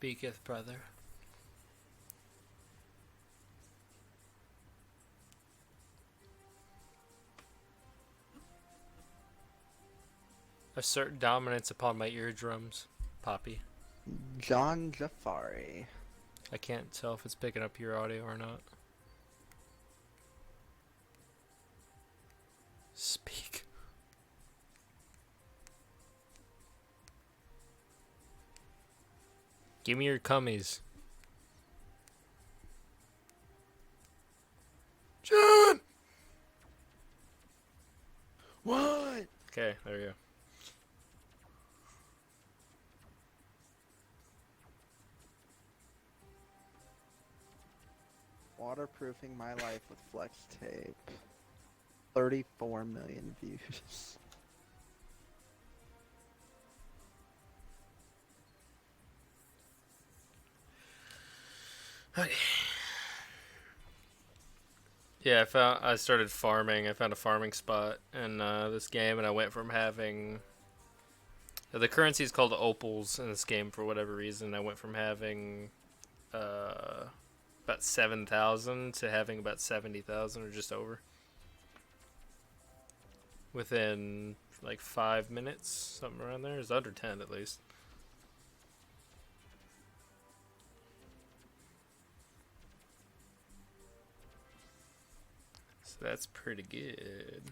speaketh, brother. Assert dominance upon my eardrums, Poppy. John Jafari. I can't tell if it's picking up your audio or not. Speak. Give me your cummies. John! What? Okay, there you go. Waterproofing my life with flex tape. 34 million views. Okay. Yeah, I started farming. I found a farming spot in this game, and I went from having the currency is called opals in this game for whatever reason. I went from having about 7,000 to having about 70,000 or just over within like 5 minutes, something around there. It's under 10 at least. So that's pretty good.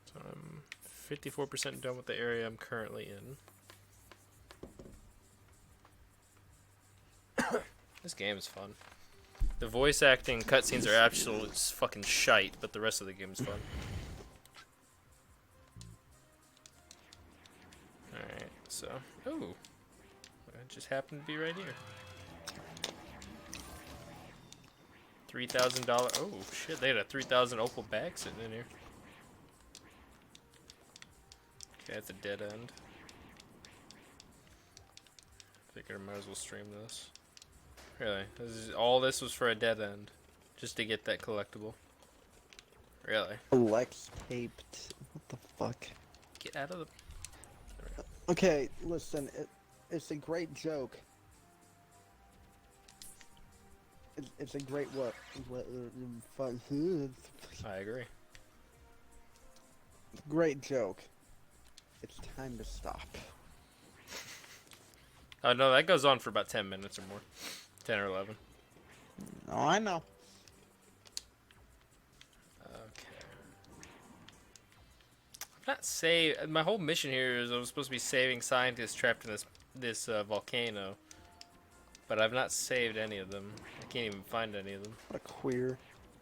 So I'm 54% done with the area I'm currently in. This game is fun. The voice acting cutscenes are absolute fucking shite, but the rest of the game is fun. Alright, so... Ooh. It just happened to be right here. $3,000... Oh, shit, they had a 3,000 opal bag sitting in here. Okay, that's a dead end. Figured I might as well stream this. Really? All this was for a dead end. Just to get that collectible. Really? Flex taped. What the fuck? Get out of the... Okay, listen, it's a great joke. It's a great what? I agree. Great joke. It's time to stop. Oh no, that goes on for about 10 minutes or more. 10 or 11. Oh, I know. Okay. I'm not saved. My whole mission here is I was supposed to be saving scientists trapped in this volcano. But I've not saved any of them. I can't even find any of them. What a queer.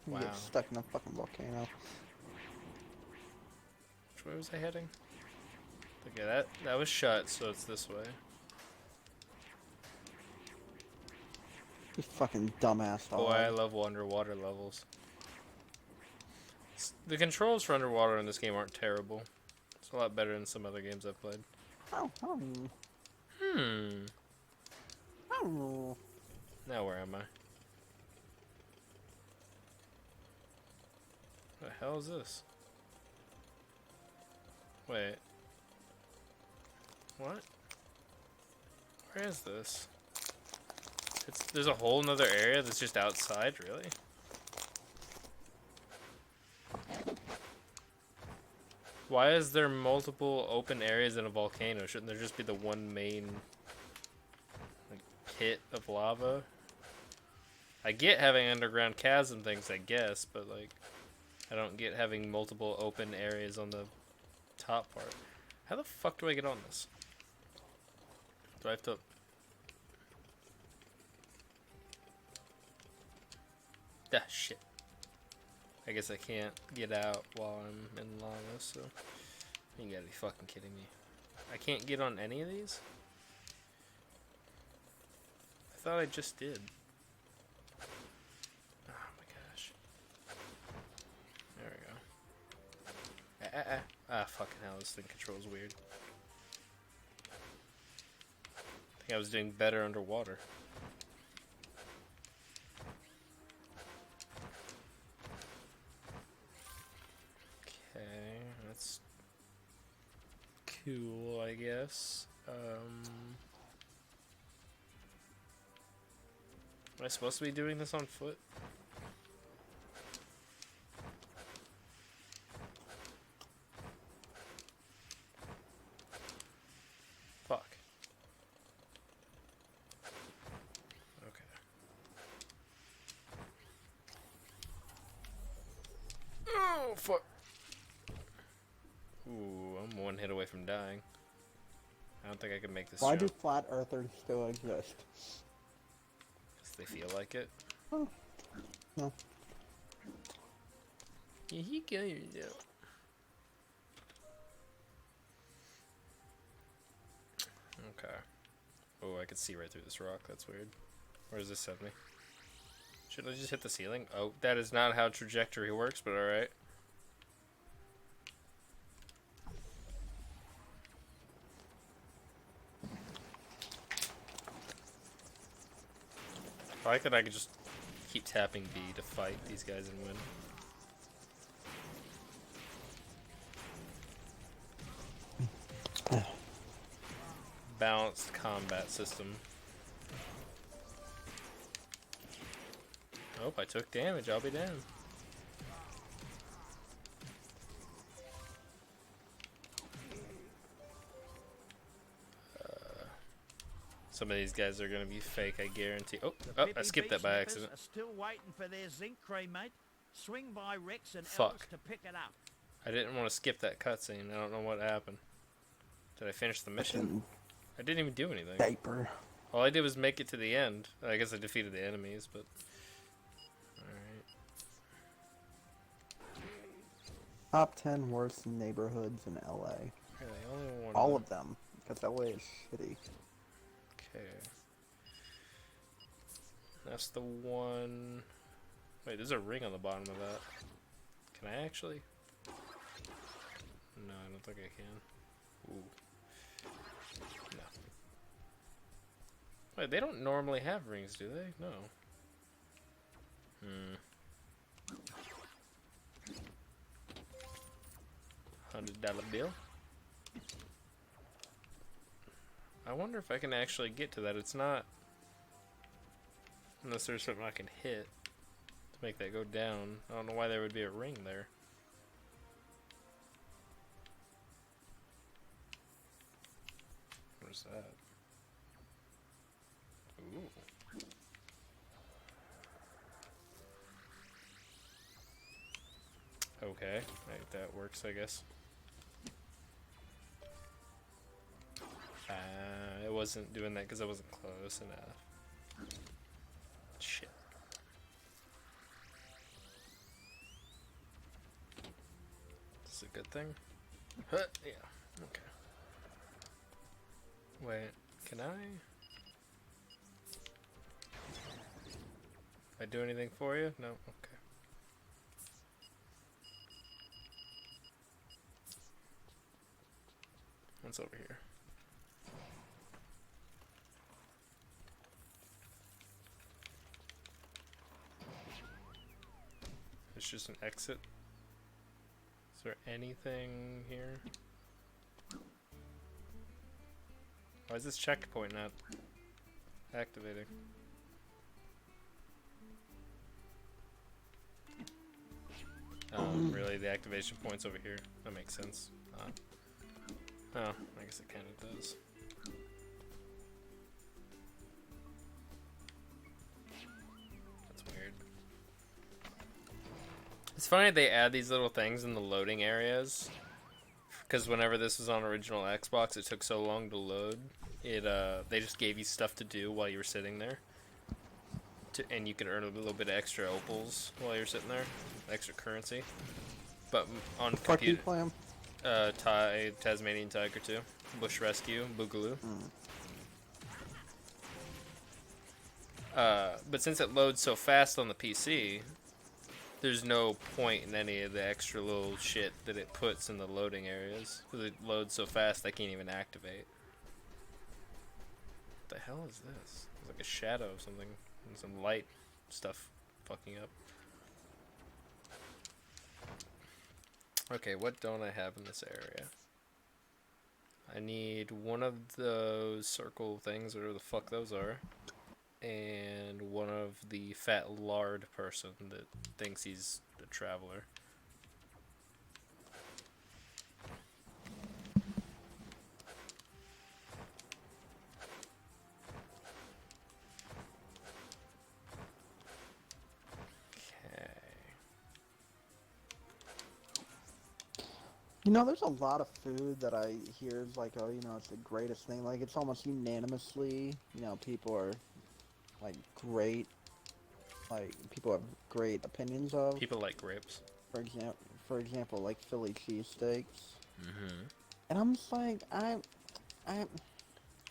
You Wow. get stuck in a fucking volcano. Which way was I heading? Okay, that was shut, so it's this way. You fucking dumbass dog. Boy, I love underwater levels. The controls for underwater in this game aren't terrible. It's a lot better than some other games I've played. Oh. Now where am I? What the hell is this? Wait. What? Where is this? There's a whole nother area that's just outside, really? Why is there multiple open areas in a volcano? Shouldn't there just be the one main like, pit of lava? I get having underground chasm things, I guess, but like I don't get having multiple open areas on the top part. How the fuck do I get on this? Do I have to... Ah, shit. I guess I can't get out while I'm in lava, so... You gotta be fucking kidding me. I can't get on any of these? I thought I just did. Oh my gosh. There we go. Ah, fucking hell, this thing controls weird. I think I was doing better underwater. Cool, I guess. Am I supposed to be doing this on foot? Fuck. Okay. Oh, fuck. Ooh, I'm one hit away from dying. I don't think I can make this Why do jump. flat earthers still exist? Because they feel like it. Oh, no. Yeah, he kill yourself. Okay. Oh, I can see right through this rock. That's weird. Where does this send me? Should I just hit the ceiling? Oh, that is not how trajectory works, but alright. I like that I could just keep tapping B to fight these guys and win. Balanced combat system. Oh, I took damage. I'll be damned. Some of these guys are gonna be fake, I guarantee. Oh, I skipped that by accident. Are still waiting for their zinc cream, mate. Swing by Rex and Fuck. Els to pick it up. I didn't want to skip that cutscene. I don't know what happened. Did I finish the mission? I didn't even do anything. Diaper. All I did was make it to the end. I guess I defeated the enemies, but... Alright. Top 10 worst neighborhoods in LA. Really, only one. All of them, because LA is shitty. Okay. That's the one... Wait, there's a ring on the bottom of that. Can I actually? No, I don't think I can. Ooh. No. Wait, they don't normally have rings, do they? No. $100 bill. I wonder if I can actually get to that. It's not... Unless there's something I can hit to make that go down. I don't know why there would be a ring there. Where's that? Ooh. Okay, right, that works, I guess. It wasn't doing that because I wasn't close enough. Shit. This is a good thing. Huh, yeah, okay. Wait, can I? I do anything for you? No? Okay. What's over here? It's just an exit. Is there anything here? Why is this checkpoint not activating? Really, the activation point's over here. That makes sense. Oh, I guess it kind of does. That's weird. It's funny they add these little things in the loading areas. Because whenever this was on original Xbox, it took so long to load. They just gave you stuff to do while you were sitting there. And you can earn a little bit of extra opals while you're sitting there. Extra currency. But on computer... Tasmanian Tiger 2. Bush Rescue. Boogaloo. But since it loads so fast on the PC, there's no point in any of the extra little shit that it puts in the loading areas. Because it loads so fast I can't even activate. What the hell is this? It's like a shadow of something. And some light stuff fucking up. Okay, what don't I have in this area? I need one of those circle things, whatever the fuck those are, and one of the fat lard person that thinks he's a traveler. Okay. You know, there's a lot of food that I hear is like, oh, you know, it's the greatest thing. Like, it's almost unanimously, you know, people are like great. Like, people have great opinions of. People like grapes. For example, like Philly cheesesteaks. Mm-hmm. And I'm just like, I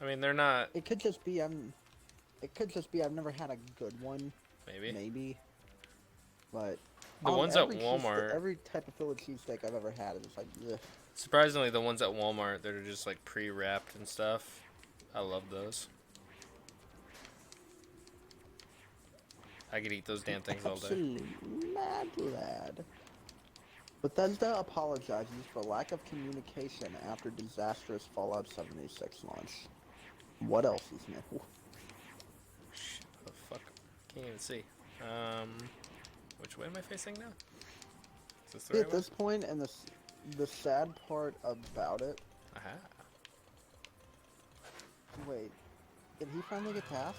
mean, they're not. it could just be it could just be I've never had a good one. Maybe. But The ones at every Walmart. every type of Philly cheesesteak I've ever had is like, ugh. Surprisingly, the ones at Walmart that are just like pre-wrapped and stuff, I love those. I could eat those damn things all day. Absolutely mad lad. Bethesda apologizes for lack of communication after disastrous Fallout 76 launch. What else is new? Shit, what the fuck? Can't even see. Which way am I facing now? Is this the right At way? this point, and the sad part about it. Aha. Wait, did he finally get past?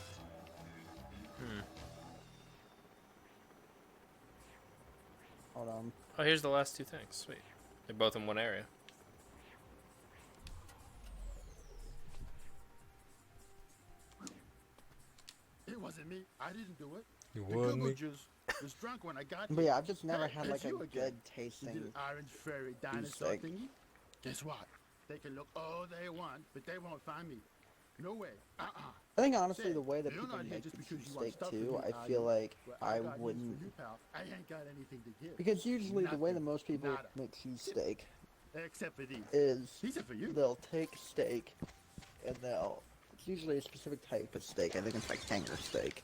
Hold on. Oh, here's the last two things. Sweet. They're both in one area. It wasn't me. I didn't do it. You The Google juice was drunk when I got But here. yeah, I've just never Hey, had it's like a you again. good You tasting. did orange fairy dinosaur steak. thingy? Guess what? They can look all they want, but they won't find me. No way. I think honestly, Say, the way that you're people not here make just the because you want cheesesteak stuff from too, me, I are feel you? like Well, I got news wouldn't. for you, pal. I ain't got anything to give. Because usually the way that Nothing. most people Nada. make cheesesteak Except for these. is These are for you. they'll take steak and it's usually a specific type of steak. I think it's like hanger steak.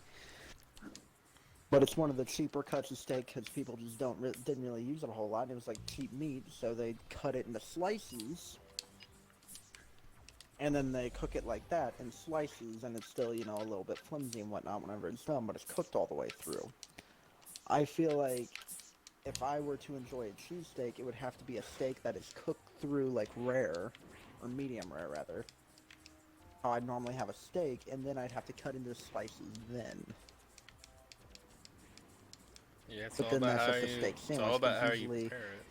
But it's one of the cheaper cuts of steak because people just didn't really use it a whole lot. And it was like cheap meat, so they cut it into slices, and then they cook it like that in slices, and it's still, you know, a little bit flimsy and whatnot whenever it's done, but it's cooked all the way through. I feel like if I were to enjoy a cheesesteak, it would have to be a steak that is cooked through like rare, or medium rare rather. How I'd normally have a steak, and then I'd have to cut into slices then. Yeah, it's But all then about that's how just a you. steak It's sandwich, all about 'cause how you usually- prepare it.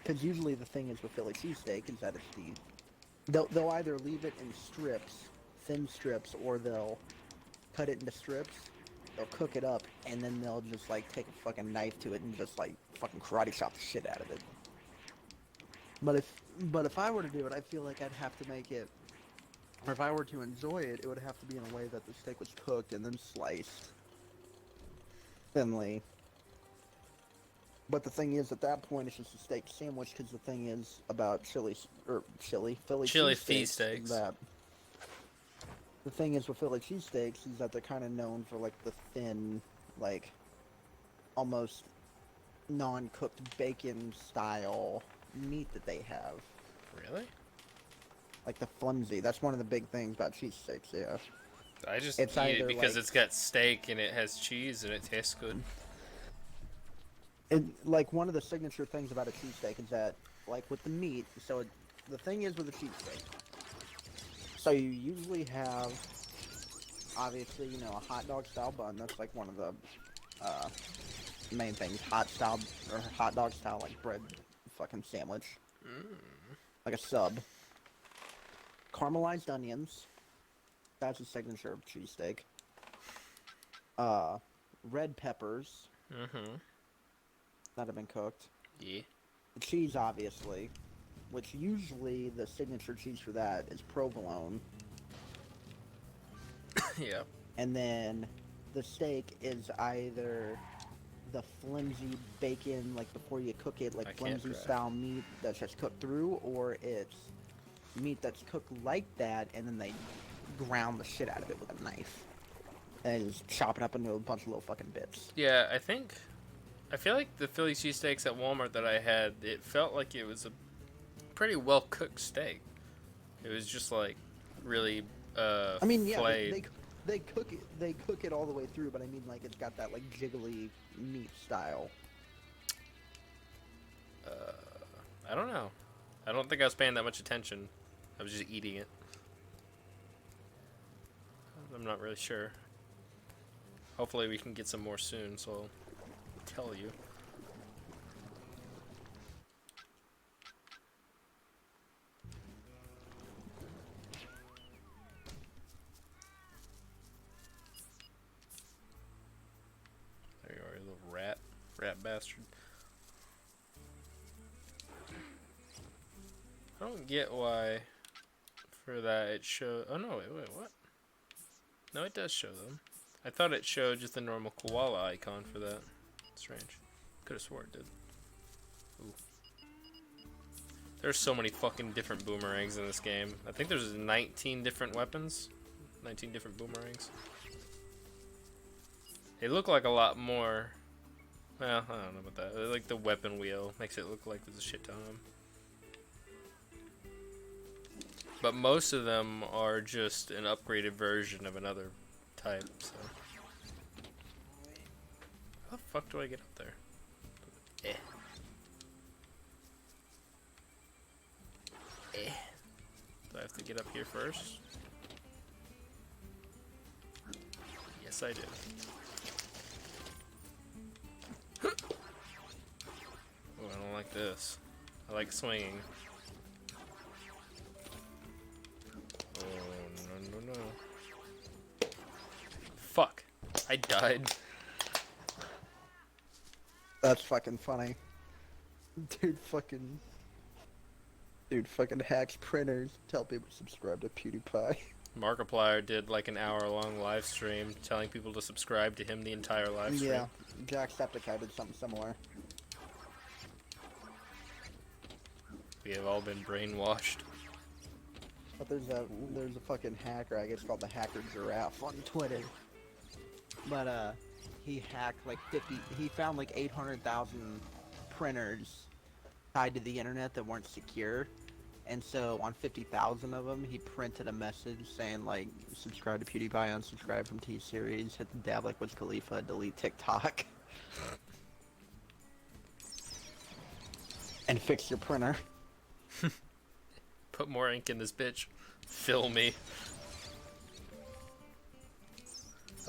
Because usually the thing is with Philly cheesesteak is that it's they'll either leave it in strips, thin strips, or they'll cut it into strips. They'll cook it up, and then they'll just like take a fucking knife to it and just like fucking karate chop the shit out of it. But if I were to do it, I feel like I'd have to make it, or if I were to enjoy it, it would have to be in a way that the steak was cooked and then sliced thinly. But the thing is, at that point, it's just a steak sandwich. Because the thing is about Philly Chili cheesesteaks is cheesesteaks. that the thing is with Philly cheesesteaks is that they're kind of known for like the thin, like almost non-cooked bacon style meat that they have, Really? like the flimsy. That's one of the big things about cheesesteaks. Yeah. I just It's eat it either, because like- it's got steak and it has cheese and it tastes good. And like one of the signature things about a cheesesteak is that, like with the meat, the thing is with a cheesesteak. So you usually have, obviously, you know, a hot dog style bun. That's like one of the main things. Hot dog style like bread fucking sandwich, like a sub. Caramelized onions. That's a signature of cheesesteak. Red peppers Mm-hmm. that have been cooked. Yeah. The cheese, obviously, which usually the signature cheese for that is provolone, Yeah. and then the steak is either the flimsy bacon, like before you cook it, I like can't flimsy drive. style meat that's just cooked through, or it's meat that's cooked like that, and then they ground the shit out of it with a knife and just chop it up into a bunch of little fucking bits. Yeah, I feel like the Philly cheesesteaks at Walmart that I had, it felt like it was a pretty well cooked steak. It was just like really I mean, yeah, flayed. they cook it all the way through, but I mean, like, it's got that like jiggly meat style. I don't know. I don't think I was paying that much attention. I was just eating it. I'm not really sure. Hopefully we can get some more soon, so I'll tell you. There you are, you little rat. Rat bastard. I don't get why for that it showed... Oh no, wait, what? No, it does show them. I thought it showed just the normal koala icon for that. Strange. Could have swore it did. Ooh. There's so many fucking different boomerangs in this game. I think there's 19 different weapons. 19 different boomerangs. They look like a lot more... Well, I don't know about that. Like the weapon wheel makes it look like there's a shit ton of them. But most of them are just an upgraded version of another type, so... How the fuck do I get up there? Eh. Eh. Do I have to get up here first? Yes, I do. Oh, I don't like this. I like swinging. Oh, no, no, no. Fuck. I died. That's fucking funny. Dude fucking hacks printers. Tell people to subscribe to PewDiePie. Markiplier did like an hour-long live stream telling people to subscribe to him the entire live stream. Yeah, Jacksepticeye did something similar. We have all been brainwashed. But there's a fucking hacker, I guess called the Hacker Giraffe on Twitter. But he hacked like 50. He found like 800,000 printers tied to the internet that weren't secure. And so on 50,000 of them, he printed a message saying like, subscribe to PewDiePie, unsubscribe from T-Series, hit the dab like Wiz Khalifa, delete TikTok. And fix your printer. Put more ink in this bitch. Fill me.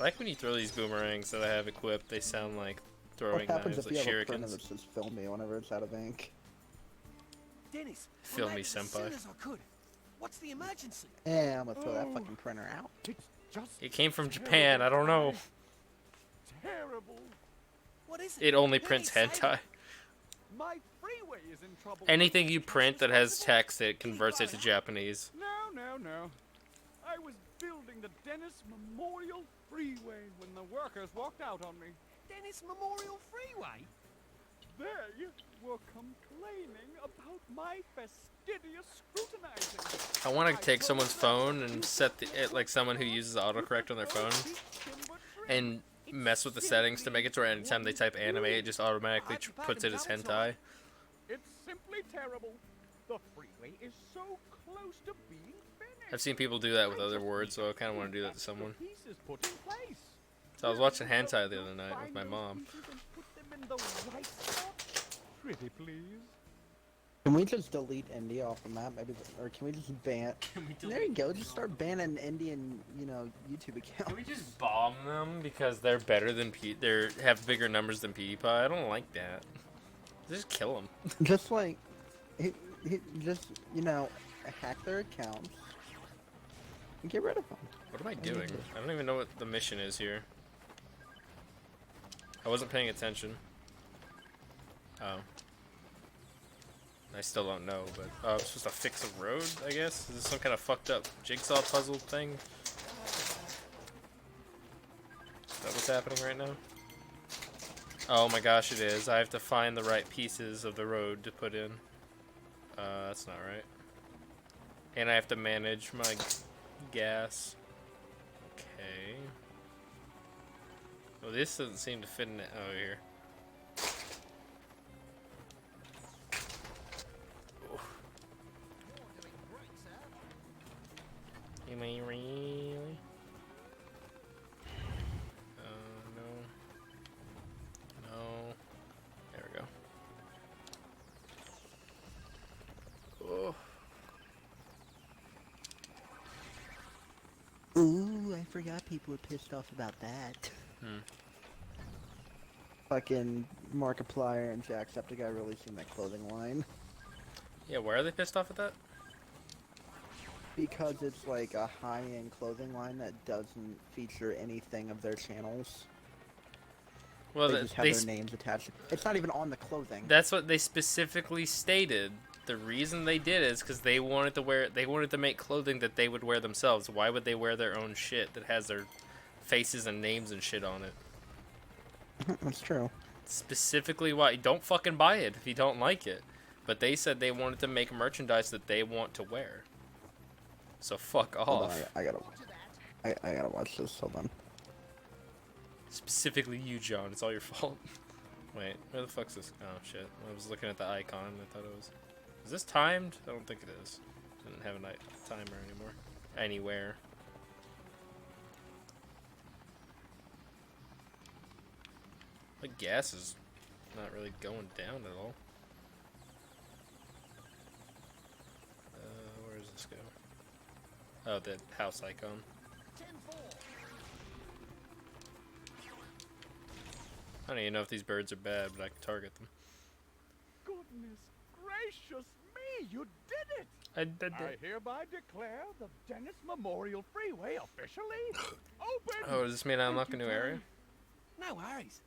I like when you throw these boomerangs that I have equipped. They sound like throwing What happens knives if like you have a printer shurikens. that says "Fill me" whenever it's out of ink? Dennis, Fill I me, made it as senpai. soon as I could. What's the emergency? Yeah, I'm gonna throw that fucking printer out. It's just It came from Japan. I don't know. terrible. What is it? It only Who prints needs saving? hentai. My freeway is in trouble. Anything you print that has text, it converts it to Japanese. No. I was building the Dennis Memorial Freeway when the workers walked out on me. Dennis Memorial Freeway? They were complaining about my fastidious scrutinizing. I want to take someone's phone and set it like someone who uses autocorrect on their phone and mess with the settings to make it to where anytime they type anime, it just automatically puts it as hentai. It's simply terrible. The freeway is so close to being finished. I've seen people do that with other words, so I kind of want to do that to someone. Pieces put in place. So I was watching hentai the other night with my mom. Put them in the right spot. Pretty please. Can we just delete India off the map? Maybe, or can we just ban? There you go. Just start banning Indian, YouTube accounts. Can we just bomb them because they're better than they have bigger numbers than PewDiePie? I don't like that. Just kill them. Just like, just hack their accounts and get rid of them. What am I doing? I don't even know what the mission is here. I wasn't paying attention. Oh. I still don't know, but I'm supposed to fix a road, I guess? Is this some kind of fucked up jigsaw puzzle thing? Is that what's happening right now? Oh my gosh, it is. I have to find the right pieces of the road to put in. That's not right. And I have to manage my gas. Okay. Well, this doesn't seem to fit in it. Oh, here. Really? No. No. There we go. Oh. Ooh, I forgot people were pissed off about that. Fucking Markiplier and Jacksepticeye releasing that clothing line. Yeah, why are they pissed off at that? Because it's like a high-end clothing line that doesn't feature anything of their channels. Well, They just have their names attached. It's not even on the clothing. That's what they specifically stated. The reason they did is because they wanted to make clothing that they would wear themselves. Why would they wear their own shit that has their faces and names and shit on it? That's true. Specifically why. Don't fucking buy it if you don't like it. But they said they wanted to make merchandise that they want to wear. So fuck off. Hold on, I gotta watch this. Hold on. Specifically you, John. It's all your fault. Wait, where the fuck's this? Oh shit. I was looking at the icon. I thought it was. Is this timed? I don't think it is. Didn't have a night timer anymore. Anywhere. The gas is not really going down at all. Where does this go? Oh, the house icon. I don't even know if these birds are bad, but I can target them. Goodness gracious me, you did it! I did I it. hereby declare the Dennis Memorial Freeway officially open! Oh, does this mean I unlock a new area? No worries.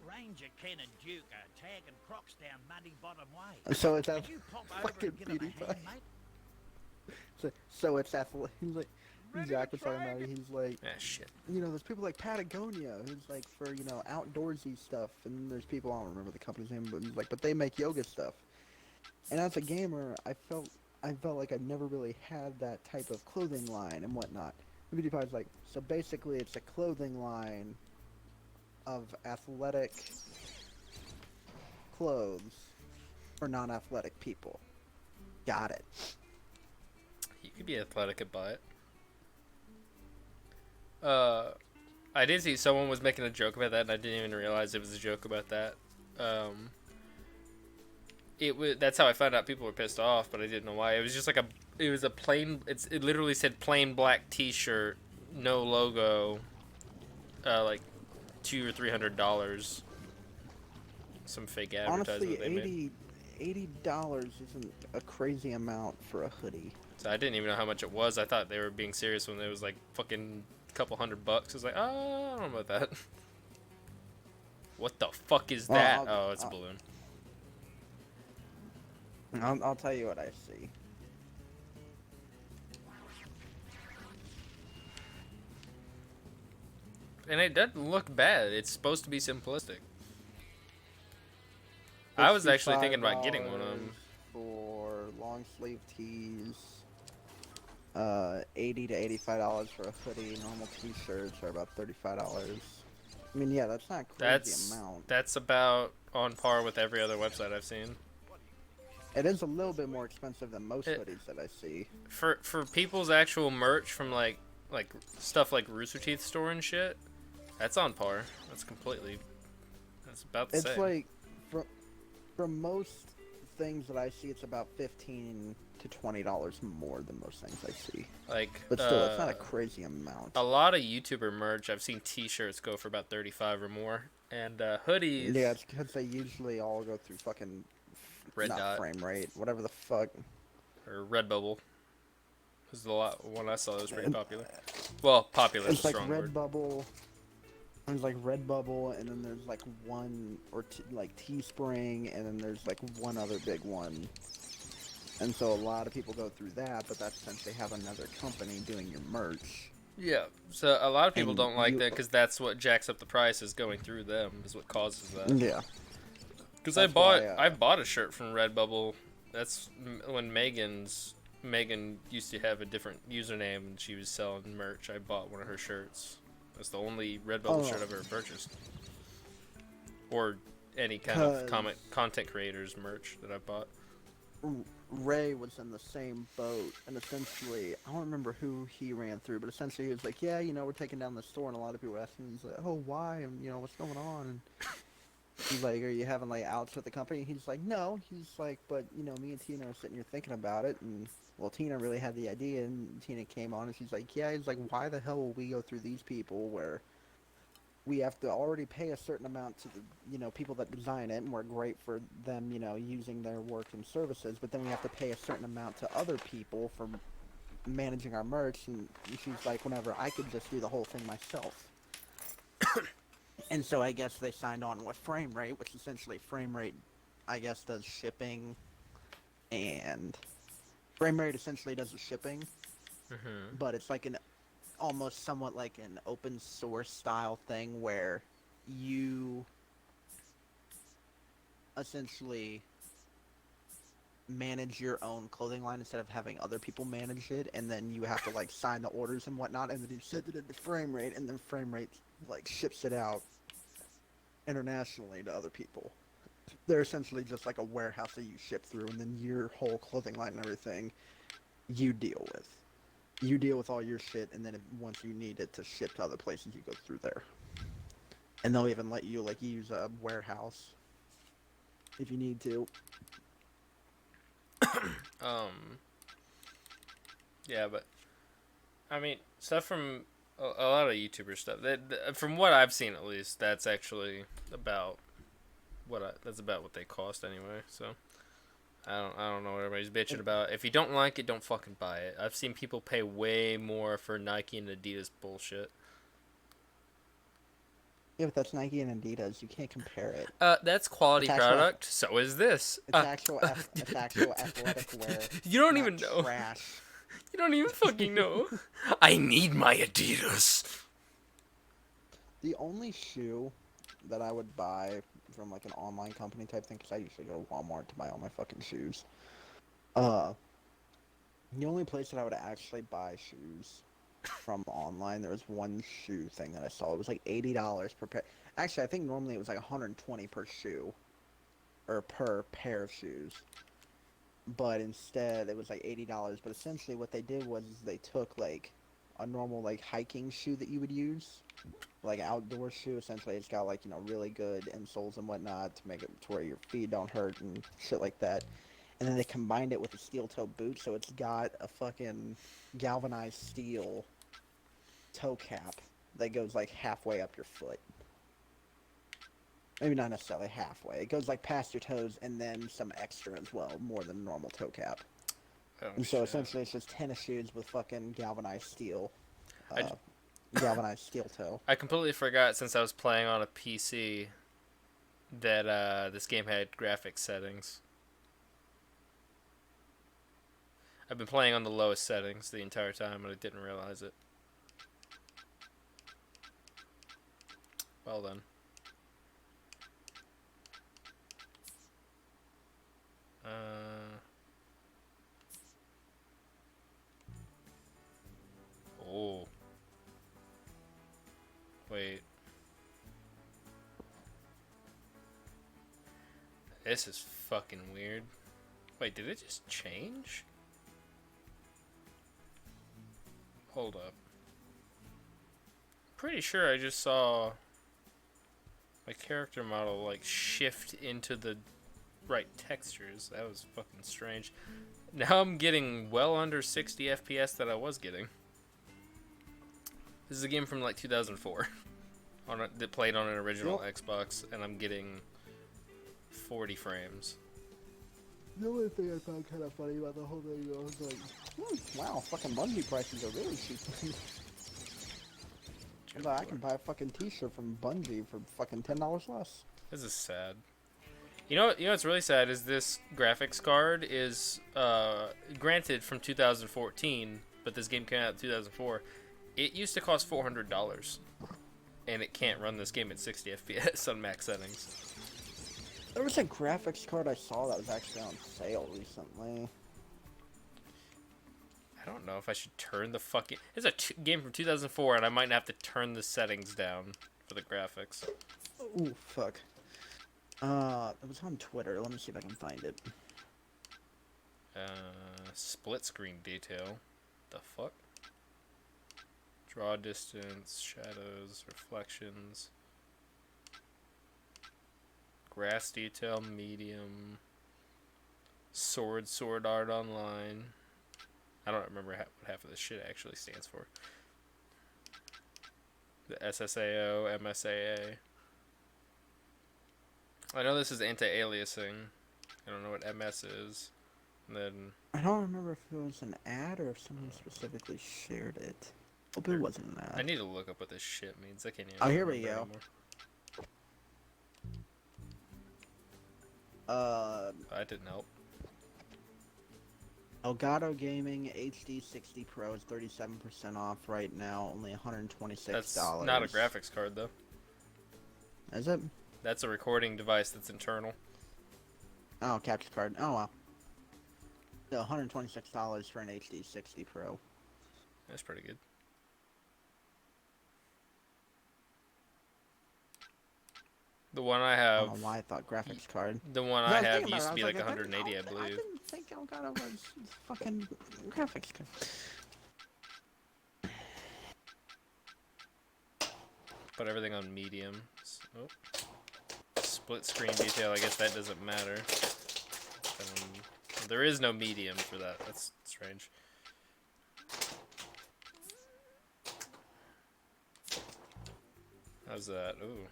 Ranger Ken and Duke are tagging crocs down Muddy Bottom Way. So it's that Could you pop over fucking and give them a beauty hand, pie. mate? So it's athletic. He's like, Ready Zach to was talking try about it. again? He's like, Ah, shit. you know, there's people like Patagonia, who's like for, you know, outdoorsy stuff, and there's people, I don't remember the company's name, but he's like, but they make yoga stuff. And as a gamer, I felt like I never really had that type of clothing line and whatnot. The beauty pie's like, so basically it's a clothing line of athletic clothes for non-athletic people. Got it. You could be athletic and buy it. I did see someone was making a joke about that, and I didn't even realize it was a joke about that. That's how I found out people were pissed off, but I didn't know why. It was just like a plain. It literally said plain black T-shirt, no logo, like $200 or $300. Some fake advertisement Honestly, they made. $80 isn't a crazy amount for a hoodie. So I didn't even know how much it was. I thought they were being serious when it was like fucking couple $100. I was like, oh, I don't know about that. What the fuck is that? Oh, it's a balloon. I'll tell you what I see. And it doesn't look bad. It's supposed to be simplistic. I was actually thinking about getting one of them. For long sleeve tees. $80 to $85 for a hoodie. Normal t-shirts are about $35. I mean, yeah, that's not a crazy amount. That's about on par with every other website I've seen. It is a little bit more expensive than most hoodies that I see. For people's actual merch from like stuff like Rooster Teeth store and shit, that's on par. That's about the same. It's like from most things that I see, it's about $15 to $20 more than most things I see. Like, but still, it's not a crazy amount. A lot of YouTuber merch, I've seen T-shirts go for about $35 or more, and hoodies. Yeah, it's because they usually all go through fucking Red Dot frame rate, whatever the fuck. Or Redbubble. Was the one I saw that was pretty popular. Well, popular is a strong word. There's like Redbubble, and then there's like one or like Teespring, and then there's like one other big one. And so a lot of people go through that, but that's since they have another company doing your merch. Yeah, so a lot of people don't like that because that's what jacks up the price, is going through them is what causes that. Yeah. Because I bought a shirt from Redbubble. That's when Megan used to have a different username and she was selling merch. I bought one of her shirts. That's the only Redbubble shirt I've ever purchased. Or any kind of content creators merch that I bought. Ray was in the same boat, and essentially, I don't remember who he ran through, but essentially he was like, yeah, we're taking down the store, and a lot of people were asking, he's like, oh, why, and, what's going on, and he's like, are you having, like, outs with the company? He's like, no, he's like, but, me and Tina are sitting here thinking about it, and, well, Tina really had the idea, and Tina came on, and she's like, yeah, he's like, why the hell will we go through these people where we have to already pay a certain amount to the people that design it, and we're great for them using their work and services, but then we have to pay a certain amount to other people for managing our merch. And she's like, whenever I could just do the whole thing myself. And so I guess they signed on with Frame Rate, which essentially Frame Rate, I guess, does shipping, and Frame Rate essentially does the shipping, Mm-hmm. but it's like an almost somewhat like an open source style thing where you essentially manage your own clothing line instead of having other people manage it, and then you have to like sign the orders and whatnot, and then you send it into Frame Rate, and then Frame Rate like ships it out internationally to other people. They're essentially just like a warehouse that you ship through, and then your whole clothing line and everything you deal with. You deal with all your shit, and then once you need it to ship to other places, you go through there. And they'll even let you like use a warehouse if you need to. Um. Yeah, but I mean, stuff from a lot of YouTuber stuff. From what I've seen, at least, that's actually about that's about what they cost anyway. So I don't know what everybody's bitching about. If you don't like it, don't fucking buy it. I've seen people pay way more for Nike and Adidas bullshit. Yeah, but that's Nike and Adidas. You can't compare it. That's quality It's actual. product. So is this. It's actual athletic wear. You don't Not even know. trash. You don't even fucking know. I need my Adidas. The only shoe that I would buy from like an online company type thing, because I usually go to Walmart to buy all my fucking shoes. Uh, the only place that I would actually buy shoes from online, there was one shoe thing that I saw. It was like $80 per pair. Actually, I think normally it was like 120 per shoe or per pair of shoes. But instead, it was like $80. But essentially, what they did was they took like a normal like hiking shoe that you would use, like outdoor shoe. Essentially, it's got like really good insoles and whatnot to make it to where your feet don't hurt and shit like that. And then they combined it with a steel toe boot, so it's got a fucking galvanized steel toe cap that goes like halfway up your foot. Maybe not necessarily halfway. It goes like past your toes and then some extra as well, more than a normal toe cap. Oh, And so shit. essentially it's just tennis shoes with fucking galvanized steel. I, Galvanized steel toe. I completely forgot since I was playing on a PC that this game had graphics settings. I've been playing on the lowest settings the entire time, but I didn't realize it. Well then. Oh. Wait. This is fucking weird. Wait, did it just change? Hold up. Pretty sure I just saw my character model like shift into the right textures. That was fucking strange. Now I'm getting well under 60 FPS that I was getting. This is a game from like 2004 that played on an original Xbox, and I'm getting 40 frames. The only thing I found kind of funny about the whole thing, I was like, wow, fucking Bungie prices are really cheap. I can buy a fucking t-shirt from Bungie for fucking $10 less. This is sad. You know what's really sad is this graphics card is granted from 2014, but this game came out in 2004. It used to cost $400, and it can't run this game at 60 FPS on max settings. There was a graphics card I saw that was actually on sale recently. I don't know if I should turn the fucking... It's a game from 2004, and I might have to turn the settings down for the graphics. Ooh, fuck. It was on Twitter. Let me see if I can find it. Split screen detail. The fuck? Draw distance, shadows, reflections. Grass detail, medium. Sword art online. I don't remember what half of this shit actually stands for. The SSAO, MSAA. I know this is anti-aliasing. I don't know what MS is. And then I don't remember if it was an ad or if someone specifically shared it. Hope it wasn't an I ad. need to look up what this shit means. I can't even Oh, here we remember go. anymore. That didn't help. Elgato Gaming HD 60 Pro is 37% off right now, only $126. That's not a graphics card though. Is it? That's a recording device that's internal. Oh, capture card. Oh, wow. So $126 for an HD 60 Pro. That's pretty good. The one I I have, don't know why I thought graphics card. the one I I was have thinking about used it, to be I was like like, 180, I I believe. didn't think Elgato was fucking graphics card. Put everything on medium. Oh. Split screen detail, I guess that doesn't matter. There is no medium for that. That's strange. How's that? Ooh.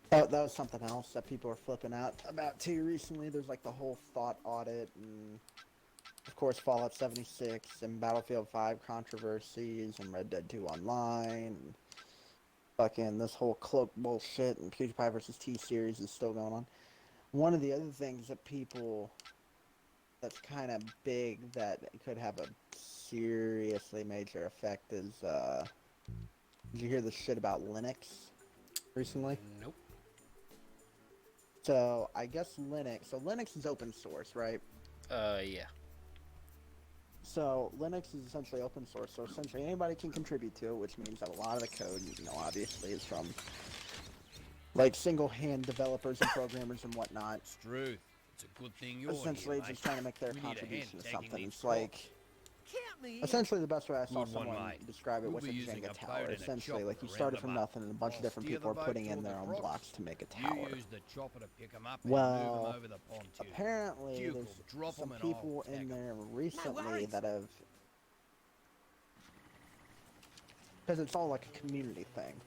That was something else that people are flipping out about too recently. There's like the whole thought audit and of course Fallout 76 and Battlefield 5 controversies and Red Dead 2 Online and fucking this whole cloak bullshit and PewDiePie versus T-Series is still going on. One of the other things that people that's kind of big that could have a seriously major effect is did you hear the shit about Linux recently? Nope. So I guess Linux is open source, right? Yeah. So Linux is essentially open source, so essentially anybody can contribute to it, which means that a lot of the code, obviously is from like single-hand developers and programmers and whatnot. It's true. It's a good thing you're Essentially here, just mate. trying to make their We need a contribution hand to taking something. these It's like Count me in. essentially the best way I saw Good one, someone mate. describe it We'll was a be using Jenga a tower. boat and a Essentially, chopper like you to started round from 'em up. nothing and a bunch of I'll different steer people are the boat putting in toward their the own cross. blocks to make a You tower. use the chopper to pick 'em up and move 'em over the pontoon. Apparently Duke will there's drop 'em some and people I'll in tag 'em. there recently worries. that have, because it's all like a community thing.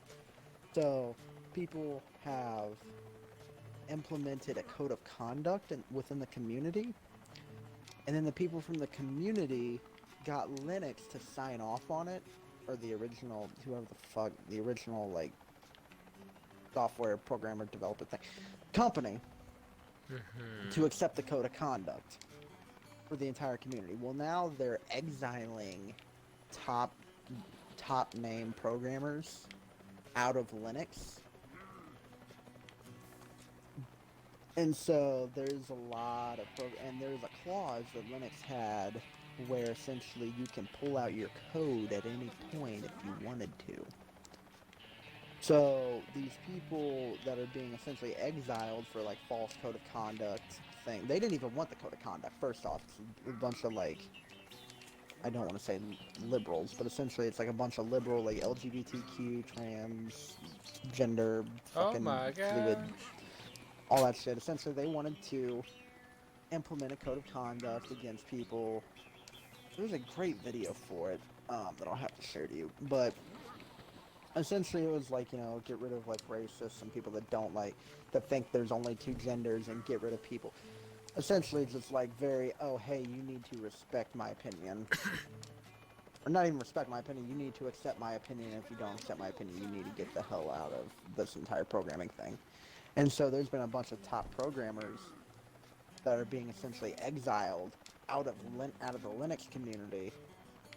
So people have implemented a code of conduct within the community, and then the people from the community got Linux to sign off on it, or the original, whoever the fuck, the original like software programmer developer thing, company, to accept the code of conduct for the entire community. Well, now they're exiling top name programmers out of Linux. And so there's a lot of and there's a clause that Linux had where essentially you can pull out your code at any point if you wanted to. So these people that are being essentially exiled for like false code of conduct thing, they didn't even want the code of conduct. First off, it's a bunch of like, I don't want to say liberals, but essentially it's like a bunch of liberal like LGBTQ, trans, gender, Oh fucking my fluid, gosh. all that shit. Essentially, they wanted to implement a code of conduct against people. There's a great video for it that I'll have to share to you. But essentially, it was like, get rid of like racists and people that don't like, that think there's only two genders and get rid of people. Essentially, it's just like very, oh, hey, you need to respect my opinion. Or not even respect my opinion, you need to accept my opinion. If you don't accept my opinion, you need to get the hell out of this entire programming thing. And so there's been a bunch of top programmers that are being essentially exiled out of the Linux community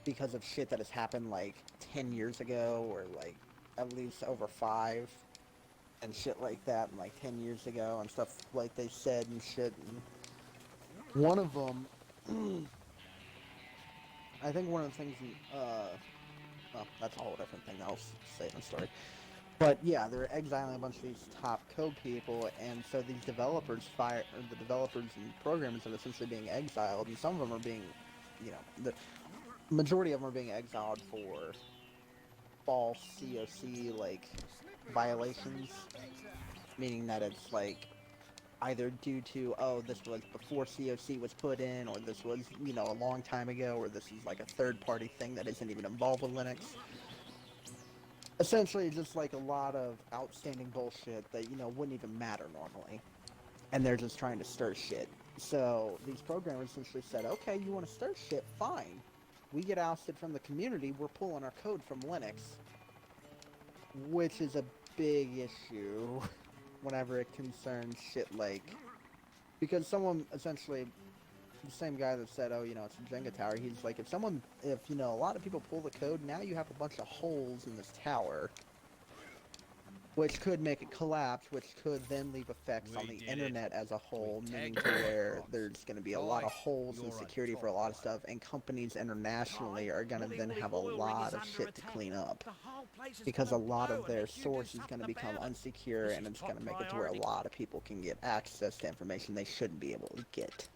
because of shit that has happened like 10 years ago, or like at least over 5, and shit like that, and like 10 years ago and stuff like they said and shit. And one of them, I think one of the things, well, that's a whole different thing I'll say in the story. But yeah, they're exiling a bunch of these top code people, and so these developers the developers and programmers are essentially being exiled, and some of them are being, the majority of them are being exiled for false COC violations, meaning that it's either due to this was before COC was put in, or this was a long time ago, or this is a third party thing that isn't even involved with Linux. Essentially, just a lot of outstanding bullshit that wouldn't even matter normally, and they're just trying to stir shit. So these programmers essentially said, okay, you want to stir shit, fine. We get ousted from the community, we're pulling our code from Linux, which is a big issue whenever it concerns shit because someone essentially, the same guy that said, oh, it's a Jenga tower, he's like, if a lot of people pull the code, now you have a bunch of holes in this tower, which could make it collapse, which could then leave effects on the internet as a whole, meaning to where there's going to be a lot of holes in security for a lot of stuff, and companies internationally are going to then have a lot of shit to clean up, because a lot of their source is going to become unsecure, and it's going to make it to where a lot of people can get access to information they shouldn't be able to get.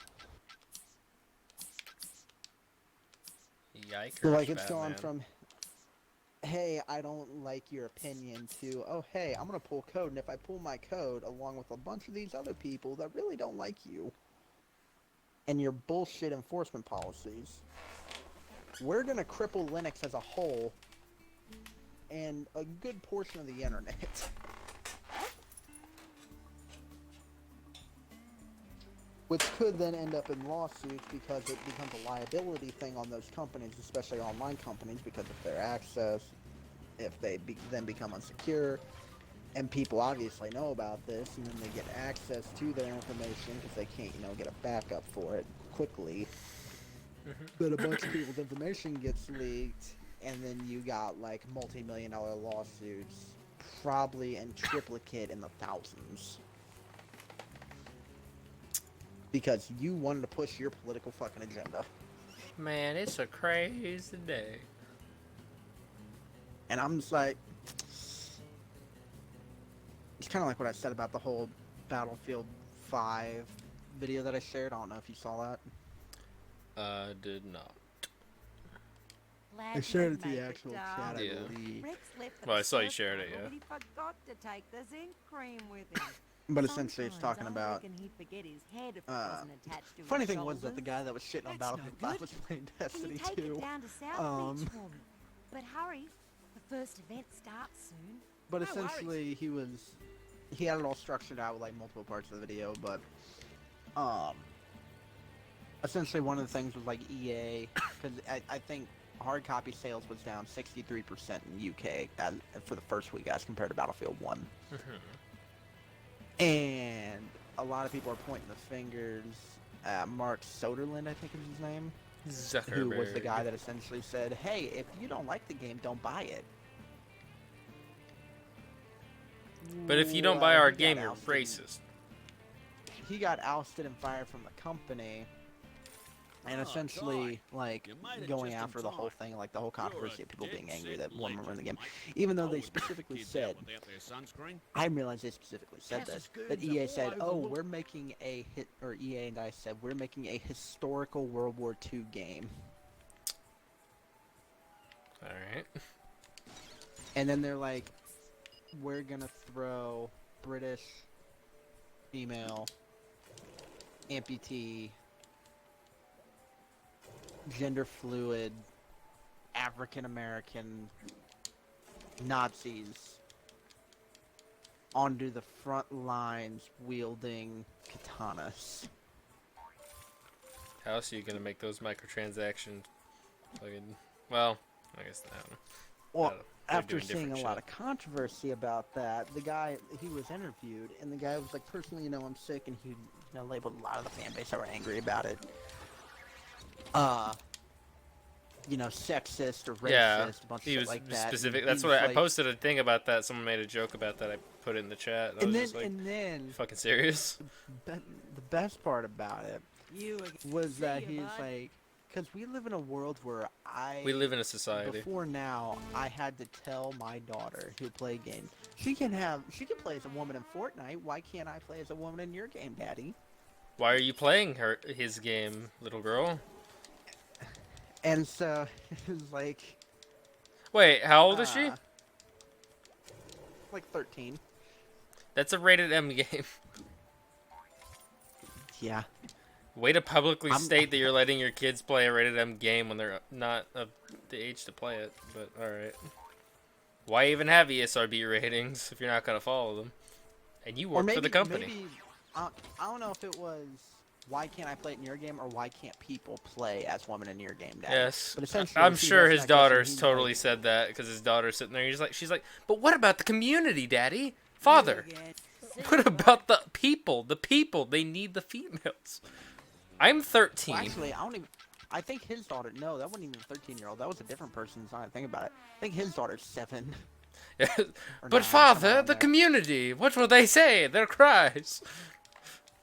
Yikers, So, it's Batman. gone from, hey, I don't like your opinion, to, oh, hey, I'm going to pull code, and if I pull my code along with a bunch of these other people that really don't like you and your bullshit enforcement policies, we're going to cripple Linux as a whole and a good portion of the internet. Which could then end up in lawsuits because it becomes a liability thing on those companies, especially online companies, because of their access, if they then become unsecure, and people obviously know about this, and then they get access to their information because they can't, get a backup for it quickly. But a bunch of people's information gets leaked, and then you got multi-million-dollar lawsuits, probably in triplicate in the thousands. Because you wanted to push your political fucking agenda. Man, it's a crazy day. And I'm just like, it's kind of like what I said about the whole Battlefield 5 video that I shared. I don't know if you saw that. Did not. I shared it to the actual chat, Yeah. I believe. Well, I saw you shared it, yeah. He forgot to take the zinc cream with him. But essentially it's talking about, He'd forget his head if it wasn't attached to funny his thing was that the shoulders. guy that was shitting on That's Battlefield no 5 good. was playing Can Destiny you take 2. it down to South Beach for me? But hurry, the first event starts soon. But No essentially he had it all structured out with multiple parts of the video, but essentially one of the things was EA, because I think hard copy sales was down 63% in UK for the first week as compared to Battlefield 1. And a lot of people are pointing the fingers at Mark Soderlund, I think is his name, Zuckerberg. who was the guy that essentially said, hey, if you don't like the game, don't buy it. But if you don't buy our He got game, you're ousted. racist. He got ousted and fired from the company, and essentially, You might have going just in after the whole time. thing, the whole controversy You're of people a being angry dead-set that one member in the game. legend. Even though I they wouldn't specifically kid said, that without their sunscreen. I didn't realize they specifically said Cast this, his that goons EA all said, over the oh, world. we're making a hit, or EA and I said, we're making a historical World War II game. Alright. And then they're like, we're gonna throw British, female, amputee, gender fluid, African American Nazis onto the front lines wielding katanas. How else are you gonna make those microtransactions? Fucking. Well, I guess not. Well, They're after doing seeing a different lot shit. of controversy about that, the guy, he was interviewed, and the guy was like, personally, I'm sick, and he labeled a lot of the fan base that were angry about it. Sexist or racist, Yeah, a bunch of he shit was like that. specific. And That's he what was I posted a thing about that. Someone made a joke about that. I put it in the chat. And I was just like, and then, fucking serious? the best part about it You was that see you, he's bud. like, because we live in a world where We live in a society. before now, I had to tell my daughter who played games, she can play as a woman in Fortnite. Why can't I play as a woman in your game, Daddy? Why are you playing his game, little girl? And so it was Wait, how old is she? like 13. That's a rated M game. Yeah. Way to publicly state that you're letting your kids play a rated M game when they're not of the age to play it, but alright. Why even have ESRB ratings if you're not going to follow them? And you work for the company. Maybe, I don't know if it was, why can't I play it in your game, or why can't people play as women in your game, Daddy? Yes. But essentially, I'm sure his daughter's daughter totally said that, because his daughter's sitting there, she's like, but what about the community, Daddy? Father, what about the people? The people, they need the females. I'm 13. Well, actually, I think his daughter, no, that wasn't even a 13-year-old. That was a different person, so I think about it. I think his daughter's 7. But father, the community, what will they say? Their cries.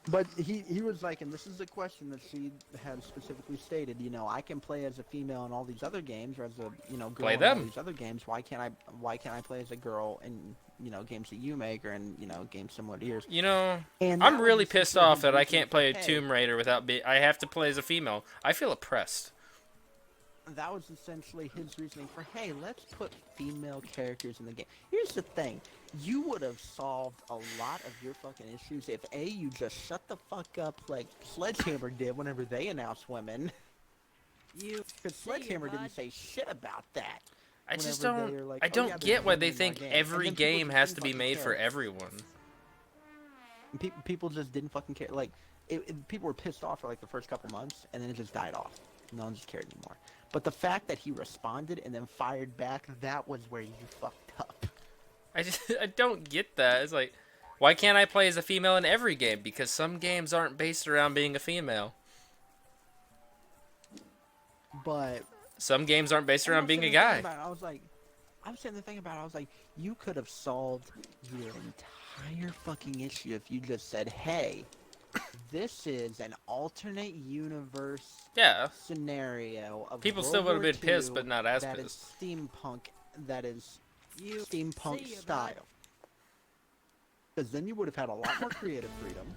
But he was like, and this is a question that she had specifically stated, I can play as a female in all these other games, or as a, girl Play in them. all these other games. Why can't I play as a girl in, games that you make, or in, games similar to yours? And I'm that really was pissed essentially off his that I reasoning can't for, play hey, Tomb Raider without I have to play as a female. I feel oppressed. That was essentially his reasoning for, hey, let's put female characters in the game. Here's the thing. You would have solved a lot of your fucking issues if, A, you just shut the fuck up like Sledgehammer did whenever they announced women. Because Sledgehammer didn't say shit about that. I just whenever don't. they were like, I "Oh, don't yeah, there's get why women they in our think game." And every then people game just has didn't to be fucking made care. for everyone. People just didn't fucking care. Like, people were pissed off for like the first couple months, and then it just died off. No one just cared anymore. But the fact that he responded and then fired back, that was where you fucked up. I don't get that. It's like, why can't I play as a female in every game? Because some games aren't based around being a female. But Some games aren't based around being a guy. I was saying the thing about it, I was like, you could have solved your entire fucking issue if you just said, hey, this is an alternate universe Yeah. scenario of People World still would have War been pissed, II but not as that pissed. is steampunk, that is steampunk see style. about- Because then you would have had a lot more creative freedom.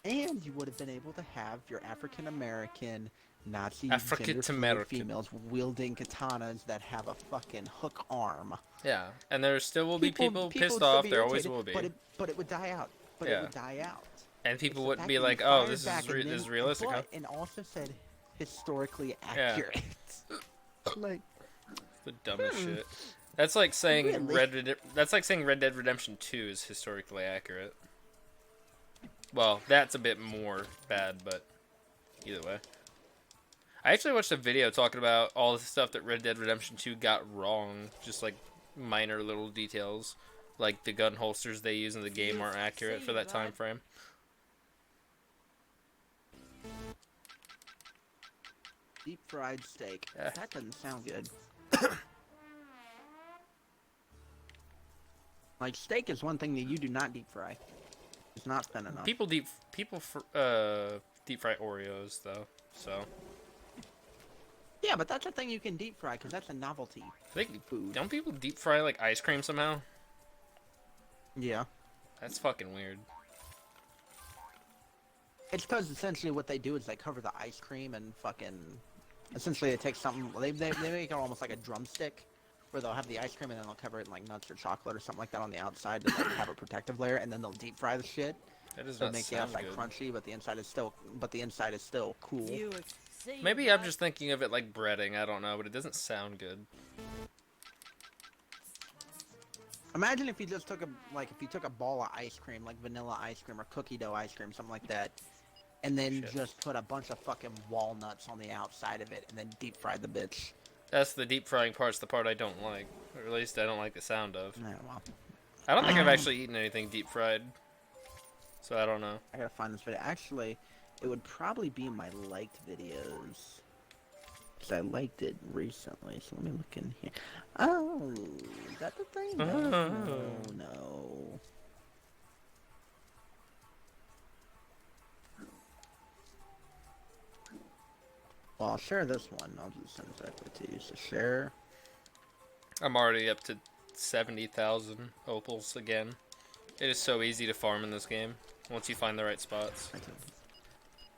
And you would have been able to have your African-American Nazi African-American. gender-fluid females wielding katanas that have a fucking hook arm. Yeah. And there still will be people would pissed still off. be There always irritated, will be. But it would die out. But Yeah. it would die out. And people It's the wouldn't fact be that like, you oh, fired this back is and this is then- realistic, huh? And also said historically Yeah. accurate. Like, The dumbest shit. That's like saying Really? That's like saying Red Dead Redemption 2 is historically accurate. Well, that's a bit more bad, but either way. I actually watched a video talking about all the stuff that Red Dead Redemption 2 got wrong, just like minor little details, like the gun holsters they use in the game aren't accurate for that time frame. deep fried steak. Yeah. That doesn't sound good. Like, steak is one thing that you do not deep fry. It's not thin enough. People deep fry Oreos though, so Yeah, but that's a thing you can deep fry because that's a novelty I think food. don't people deep fry like ice cream somehow? Yeah. That's fucking weird. It's because essentially what they do is they cover the ice cream and fucking... Essentially they take something... They make it almost like a drumstick, where they'll have the ice cream and then they'll cover it in like nuts or chocolate or something like that on the outside to like have a protective layer, and then they'll deep fry the shit. That does So not it makes the sound outside good. crunchy, but the inside is still cool. Maybe I'm just thinking of it like breading. I don't know, but it doesn't sound good. Imagine if you just took a ball of ice cream, like vanilla ice cream or cookie dough ice cream, something like that, and then Shit. just put a bunch of fucking walnuts on the outside of it, and then deep fried the bitch. That's the deep frying part's the part I don't like. Or at least I don't like the sound of. Yeah, well, I don't think I've actually eaten anything deep fried. So I don't know. I gotta find this video. Actually, it would probably be in my liked videos. Because I liked it recently, so let me look in here. Oh, is that the thing? No, no. Well, I'll share this one. I'll just send it directly to you. So share. I'm already up to 70,000 opals again. It is so easy to farm in this game once you find the right spots. I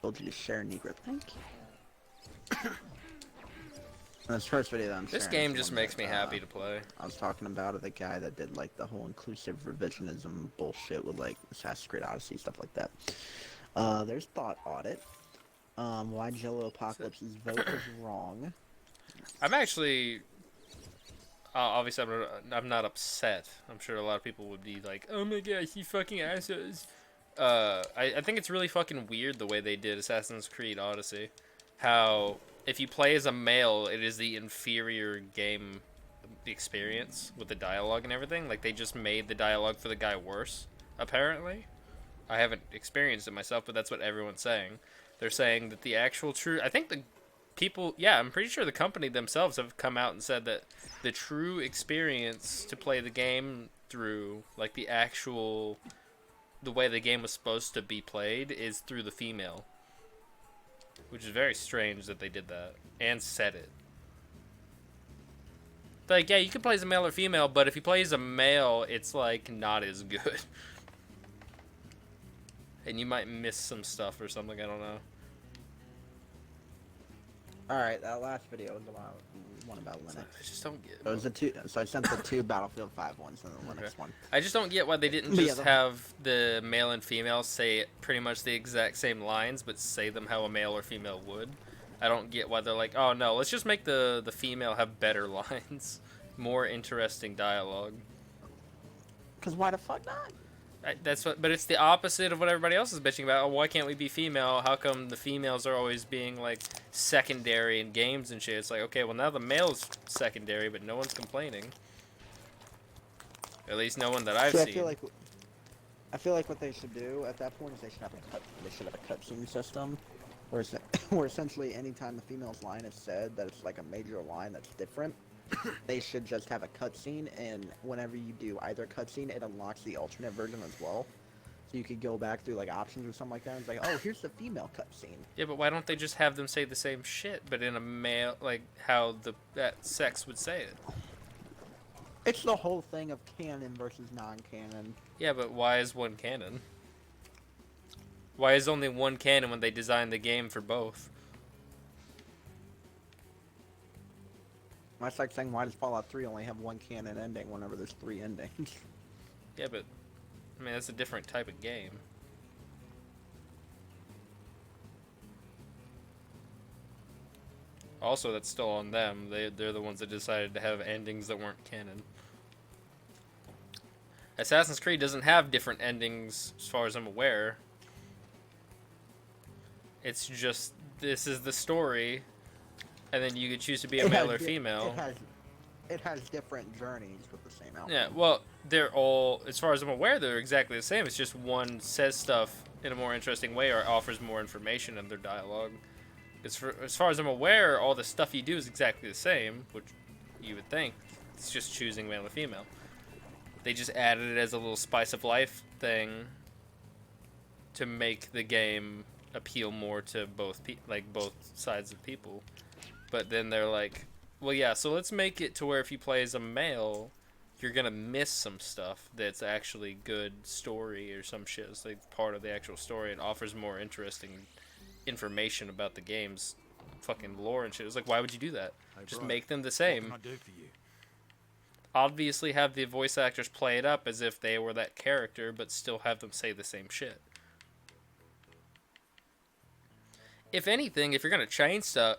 told you to share Negro. Thank you. And this first video that I'm This sharing game is just one makes that, me happy to play. I was talking about it, the guy that did like the whole inclusive revisionism bullshit with like Assassin's Creed Odyssey, stuff like that. There's Thought Audit. Why Jello Apocalypse's vote is wrong. I'm actually... obviously, I'm not upset. I'm sure a lot of people would be like, oh my gosh, he fucking assholes. I think it's really fucking weird the way they did Assassin's Creed Odyssey. How, if you play as a male, it is the inferior game experience with the dialogue and everything. Like, they just made the dialogue for the guy worse, apparently. I haven't experienced it myself, but that's what everyone's saying. They're saying that the actual true... I think the people... Yeah, I'm pretty sure the company themselves have come out and said that the true experience to play the game through, like the actual... the way the game was supposed to be played is through the female. Which is very strange that they did that. And said it. Like, yeah, you can play as a male or female, but if you play as a male, it's, like, not as good. And you might miss some stuff or something, I don't know. Alright, that last video was one about Linux. I just don't get... It was so I sent the 2 Battlefield 5 ones and the Linux one. I just don't get why they didn't But just yeah, have the male and female say pretty much the exact same lines, but say them how a male or female would. I don't get why they're like, oh no, let's just make the female have better lines. More interesting dialogue. Cause why the fuck not? But it's the opposite of what everybody else is bitching about. Oh, why can't we be female? How come the females are always being like secondary in games and shit? It's like, okay, well now the male's secondary, but no one's complaining. At least no one that I've seen. I feel like what they should do at that point is they should have a cutscene system, where essentially anytime the female's line is said that it's like a major line that's different. They should just have a cutscene, and whenever you do either cutscene, it unlocks the alternate version as well. So you could go back through like options or something like that. And it's like, oh, here's the female cutscene. Yeah, but why don't they just have them say the same shit, but in a male, like how that sex would say it? It's the whole thing of canon versus non-canon. Yeah, but why is one canon? Why is only one canon when they designed the game for both? That's like saying, why does Fallout 3 only have one canon ending whenever there's 3 endings? Yeah, but, I mean, that's a different type of game. Also, that's still on them. They're the ones that decided to have endings that weren't canon. Assassin's Creed doesn't have different endings, as far as I'm aware. It's just, this is the story... And then you could choose to be a male or female. It has different journeys with the same outcome. Yeah, well, they're all, as far as I'm aware, they're exactly the same. It's just one says stuff in a more interesting way or offers more information in their dialogue. As far as I'm aware, all the stuff you do is exactly the same, which you would think. It's just choosing male or female. They just added it as a little spice of life thing to make the game appeal more to both both sides of people. But then they're like, well, yeah, so let's make it to where if you play as a male, you're going to miss some stuff that's actually good story or some shit. It's like part of the actual story. It offers more interesting information about the game's fucking lore and shit. It's like, why would you do that? Just make them the same. What can I do for you? Obviously have the voice actors play it up as if they were that character, but still have them say the same shit. If anything, if you're gonna change stuff,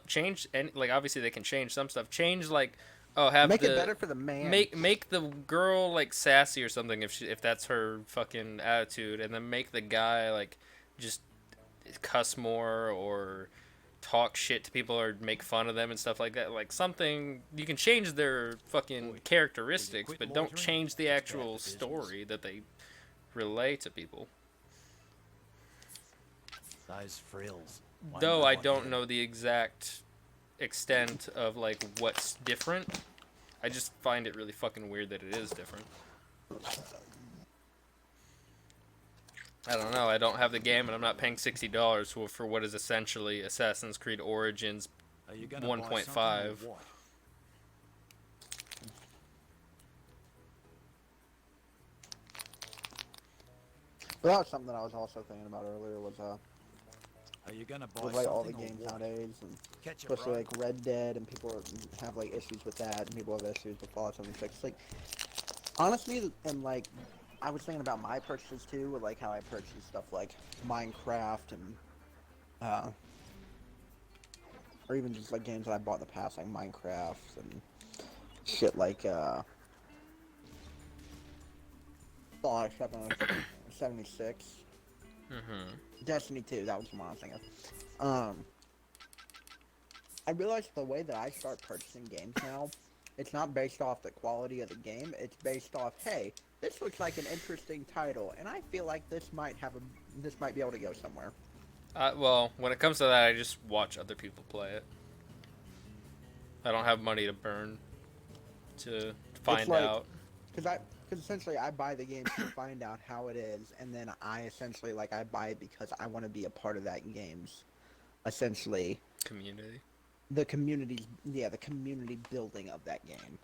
like obviously they can change some stuff. Change like, make it better for the man. Make the girl like sassy or something if that's her fucking attitude, and then make the guy like just cuss more or talk shit to people or make fun of them and stuff like that. Like something you can change their fucking characteristics, but don't change the actual story that they relay to people. Those frills. Though I don't know the exact extent of like what's different. I just find it really fucking weird that it is different. I don't know. I don't have the game and I'm not paying $60 for what is essentially Assassin's Creed Origins Are you gonna buy something or 1.5. what? But that was something that I was also thinking about earlier was Are you gonna buy with like all the something or games what? nowadays, and Catch a especially break. like Red Dead, and people have like issues with that, and people have issues with Fallout 76. Like honestly, and like I was thinking about my purchases too, with like how I purchased stuff like Minecraft and or even just like games that I bought in the past, like Minecraft and shit like Fallout 76, Mm-hmm. Destiny 2. That was the one I was thinking of. I realized the way that I start purchasing games now, it's not based off the quality of the game. It's based off, hey, this looks like an interesting title, and I feel like this might be able to go somewhere. Well, when it comes to that, I just watch other people play it. I don't have money to burn to It's find like, out. because essentially I buy the game to find out how it is, and then I essentially like I buy it because I want to be a part of that game's, essentially Community. the community building of that game.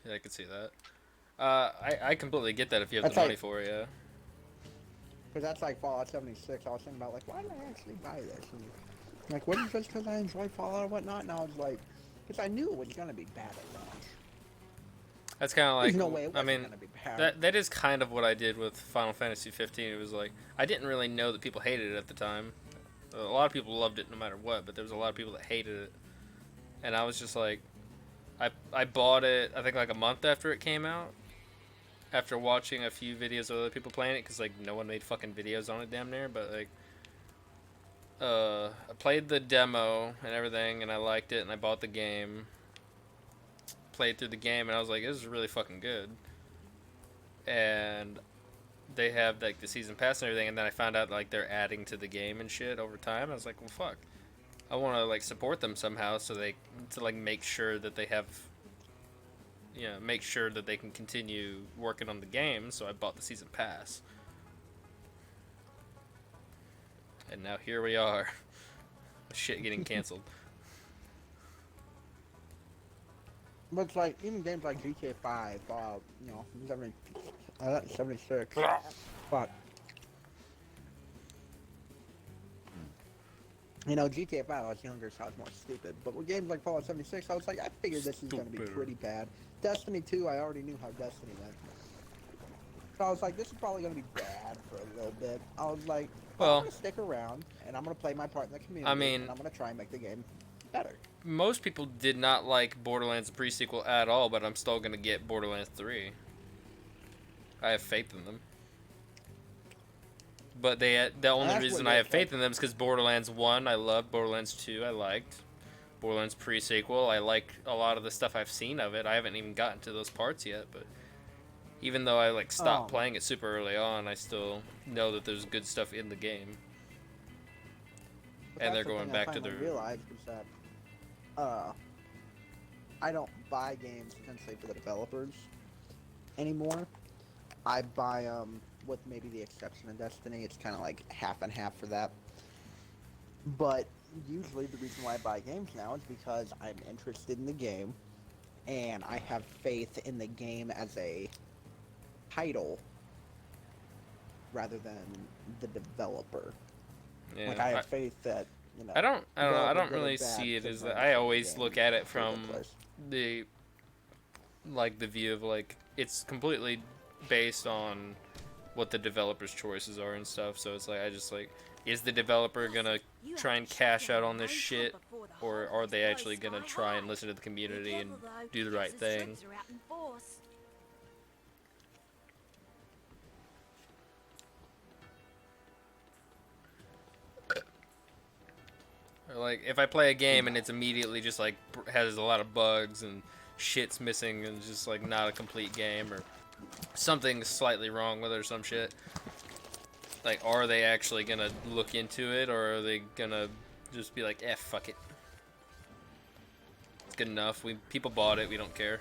Yeah, I could see that. I completely get that if you have That's the money like- for it, yeah. Because that's like Fallout 76. I was thinking about like, why did I actually buy this? And, like, was it just because I enjoy Fallout or whatnot? And I was like, because I knew it was gonna be bad at launch. That's kind of like, There's no way it I wasn't mean, gonna be bad. that is kind of what I did with Final Fantasy 15. It was like, I didn't really know that people hated it at the time. A lot of people loved it no matter what, but there was a lot of people that hated it. And I was just like, I bought it, I think like a month after it came out. After watching a few videos of other people playing it, because like no one made fucking videos on it damn near, but like I played the demo and everything, and I liked it, and I bought the game, played through the game, and I was like, this is really fucking good. And they have like the season pass and everything, and then I found out like they're adding to the game and shit over time. I was like, well, fuck, I want to like support them somehow, so to like make sure that they have, you know, make sure that they can continue working on the game. So I bought the season pass, and now here we are. Shit getting canceled. But it's like even games like GTA 5, Fallout, 76. Fuck. GTA 5, I was younger, so I was more stupid. But with games like Fallout 76, I was like, I figured this is going to be Stupid. pretty bad. Destiny 2, I already knew how Destiny went. So I was like, this is probably going to be bad for a little bit. I was like, I'm Well, going to stick around, and I'm going to play my part in the community, I mean- and I'm going to try and make the game better. most people did not like Borderlands pre-sequel at all, but I'm still gonna get Borderlands 3. I have faith in them. But the only That's reason what I it have is, faith in them is because Borderlands 1 I loved, Borderlands 2 I liked, Borderlands pre-sequel I like a lot of the stuff I've seen of it. I haven't even gotten to those parts yet, but even though I like stopped playing it super early on, I still know that there's good stuff in the game. But And that's they're the going thing back I to finally their- realized was that I don't buy games essentially for the developers anymore. I buy them with maybe the exception of Destiny. It's kind of like half and half for that. But usually the reason why I buy games now is because I'm interested in the game and I have faith in the game as a title rather than the developer. Yeah, Like I have faith that I don't know. I developers, don't good or really bad, see it can as run that. a I fucking always game look at it in a good from place. the view of like it's completely based on what the developer's choices are and stuff. So it's like I just like, is the developer gonna try and cash out on this shit, or are they actually gonna try and listen to the community and do the right thing? Or like if I play a game and it's immediately just like has a lot of bugs and shit's missing and just like not a complete game, or something slightly wrong with it or some shit, like are they actually gonna look into it, or are they gonna just be like, fuck it, it's good enough, people bought it, we don't care.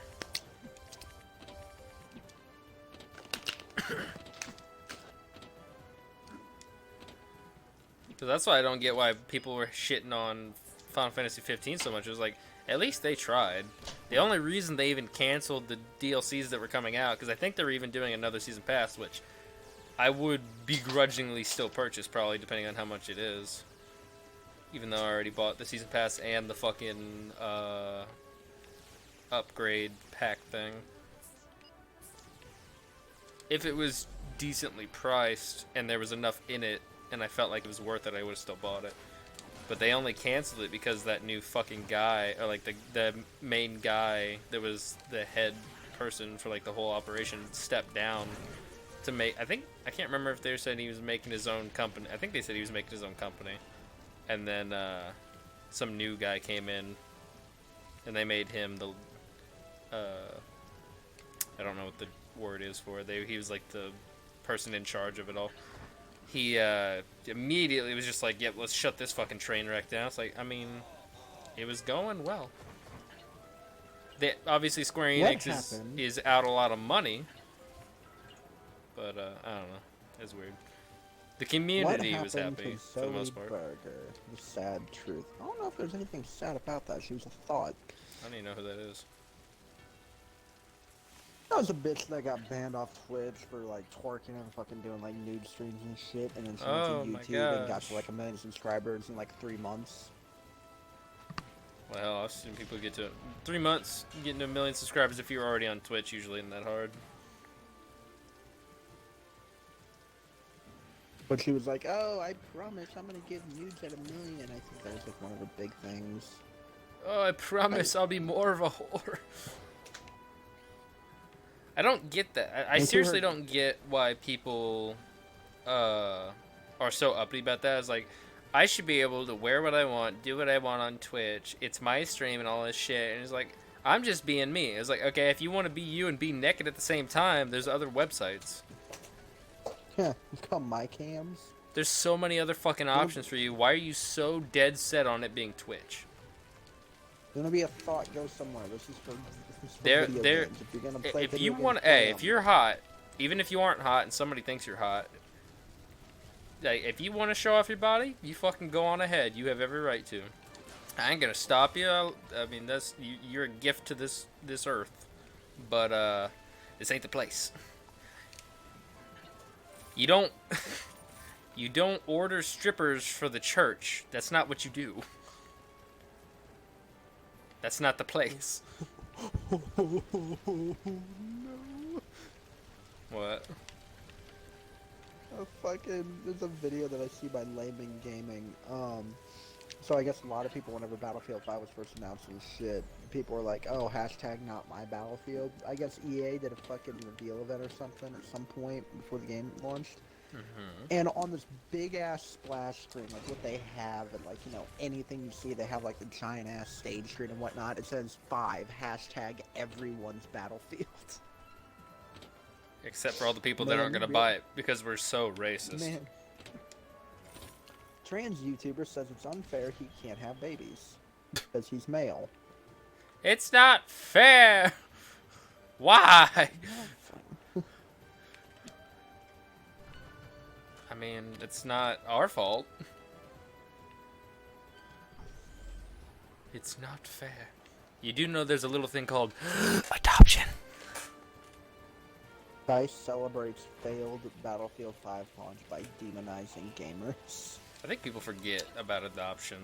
So that's why I don't get why people were shitting on Final Fantasy 15 so much. It was like, at least they tried. The only reason they even canceled the DLCs that were coming out, because I think they were even doing another season pass, which I would begrudgingly still purchase, probably, depending on how much it is. Even though I already bought the season pass and the fucking upgrade pack thing. If it was decently priced and there was enough in it and I felt like it was worth it, I would have still bought it. But they only canceled it because that new fucking guy, or like the main guy that was the head person for like the whole operation, stepped down to make, I can't remember if they said he was making his own company. I think they said he was making his own company. And then some new guy came in and they made him the, I don't know what the word is for it. He was like the person in charge of it all. He immediately was just like, yep, let's shut this fucking train wreck down. It's like, I mean, it was going well. Obviously Square Enix is out a lot of money, but I don't know. It's weird. The community was happy for the most part. Burger, the sad truth. I don't know if there's anything sad about that. She was a thought. I don't even know who that is. That was a bitch that got banned off Twitch for like twerking and fucking doing like nude streams and shit, and then she went to YouTube and got to like 1 million subscribers in like 3 months. Well, I've seen people get to 3 months, getting to 1 million subscribers if you're already on Twitch. Usually isn't that hard. But she was like, "Oh, I promise I'm gonna get nudes at 1 million." I think that was like one of her big things. Oh, I promise I'll be more of a whore. I don't get that. I seriously don't get why people are so uppity about that. It's like, I should be able to wear what I want, do what I want on Twitch. It's my stream and all this shit. And it's like, I'm just being me. It's like, okay, if you want to be you and be naked at the same time, there's other websites. Yeah, it's called MyCams. There's so many other fucking options for you. Why are you so dead set on it being Twitch? There's gonna be a thought go somewhere. This is for There, video games. If you're gonna play if video you games, want, play hey, them. if you're hot, even if you aren't hot and somebody thinks you're hot, like, if you want to show off your body, you fucking go on ahead. You have every right to. I ain't gonna stop you. I mean, you're a gift to this earth, but this ain't the place. You don't you don't order strippers for the church. That's not what you do. That's not the place. No. What? There's a video that I see by Layman Gaming. So I guess a lot of people, whenever Battlefield 5 was first announced and shit, people were like, "Oh, hashtag not my Battlefield." I guess EA did a fucking reveal event or something at some point before the game launched. Mm-hmm. And on this big ass splash screen, like what they have, and like, you know, anything you see, they have like the giant ass stage screen and whatnot. It says 5 hashtag everyone's Battlefield. Except for all the people that aren't gonna buy it because we're so racist. Man. Trans YouTuber says it's unfair he can't have babies because he's male. It's not fair. Why? I mean, it's not our fault. It's not fair. You do know there's a little thing called adoption. DICE celebrates failed Battlefield 5 launch by demonizing gamers. I think people forget about adoption.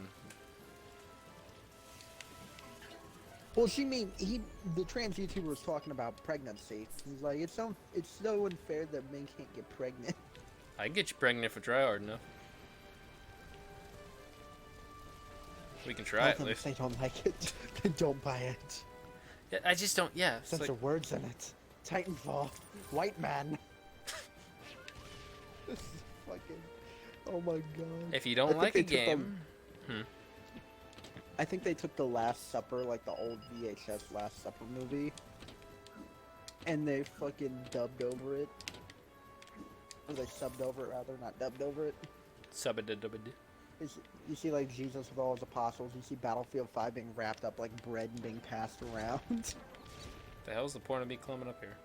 Well, the trans YouTuber was talking about pregnancy. He's like, it's so unfair that men can't get pregnant. I can get you pregnant if I try hard enough. We can try at least. If they don't like it, then don't buy it. Yeah, I just don't. Yeah, it's Censor like, words in it. Titanfall. White man. This is fucking... Oh my god. if you don't like a game, I think they took the Last Supper, like the old VHS Last Supper movie, and they fucking dubbed over it. Or they subbed over it, rather, not dubbed over it. You see, like, Jesus with all his apostles, you see Battlefield 5 being wrapped up like bread and being passed around. The hell's the point of me climbing up here?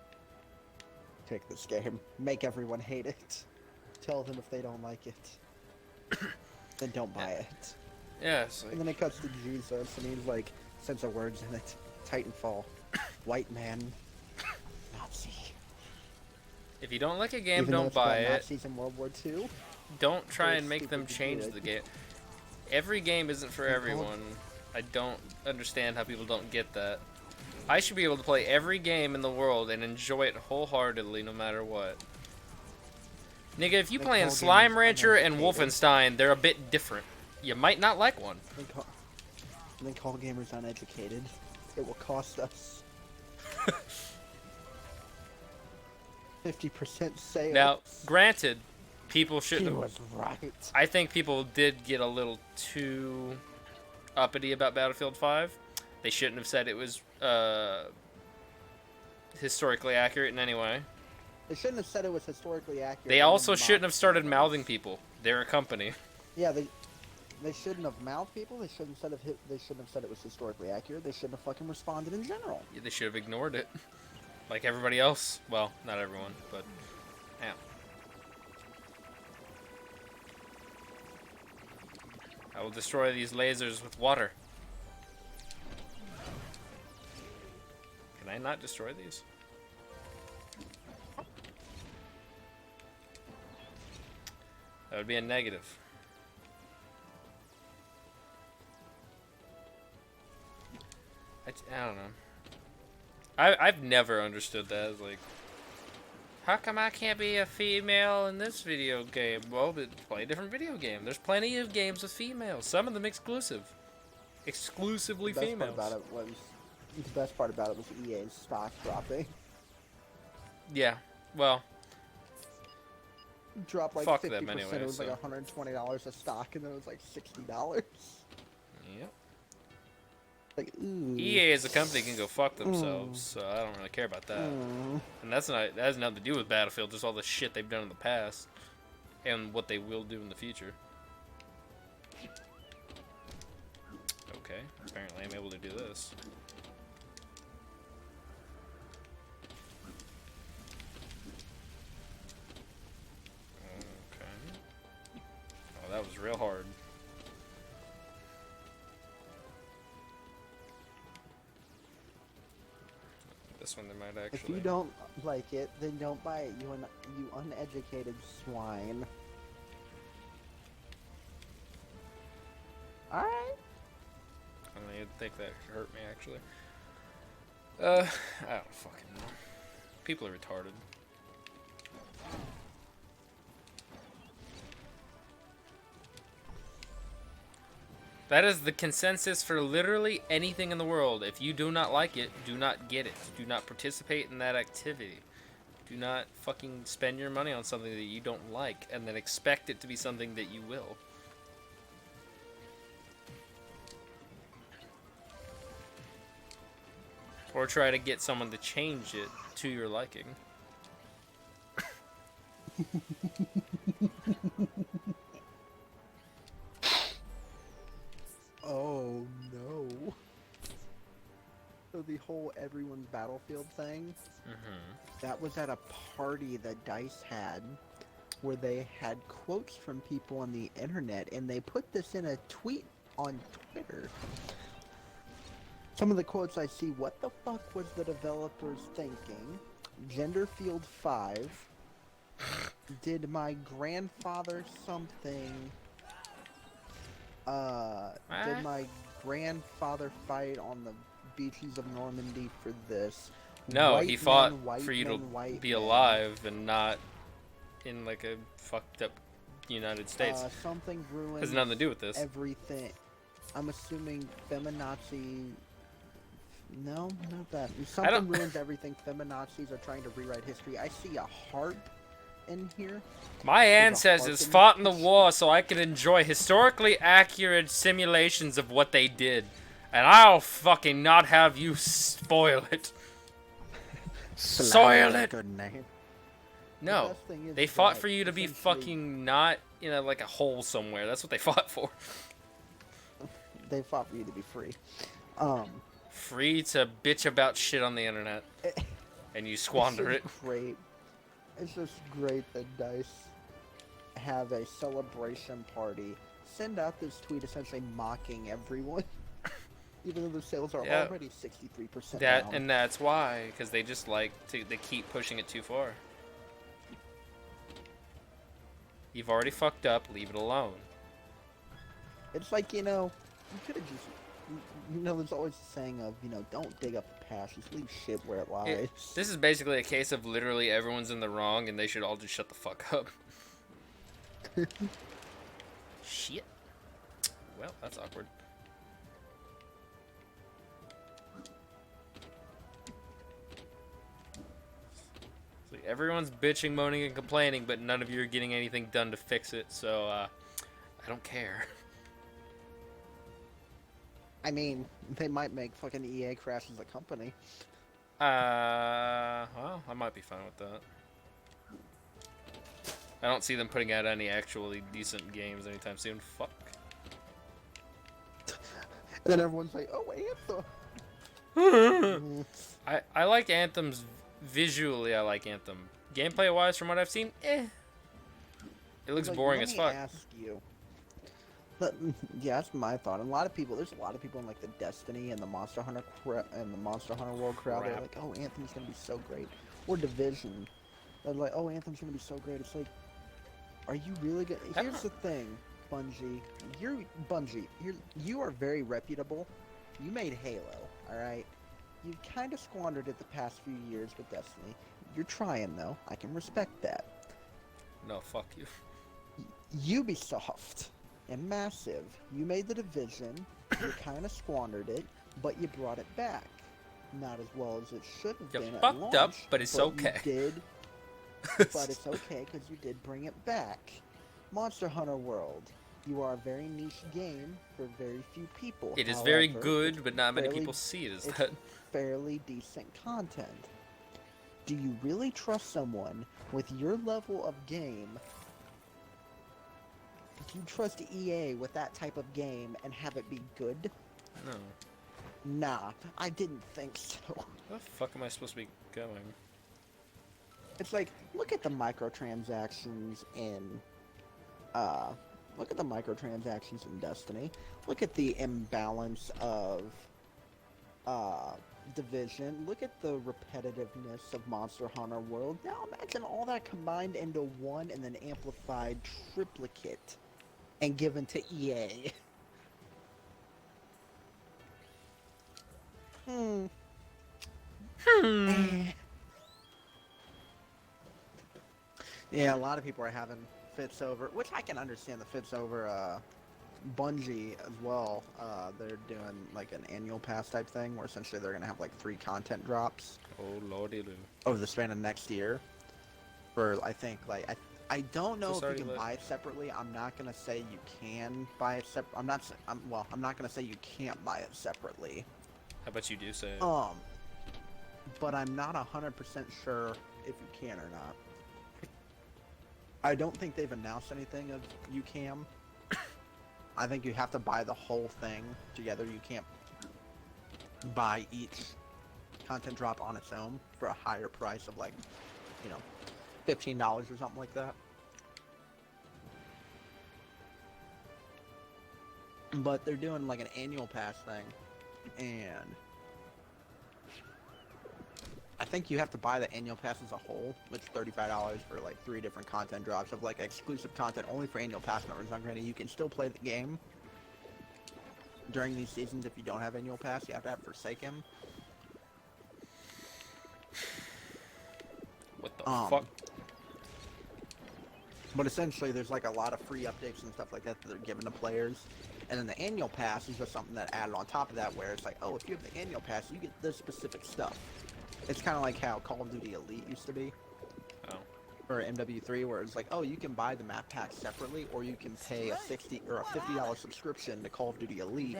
Take this game. Make everyone hate it. Tell them if they don't like it. Then don't buy it. Yeah, it's like, And then it cuts to Jesus, and he's like, censor words in it. Titanfall. White man. Nazi. if you don't like a game, Even though don't it's buy about it. Nazis in World War II. Don't try it's and make them stupid to do change it. the game. Every game isn't for It's everyone. I don't understand how people don't get that. I should be able to play every game in the world and enjoy it wholeheartedly no matter what. Nigga, if you They playing call Slime games Rancher and uneducated. Wolfenstein, they're a bit different. You might not like one. They call gamers uneducated. It will cost us 50% sales. Now, granted, people he shouldn't have... was right. I think people did get a little too uppity about Battlefield 5. They shouldn't have said it was historically accurate in any way. They shouldn't have said it was historically accurate. They and also then shouldn't have mocked started gamers. mouthing people. They're a company. Yeah, they shouldn't have mouthed people. They shouldn't they shouldn't have said it was historically accurate. They shouldn't have fucking responded in general. They should have ignored it. Like everybody else. Well, not everyone, but... Yeah. I will destroy these lasers with water. Can I not destroy these? That would be a negative. I don't know. I've never understood that. It's like, how come I can't be a female in this video game? Well, but play a different video game. There's plenty of games with females. Some of them exclusive. Exclusively The best females. part about it was EA's stock dropping. Yeah. Well, Dropped like Fuck 50%. them anyway, it was so. like $120 a stock, and then it was like $60. yep. Like, ooh. EA as a company can go fuck themselves, so I don't really care about that. And that has nothing to do with Battlefield, just all the shit they've done in the past and what they will do in the future. Okay, apparently I'm able to do this. Okay. Oh, that was real hard. This one they might If actually... you don't like it, then don't buy it, you uneducated swine. Alright. I don't even think that could hurt me, actually. I don't fucking know. People are retarded. That is the consensus for literally anything in the world. If you do not like it, do not get it. Do not participate in that activity. Do not fucking spend your money on something that you don't like and then expect it to be something that you will. Or try to get someone to change it to your liking. Oh no. So the whole everyone's Battlefield thing, that was at a party that DICE had where they had quotes from people on the internet, and they put this in a tweet on Twitter. Some of the quotes I see, what the fuck was the developers thinking? Genderfield 5. Did my grandfather something? Did my grandfather fight on the beaches of Normandy for this? No, White he fought man, white for you to man, white be man. alive and not in like a fucked up United States. Something ruins Has nothing to do with this. everything. I'm assuming feminazi. No, not that. Something ruins everything. Feminazis are trying to rewrite history. I see a heart in here. My There's a ancestors heart in fought in the this. war so I could enjoy historically accurate simulations of what they did. And I'll fucking not have you spoil it. Soil it! Good name. No, best thing is they fought that for you to be essentially- fucking not in a, like a hole somewhere. That's what they fought for. They fought for you to be free. Free to bitch about shit on the internet. And you squander it. It's just great. It's just great that DICE have a celebration party send out this tweet essentially mocking everyone, even though the sales are Yeah. already 63% That down. and that's why, because they just they keep pushing it too far. You've already fucked up. Leave it alone. It's like, you could have just, there's always the saying of, don't dig up the past, just leave shit where it lies. This is basically a case of literally everyone's in the wrong, and they should all just shut the fuck up. Shit. Well, that's awkward. It's like everyone's bitching, moaning, and complaining, but none of you are getting anything done to fix it, so, I don't care. I mean, they might make fucking EA crash as a company. Well, I might be fine with that. I don't see them putting out any actually decent games anytime soon. Fuck. And then everyone's like, oh, Anthem! I like Anthem's visually. I like Anthem. Gameplay wise, from what I've seen, eh. It looks Like, boring let as me fuck. ask you. Yeah, that's my thought. And there's a lot of people in like the Destiny and the Monster Hunter and the Monster Hunter World crowd. They're Crap. like, oh, Anthem's gonna be so great. Or Division. They're like, oh, Anthem's gonna be so great. It's like, are you really gonna? Here's the thing, Bungie. You are very reputable. You made Halo, all right. You've kind of squandered it the past few years with Destiny. You're trying though. I can respect that. No, fuck you. Ubisoft and Massive, you made the Division, you kind of squandered it, but you brought it back. Not as well as it should have You been at fucked launch, up, but it's okay. You did, but it's okay because you did bring it back. Monster Hunter World, you are a very niche game for very few people. It is very However, good, it's but not many fairly- people see it as it's that. fairly decent content. Do you really trust someone with your level of game? Do you trust EA with that type of game and have it be good? No. Nah, I didn't think so. Where the fuck am I supposed to be going? It's like, look at the microtransactions in Destiny. Look at the imbalance of Division. Look at the repetitiveness of Monster Hunter World. Now imagine all that combined into one and then amplified triplicate and given to EA. Yeah, a lot of people are having fits over, which I can understand the fits over Bungie as well. They're doing like an annual pass type thing where essentially they're going to have like 3 content drops Oh lordy loo. over the span of next year. For I think like I don't know This if you already can lit. buy it separately. I'm not gonna say you can buy it separate. I'm not gonna say you can't buy it separately. How about you do say it? But I'm not 100% sure if you can or not. I don't think they've announced anything of you can. I think you have to buy the whole thing together. You can't buy each content drop on its own for a higher price of like, $15 or something like that. But they're doing like an annual pass thing, and I think you have to buy the annual pass as a whole. It's $35 for like 3 different content drops of like exclusive content only for annual pass members. Now, granted, you can still play the game during these seasons if you don't have annual pass. You have to have Forsaken. What the fuck? But essentially, there's like a lot of free updates and stuff like that they're giving to players. And then the annual pass is just something that added on top of that, where it's like, oh, if you have the annual pass, you get this specific stuff. It's kind of like how Call of Duty Elite used to be, Oh. or MW3, where it's like, oh, you can buy the map pack separately, or you can pay a $60 or a $50 subscription to Call of Duty Elite,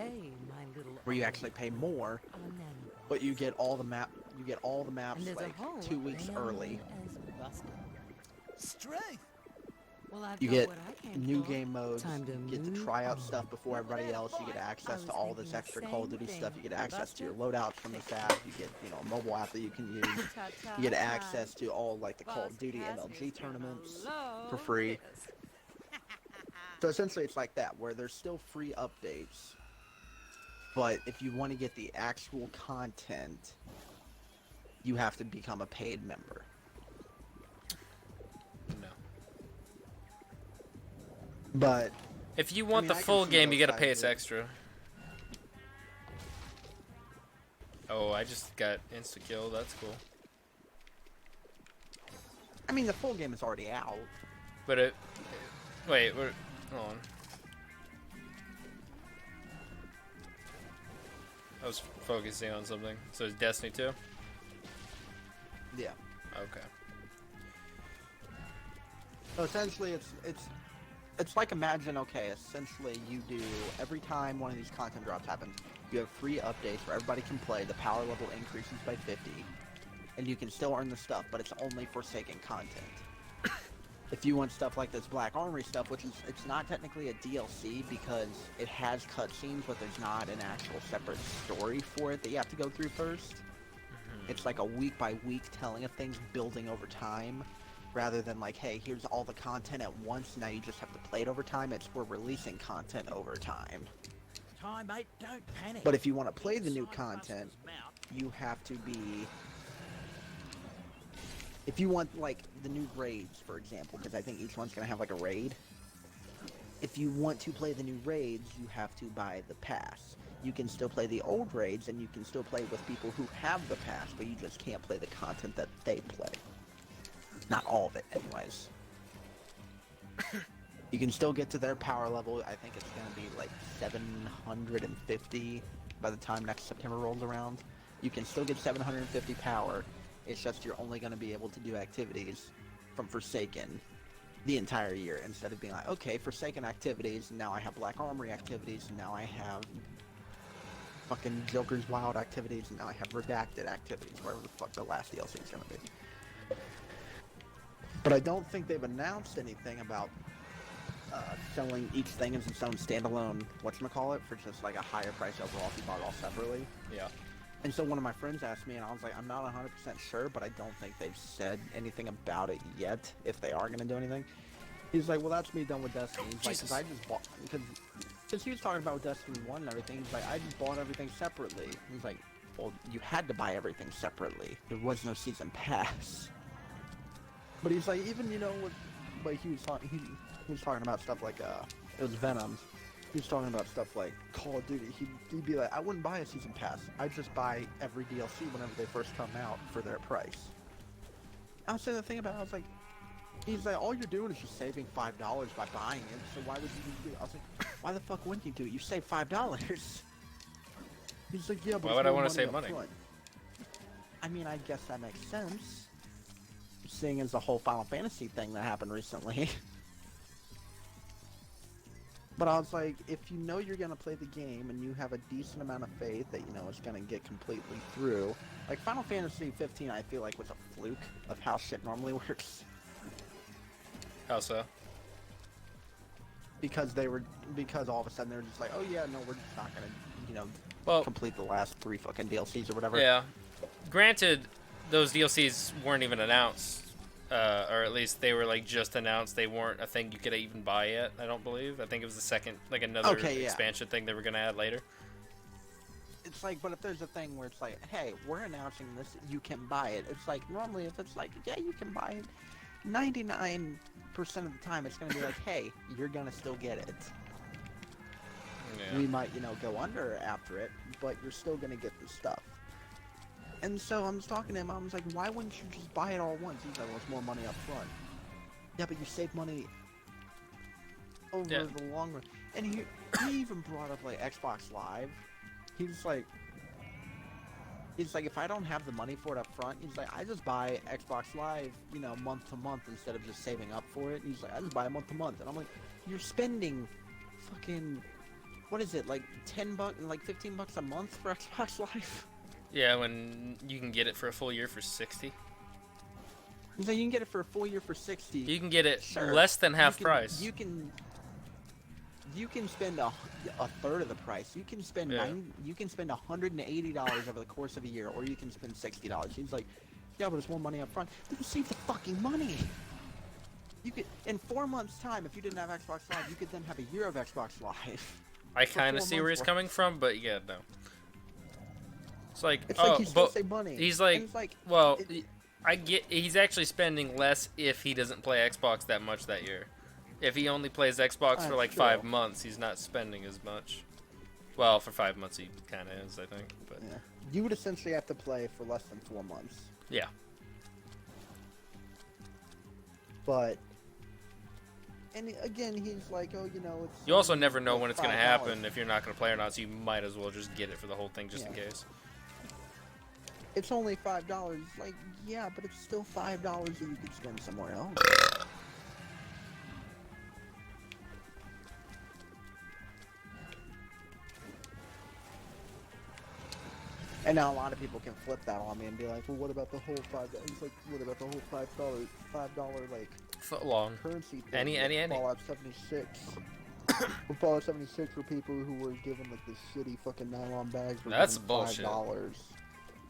where you actually pay more, but you get all the maps like 2 weeks early. Strength. Well, I've You got get what I came new for. game modes, Time to you get to move try out on. stuff before everybody else, you get access I to was all this thinking the extra Call of same Duty thing. stuff, you get access to your Buster? loadouts from this app, you get, a mobile app that you can use, you get access to all like the Call of Duty MLG tournaments for free. So essentially, it's like that, where there's still free updates, but if you want to get the actual content, you have to become a paid member. No. But If you want the I can full see game, both you gotta sides pay of us it. extra. Oh, I just got insta-kill. That's cool. I mean, the full game is already out. But it... Wait, hold on. I was focusing on something. So it's Destiny 2? Yeah. Okay. So essentially, it's like, imagine, okay, essentially you do, every time one of these content drops happens, you have free updates where everybody can play, the power level increases by 50, and you can still earn the stuff, but it's only Forsaken content. If you want stuff like this Black Armory stuff, which is, it's not technically a DLC because it has cutscenes, but there's not an actual separate story for it that you have to go through first. It's like a week by week telling of things building over time, rather than like, hey, here's all the content at once, now you just have to play it over time. It's, we're releasing content over time. Time, mate, don't panic. But if you want to play the new Inside content, Buster's mouth. you have to be... If you want, like, the new raids, for example, because I think each one's going to have, like, a raid. If you want to play the new raids, you have to buy the pass. You can still play the old raids, and you can still play with people who have the pass, but you just can't play the content that they play. Not all of it, anyways. You can still get to their power level. I think it's going to be, like, 750 by the time next September rolls around. You can still get 750 power. It's just you're only going to be able to do activities from Forsaken the entire year, instead of being like, okay, Forsaken activities, now I have Black Armory activities, and now I have fucking Joker's Wild activities, and now I have Redacted activities, whatever the fuck the last DLC is going to be. But I don't think they've announced anything about selling each thing as its own standalone, whatchamacallit, for just like a higher price overall if you bought it all separately. Yeah. And so one of my friends asked me, and I was like, I'm not 100% sure, but I don't think they've said anything about it yet, if they are going to do anything. He's like, well, that's me done with Destiny. He's like, because I just bought, because he was talking about Destiny 1 and everything, he's like, I just bought everything separately. He's like, well, you had to buy everything separately. There was no season pass. But he's like, even, you know, with, like, he was talking about stuff like, it was Venom. He was talking about stuff like Call of Duty. He'd be like, I wouldn't buy a season pass. I'd just buy every DLC whenever they first come out for their price. I was saying the thing about it, I was like, he's like, all you're doing is just saving $5 by buying it, so why would you do it? I was like, why the fuck wouldn't you do it? You save $5. He's like, yeah, but Why would I want to save money? Front. I mean, I guess that makes sense, seeing as the whole Final Fantasy thing that happened recently. But I was like, if you know you're going to play the game and you have a decent amount of faith that, you know, it's going to get completely through. Like, Final Fantasy 15, I feel like was a fluke of how shit normally works. How so? Because all of a sudden they're just like, oh yeah, no, we're just not going to, you know, complete the last 3 fucking DLCs or whatever. Yeah. Granted, those DLCs weren't even announced. Or at least they were like just announced. They weren't a thing you could even buy yet, I don't believe. I think it was the second, like another expansion thing they were going to add later. It's like, but if there's a thing where it's like, hey, we're announcing this, you can buy it. It's like, normally if it's like, yeah, you can buy it, 99% of the time it's going to be like, hey, you're going to still get it. Yeah. We might, you know, go under after it, but you're still going to get the stuff. And so I was talking to him, I was like, why wouldn't you just buy it all at once? He's like, well, it's more money up front. Yeah, but you save money over the long run. And he even brought up, like, Xbox Live. He's like, if I don't have the money for it up front, he's like, I just buy Xbox Live, you know, month to month instead of just saving up for it. And he's like, I just buy it month to month. And I'm like, you're spending fucking, what is it, like $10, like $15 a month for Xbox Live? Yeah, when you can get it for a full year for 60. So you can get it for a full year for 60. You can get it Sure. less than half price. You can spend a third of the price. You can spend you can spend $180 over the course of a year, or you can spend $60. He's like, yeah, but it's more money up front. Then save the fucking money. You could in 4 months' time, if you didn't have Xbox Live, you could then have a year of Xbox Live. I For kind of 4 see where months he's worth. coming from, but yeah, no. It's like, It's oh, like you still but save money. he's And like, it's like, well, it- I get he's actually spending less if he doesn't play Xbox that much that year. If he only plays Xbox for That's like true. 5 months, he's not spending as much. Well, for 5 months he kind of is, I think. But yeah. You would essentially have to play for less than 4 months. yeah, But, and again, he's like, oh, you know, it's. you also never know like when it's gonna $5. happen if you're not gonna play or not. So you might as well just get it for the whole thing just in Yeah. case. It's only $5. Like, yeah, but it's still $5 that you could spend somewhere else. And now a lot of people can flip that on me and be like, well, what about the whole $5? It's like, what about the whole $5 like Foot long. currency thing? Any. Fallout 76. Well, Fallout 76 were people who were given like the shitty fucking nylon bags. Were That's given bullshit. $5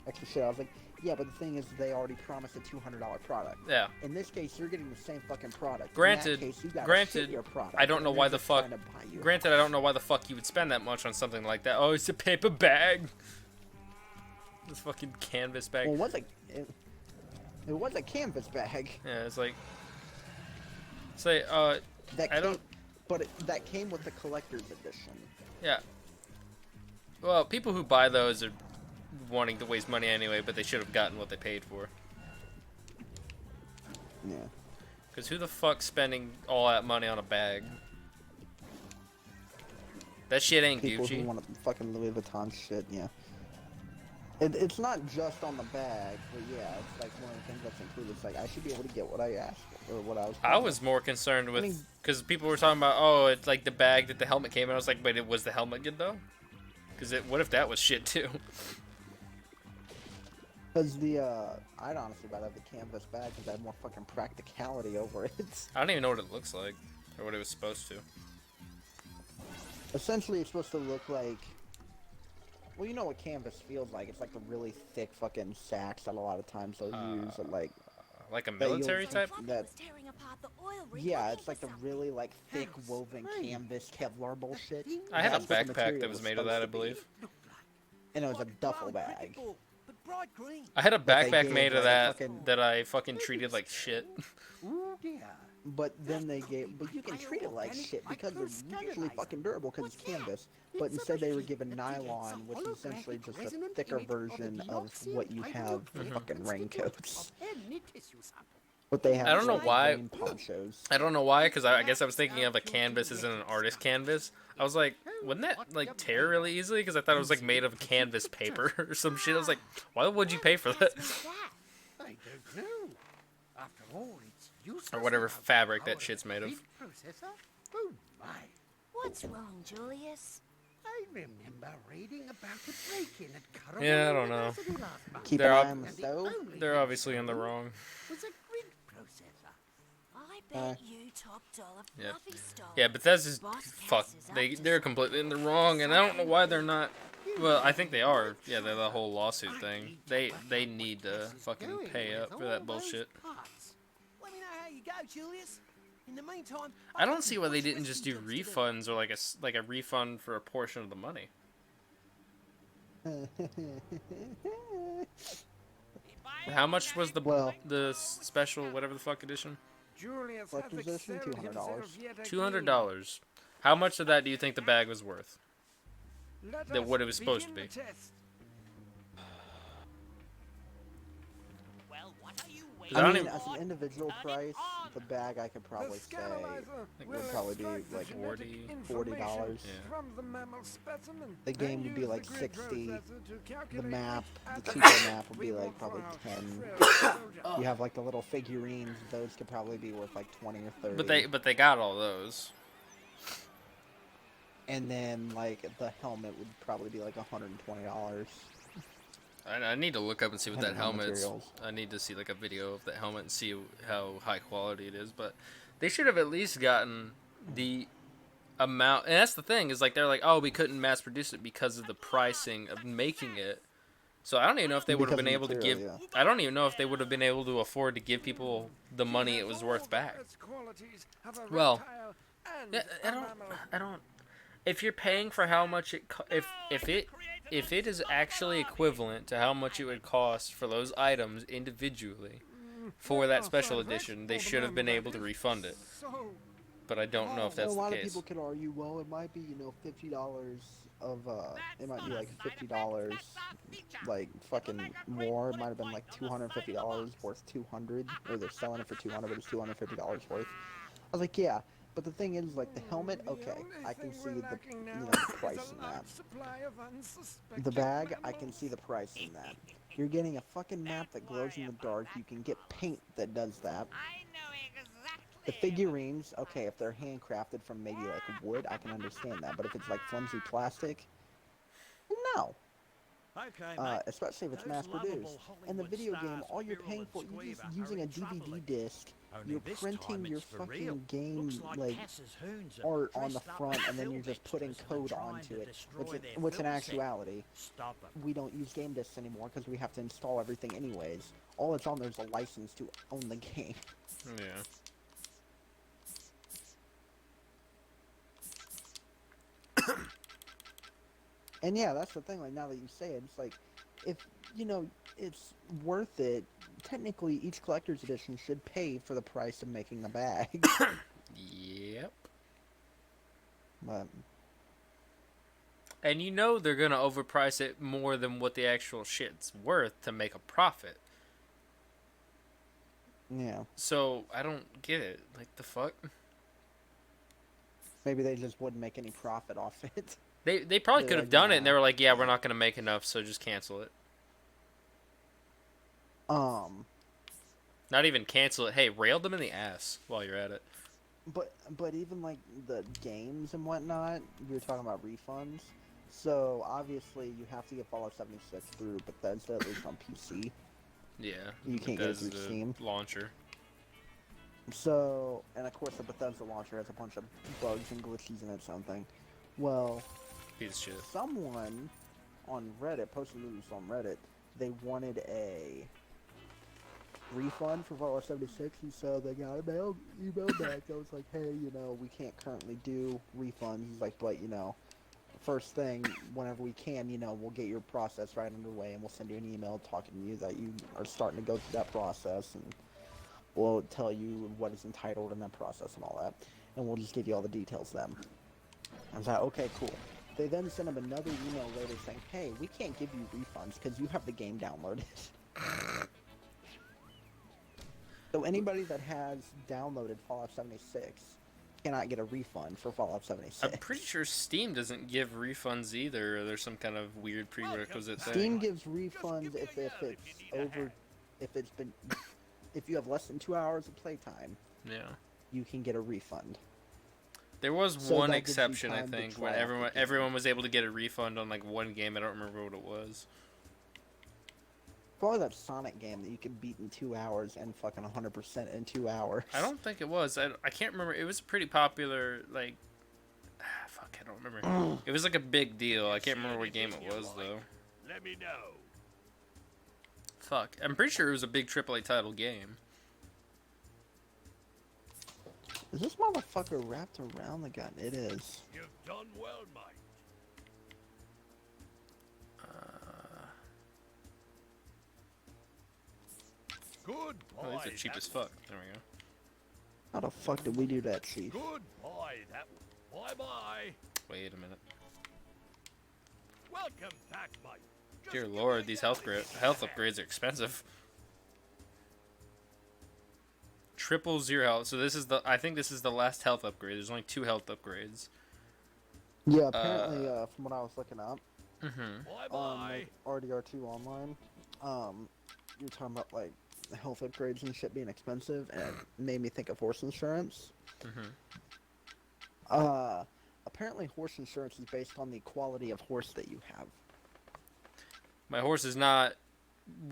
extra shit. I was like, yeah, but the thing is, they already promised a $200 product. Yeah. In this case, you're getting the same fucking product. Granted- In that case, you got granted, a shittier product. I don't know and why they're the just fuck- trying to buy you out. Granted, I don't know why the fuck you would spend that much on something like that. Oh, it's a paper bag. This fucking canvas bag. Well, it was a canvas bag. Yeah, it's like, say, That I came, don't- But that came with the collector's edition. yeah. Well, people who buy those are wanting to waste money anyway, but they should have gotten what they paid for. Yeah. Because who the fuck's spending all that money on a bag? That shit ain't People who Gucci. want to fucking Louis Vuitton shit, yeah. It's not just on the bag, but yeah, it's like one of the things that's included. It's like, I should be able to get what I asked for, or what I was I promised. was more concerned with, mean- because people were talking about, oh, it's like the bag that the helmet came in. I was like, wait, was the helmet good though? Because what if that was shit too? Because I'd honestly rather have the canvas bag because I have more fucking practicality over it. I don't even know what it looks like, or what it was supposed to. Essentially, it's supposed to look like... Well, you know what canvas feels like. It's like the really thick fucking sacks that a lot of times they'll use at like... Like a That you'll military take- type? Floppy that- was tearing apart the oil rig Yeah, looking it's like for the something. really like thick woven canvas Kevlar bullshit. I had a That's what the backpack material that was made of that, I supposed to be. believe. And it was a Like duffel brown bag. cricket ball, but bright green. I had a But they backpack gave, made of like, that fucking- that I fucking treated like shit. Ooh dear. But then they gave, but you can treat it like shit because they're usually fucking durable because it's canvas. But instead they were given nylon, which is essentially just a thicker version of what you have for fucking raincoats. What they have. I don't know for why- rain ponchos. I don't know why, because I guess I was thinking of a canvas as in an artist canvas. I was like, wouldn't that like tear really easily? Because I thought it was like made of canvas paper or some shit. I was like, why would you pay for that? I don't know. After all, it's useless. Or whatever without fabric power that shit's made of. feed processor. Oh my. What's wrong, Julius? I remember reading about a break-in at Currawong Yeah, I don't know. University last month. Keep They're an ob- eye on the And the stove. only They're thing obviously in the sold wrong. was a grid processor. I bet you top dollar Yeah. Fluffy stole. Yeah, but that's just Boss fuck. Cass is up They're to completely in the wrong, and I don't know why they're not. Well, I think they are. Yeah, they're the whole lawsuit thing. They need to fucking pay up for that bullshit. Let me know how you go, Julius. In the meantime, I don't see why they didn't just do refunds or like a refund for a portion of the money. How much was the Well- the special whatever the fuck edition? Julius What hath position? excelled $200. himself yet again. $200. How much of that do you think the bag was worth? Let Than us what it was supposed to begin be. the test. Well, what are you I waiting don't I mean, even- as an individual price, the bag I could probably The say scandalizer will would probably be extract the like genetic $40. information Yeah. from the mammal specimen, The game then would be use like the grid 60. processor to The calculate map, which the attributes cheaper map would we be like want for probably our 10. soldier. You have like the little figurines; those could probably be worth like 20 or 30. But they got all those. And then like the helmet would probably be like $120. I need to look up and see what that Depending on helmet's. materials. I need to see like a video of that helmet and see how high quality it is. But they should have at least gotten the amount. And that's the thing is like they're like, oh, we couldn't mass produce it because of the pricing of making it. So I don't even know if they would have Because been of able to material, give. yeah. I don't even know if they would have been able to afford to give people the money it was worth back. Well, yeah, I don't. If you're paying for how much it, if it is actually equivalent to how much it would cost for those items individually for that special edition, they should have been able to refund it. But I don't know if Well, that's a the lot of case. people could argue, well, it might be, $50 of, it might be like $50, like, fucking more. It might have been like $250 worth 200, or they're selling it for 200, but it's $250 worth. I was like, yeah, but the thing is, like, the helmet, okay, I can see the, the price in that. The bag, I can see the price in that. You're getting a fucking map that glows in the dark. You can get paint that does that. The figurines, okay, if they're handcrafted from maybe like wood, I can understand that. But if it's like flimsy plastic, no. Okay, mate. Especially if it's Those mass produced. lovable In the Hollywood video game, stars, all you're Birrell paying and for, you're just Squeever, using are a in DVD trouble. disc. Only You're this printing time your it's for real. fucking game, Looks like Cass's hoons are art on the dressed up front, as and then you're film just putting extras and code trying onto to it. destroy their Which in film set. actuality, Stop 'em. we don't use game discs anymore because we have to install everything anyways. All it's on there's a license to own the game. Yeah. And yeah, that's the thing, like, now that you say it, it's like, if, it's worth it, technically each collector's edition should pay for the price of making the bag. Yep. But, And they're gonna overprice it more than what the actual shit's worth to make a profit. yeah. So I don't get it. Like the fuck? Maybe they just wouldn't make any profit off it. They probably They're could have like, done it, and they nah. were like, yeah, we're not gonna make enough, so just cancel it. Not even cancel it. Hey, rail them in the ass while you're at it. But even, like, the games and whatnot, you were talking about refunds. So, obviously, you have to get Fallout 76 through Bethesda, at least on PC. Yeah. You can't get it through Bethesda Steam. launcher. So, and of course the Bethesda launcher has a bunch of bugs and glitches in it, something. Well, Piece of shit. someone on Reddit posted this on Reddit. They wanted a refund for Fallout 76, and so they got an email back that was like, hey, we can't currently do refunds. He's like, but, first thing, whenever we can, we'll get your process right underway, and we'll send you an email talking to you that you are starting to go through that process, and we'll tell you what is entitled in that process and all that, and we'll just give you all the details then. I was like, okay, cool. They then sent him another email later saying, hey, we can't give you refunds because you have the game downloaded. So anybody that has downloaded Fallout 76 cannot get a refund for Fallout 76. I'm pretty sure Steam doesn't give refunds either, or there's some kind of weird prerequisite thing. Steam gives refunds if if you have less than 2 hours of playtime. Yeah. You can get a refund. There was So one that gives you exception, I time to think, try when out the game. everyone was able to get a refund on like one game. I don't remember what it was. Probably that Sonic game that you could beat in 2 hours and fucking 100% in 2 hours. I don't think it was. I can't remember. It was a pretty popular, like, fuck, I don't remember. It was like a big deal. I can't remember what game it was though. Let me know. Fuck, I'm pretty sure it was a big AAA title game. Is this motherfucker wrapped around the gun? It is. You've done well, mate. Good boy. Oh, these are cheap as fuck. There we go. How the fuck did we do that, Chief? Good boy. That. Bye bye. Wait a minute. Welcome back, mate. Just Dear give lord, me these that health little upgrades are expensive. Triple zero health. So I think this is the last health upgrade. There's only 2 health upgrades. Yeah, apparently, from what I was looking up, Bye on bye. like, RDR2 online, you're talking about like health upgrades and shit being expensive, and it made me think of horse insurance. Apparently horse insurance is based on the quality of horse that you have. My horse is not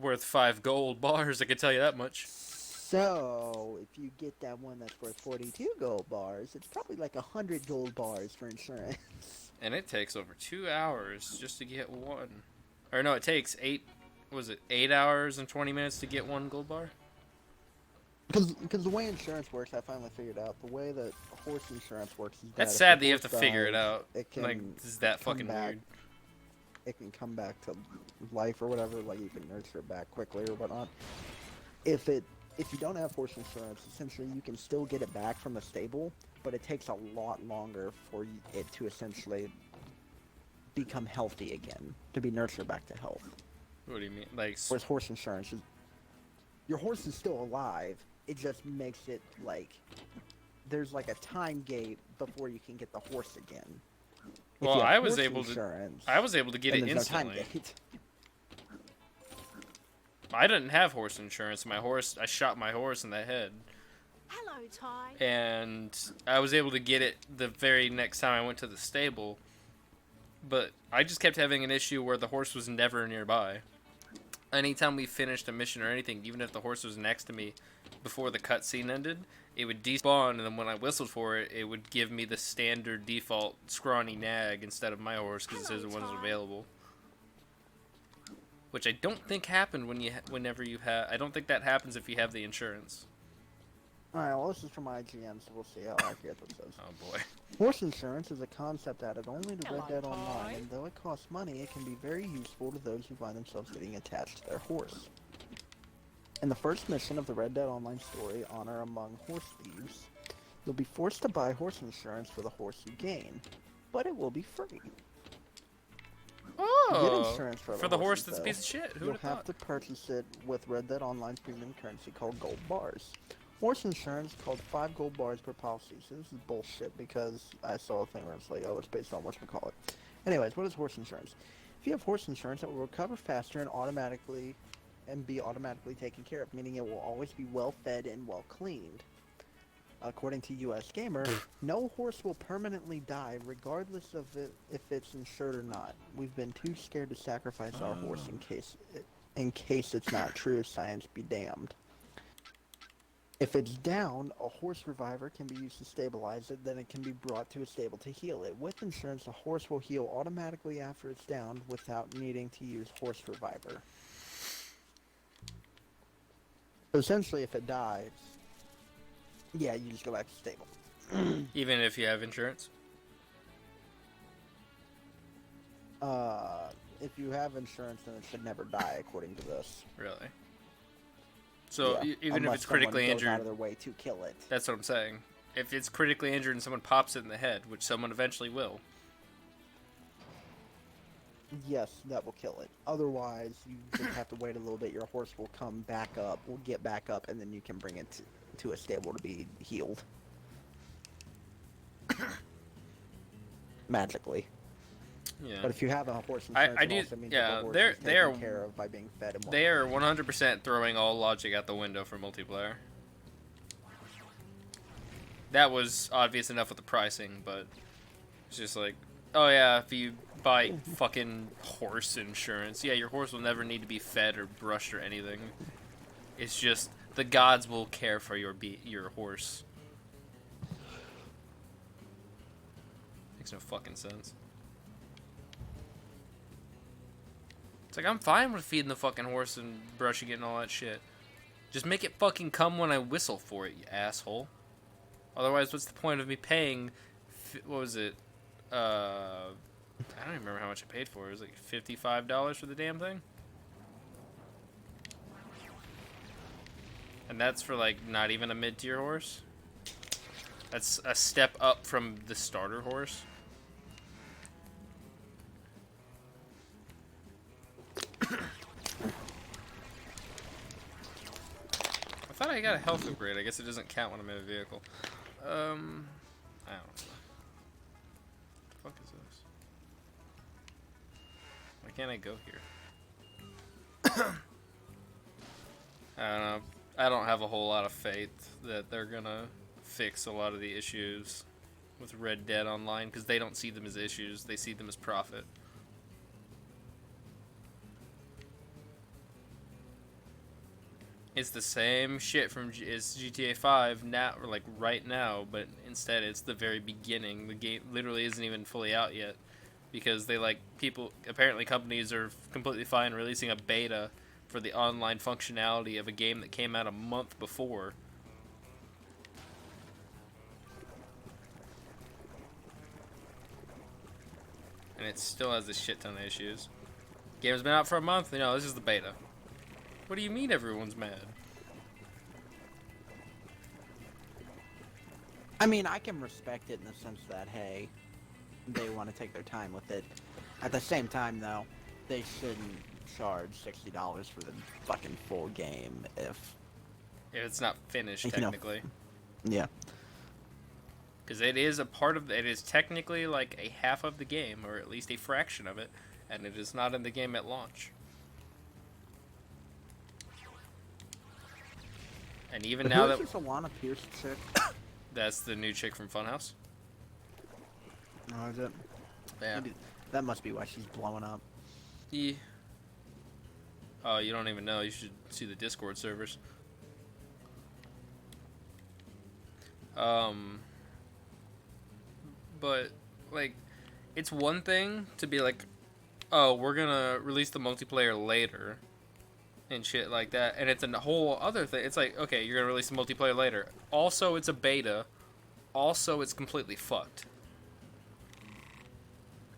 worth 5 gold bars, I can tell you that much. So, if you get that one that's worth 42 gold bars, it's probably like 100 gold bars for insurance. And it takes over 2 hours just to get one. Or no, it takes 8 was it 8 hours and 20 minutes to get one gold bar? Because the way insurance works, I finally figured out the way that horse insurance works is That's if sad the that you have to horse figure it dies, out. It can Like, is that come fucking back, weird? It can come back to life or whatever. Like you can nurture it back quickly or whatnot. If you don't have horse insurance, essentially you can still get it back from the stable, but it takes a lot longer for it to essentially become healthy again, to be nurtured back to health. What do you mean? Like, Whereas horse insurance, your horse is still alive. It just makes it like there's like a time gate before you can get the horse again. If well, you have I was horse able to get then it there's no time instantly. gate. I didn't have horse insurance. I shot my horse in the head. Hello, Ty. And I was able to get it the very next time I went to the stable. But I just kept having an issue where the horse was never nearby. Anytime we finished a mission or anything, even if the horse was next to me before the cutscene ended, it would despawn, and then when I whistled for it, it would give me the standard default scrawny nag instead of my horse because it says it wasn't available. Which I don't think happened whenever you have. I don't think that happens if you have the insurance. Alright, well this is from IGN, so we'll see how accurate this is. Oh boy. Horse insurance is a concept added only to Red Hello, Dead Ty. Online, and though it costs money, it can be very useful to those who find themselves getting attached to their horse. In the first mission of the Red Dead Online story, Honor Among Horse Thieves, you'll be forced to buy horse insurance for the horse you gain, but it will be free. To get Oh, insurance for the horse horses, that's a though, piece of shit. Who you'll would have have thought? to purchase it with Red Dead Online's premium currency called gold bars. Horse insurance called 5 gold bars per policy. So this is bullshit because I saw a thing where it's like, oh, it's based on whatchamacallit. Anyways, what is horse insurance? If you have horse insurance, it will recover faster and be automatically taken care of, meaning it will always be well fed and well cleaned. According to US Gamer, no horse will permanently die regardless of if it's insured or not. We've been too scared to sacrifice our horse in case it's not true, science be damned. If it's down, a horse reviver can be used to stabilize it, then it can be brought to a stable to heal it. With insurance, the horse will heal automatically after it's down without needing to use horse reviver. So essentially, if it dies, yeah, you just go back to stable. Even if you have insurance? If you have insurance, then it should never die, according to this. Really? So Yeah, even if unless it's critically someone goes out injured, of their way to kill it. that's what I'm saying. If it's critically injured and someone pops it in the head, which someone eventually will, Yes, that will kill it. Otherwise, you just have to wait a little bit. Your horse will come back up, will get back up, and then you can bring it to a stable to be healed. Magically. yeah. But if you have a horse I insurance, do- it also means yeah, that the horse they're- is they are- taken care of by being fed and They are 100% throwing all logic out the window for multiplayer. That was obvious enough with the pricing, but it's just like, oh yeah, if you buy fucking horse insurance, yeah, your horse will never need to be fed or brushed or anything. It's just the gods will care for your horse. Makes no fucking sense. It's like, I'm fine with feeding the fucking horse and brushing it and all that shit. Just make it fucking come when I whistle for it, you asshole. Otherwise, what's the point of me paying, what was it, I don't even remember how much I paid for it. It was like $55 for the damn thing? And that's for, like, not even a mid-tier horse? That's a step up from the starter horse? I thought I got a health upgrade. I guess it doesn't count when I'm in a vehicle. I don't know. What the fuck is this? Why can't I go here? I don't know. I don't have a whole lot of faith that they're gonna fix a lot of the issues with Red Dead Online because they don't see them as issues. They see them as profit. It's the same shit from as GTA 5 now, or like right now, but instead it's the very beginning. The game literally isn't even fully out yet because they apparently companies are completely fine releasing a beta for the online functionality of a game that came out a month before. And it still has a shit ton of issues. Game's been out for a month. No, this is the beta. What do you mean everyone's mad? I mean, I can respect it in the sense that, hey, they want to take their time with it. At the same time, though, they shouldn't charge $60 for the fucking full game if it's not finished, you know. technically. Yeah. Because it is a part of... It is technically like a half of the game, or at least a fraction of it, and it is not in the game at launch. And even now that... Who's this Alana Pierce chick? That's the new chick from Funhouse. Oh, is it? Yeah. Maybe that must be why she's blowing up. Yeah. Oh, you don't even know. You should see the Discord servers. But, like, it's one thing to be like, oh, we're gonna release the multiplayer later and shit like that, and it's a whole other thing. It's like, okay, you're gonna release the multiplayer later. Also, it's a beta. Also, it's completely fucked.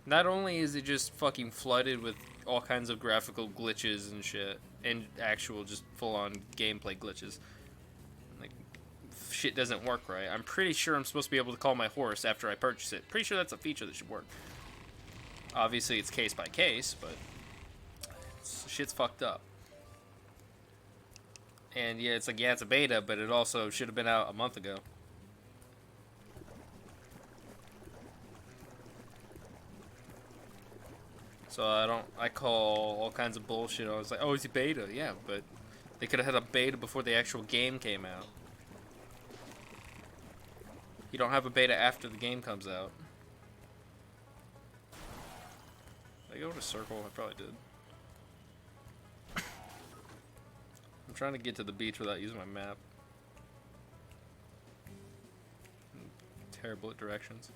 Not only is it just fucking flooded with all kinds of graphical glitches and shit, and actual just full-on gameplay glitches. Like, shit doesn't work right. I'm pretty sure I'm supposed to be able to call my horse after I purchase it. Pretty sure that's a feature that should work. Obviously, it's case by case, but shit's fucked up. And yeah, it's like, yeah, it's a beta, but it also should have been out a month ago. So I call all kinds of bullshit. I was like, oh, it's a beta. Yeah, but they could have had a beta before the actual game came out. You don't have a beta after the game comes out. Did I go to circle? I probably did. I'm trying to get to the beach without using my map. I'm terrible at directions.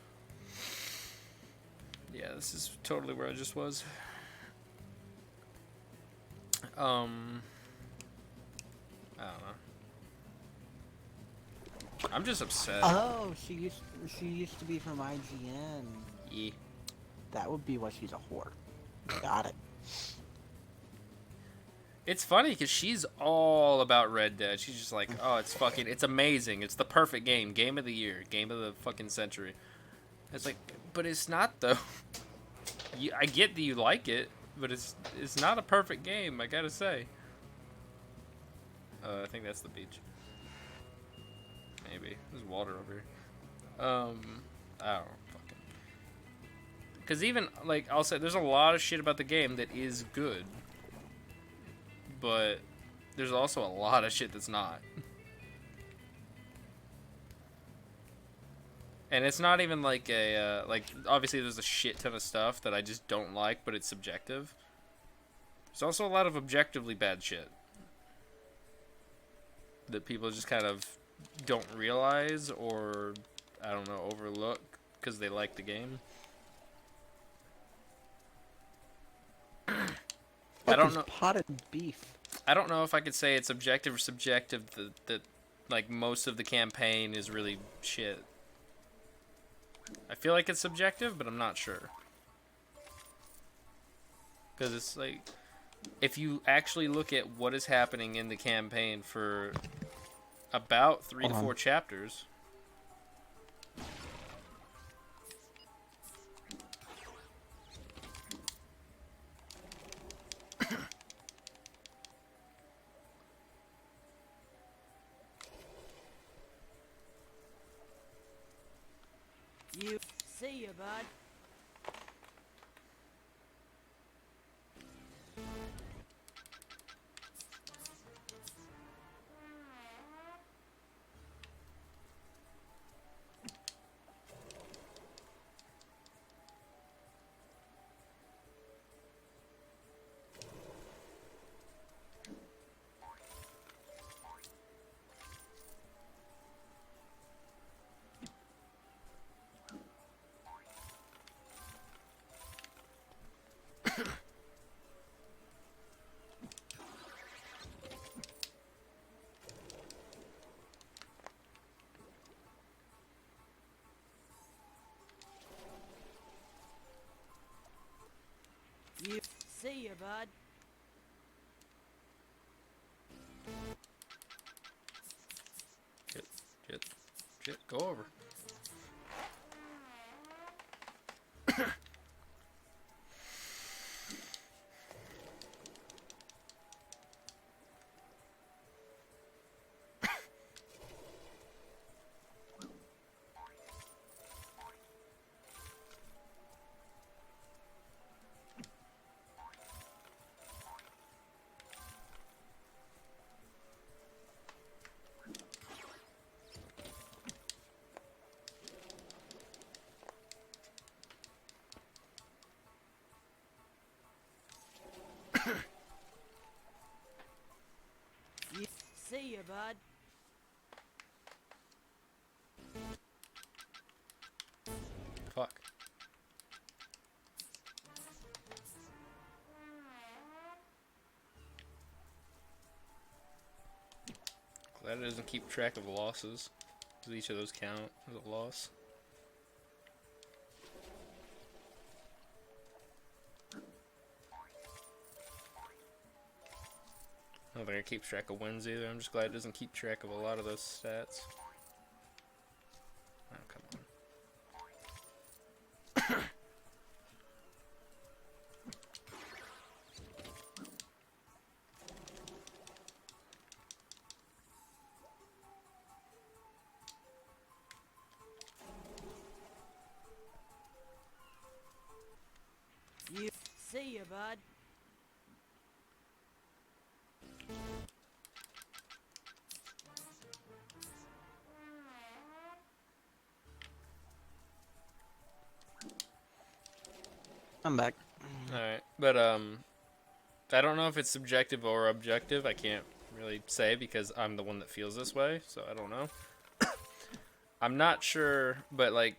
Yeah, this is totally where I just was. I don't know. I'm just upset. Oh, she used to be from IGN. Yeah. That would be why she's a whore. Got it. It's funny because she's all about Red Dead. She's just like, oh, it's amazing. It's the perfect game. Game of the year. Game of the fucking century. It's like, but it's not, though. I get that you like it, but it's not a perfect game, I gotta say. I think that's the beach. Maybe. There's water over here. I don't know. Fucking. Because even, like, I'll say, there's a lot of shit about the game that is good. But there's also a lot of shit that's not. And it's not even like a, like, obviously there's a shit ton of stuff that I just don't like, but it's subjective. There's also a lot of objectively bad shit that people just kind of don't realize or, I don't know, overlook because they like the game. I don't know. Potted beef. I don't know if I could say it's objective or subjective that like most of the campaign is really shit. I feel like it's subjective, but I'm not sure. Because it's like, if you actually look at what is happening in the campaign for about 3 to 4 chapters. You see you, bud. bud. Shit, go over. See you, bud. Fuck. Glad it doesn't keep track of losses. Does each of those count as a loss? I don't think it keeps track of wins either. I'm just glad it doesn't keep track of a lot of those stats. Oh, come on. You see you, bud. I'm back. Alright, but I don't know if it's subjective or objective. I can't really say because I'm the one that feels this way, so I don't know. I'm not sure, but like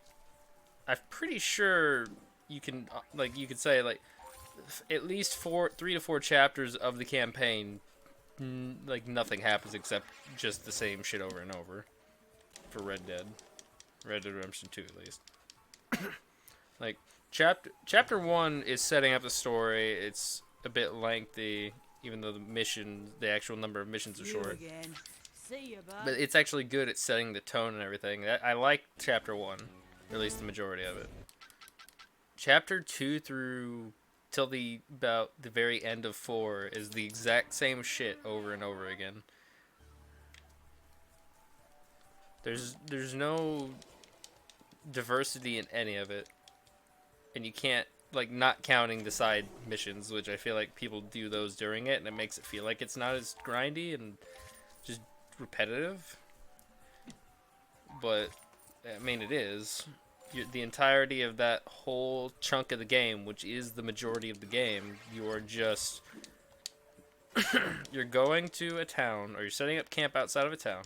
I'm pretty sure you can like you could say like at least 3 to 4 chapters of the campaign like nothing happens except just the same shit over and over for Red Dead Redemption 2 at least. Like chapter 1 is setting up the story. It's a bit lengthy even though the actual number of missions are short. Again. See you, bud. But it's actually good at setting the tone and everything. I like chapter 1, or at least the majority of it. Chapter 2 through till about the very end of 4 is the exact same shit over and over again. There's no diversity in any of it. And you can't, like, not counting the side missions, which I feel like people do those during it, and it makes it feel like it's not as grindy and just repetitive. But, I mean, it is. The entirety of that whole chunk of the game, which is the majority of the game, you are just... you're going to a town, or you're setting up camp outside of a town.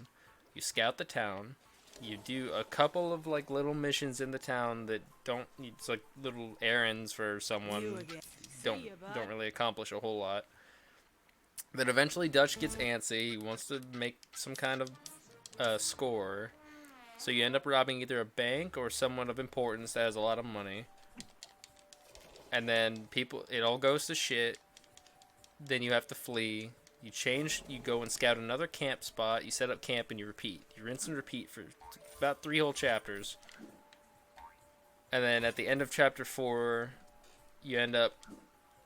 You scout the town. You do a couple of like little missions in the town that it's like little errands for someone. Don't really accomplish a whole lot. Then eventually Dutch gets antsy. He wants to make some kind of score. So you end up robbing either a bank or someone of importance that has a lot of money. And then it all goes to shit. Then you have to flee. You go and scout another camp spot, you set up camp, and you repeat. You rinse and repeat for about 3 whole chapters. And then at the end of chapter 4, you end up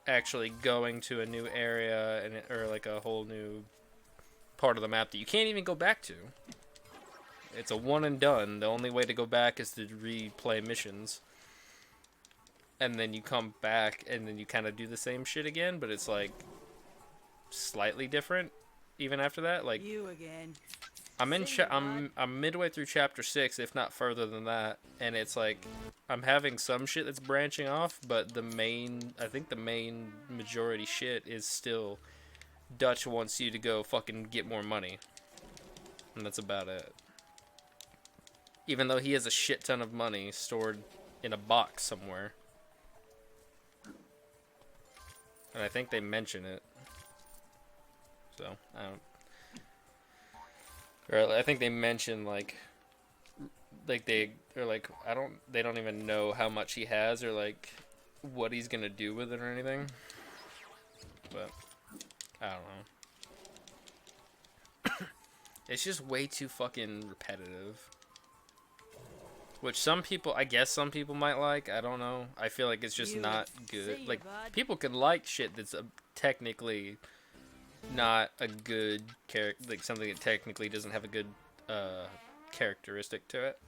actually going to a new area, or like a whole new part of the map that you can't even go back to. It's a one and done. The only way to go back is to replay missions. And then you come back, and then you kind of do the same shit again, but it's like... slightly different even after that. Like you again. I'm midway through chapter 6, if not further than that, and it's like I'm having some shit that's branching off, but I think the main majority shit is still Dutch wants you to go fucking get more money, and that's about it. Even though he has a shit ton of money stored in a box somewhere, and I think they mention it. So, I think they mention they don't even know how much he has or like what he's gonna do with it or anything. but I don't know. It's just way too fucking repetitive. Which some people, I guess some people might like. I don't know. I feel like it's just You not good. see ya, Like, bud. people can like shit that's technically not a good character, like something that technically doesn't have a good characteristic to it.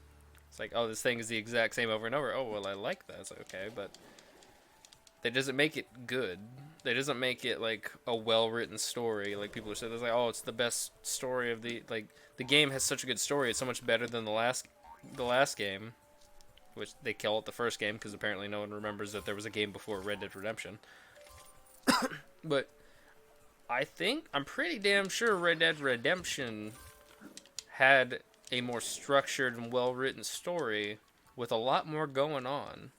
It's like, oh, this thing is the exact same over and over. Oh, well, I like that. It's like, okay, but that doesn't make it good. That doesn't make it like a well-written story. Like people are saying, it's like, oh, it's the best story of the the game has such a good story. It's so much better than the last game, which they call it the first game because apparently no one remembers that there was a game before Red Dead Redemption. But I'm pretty damn sure Red Dead Redemption had a more structured and well-written story with a lot more going on.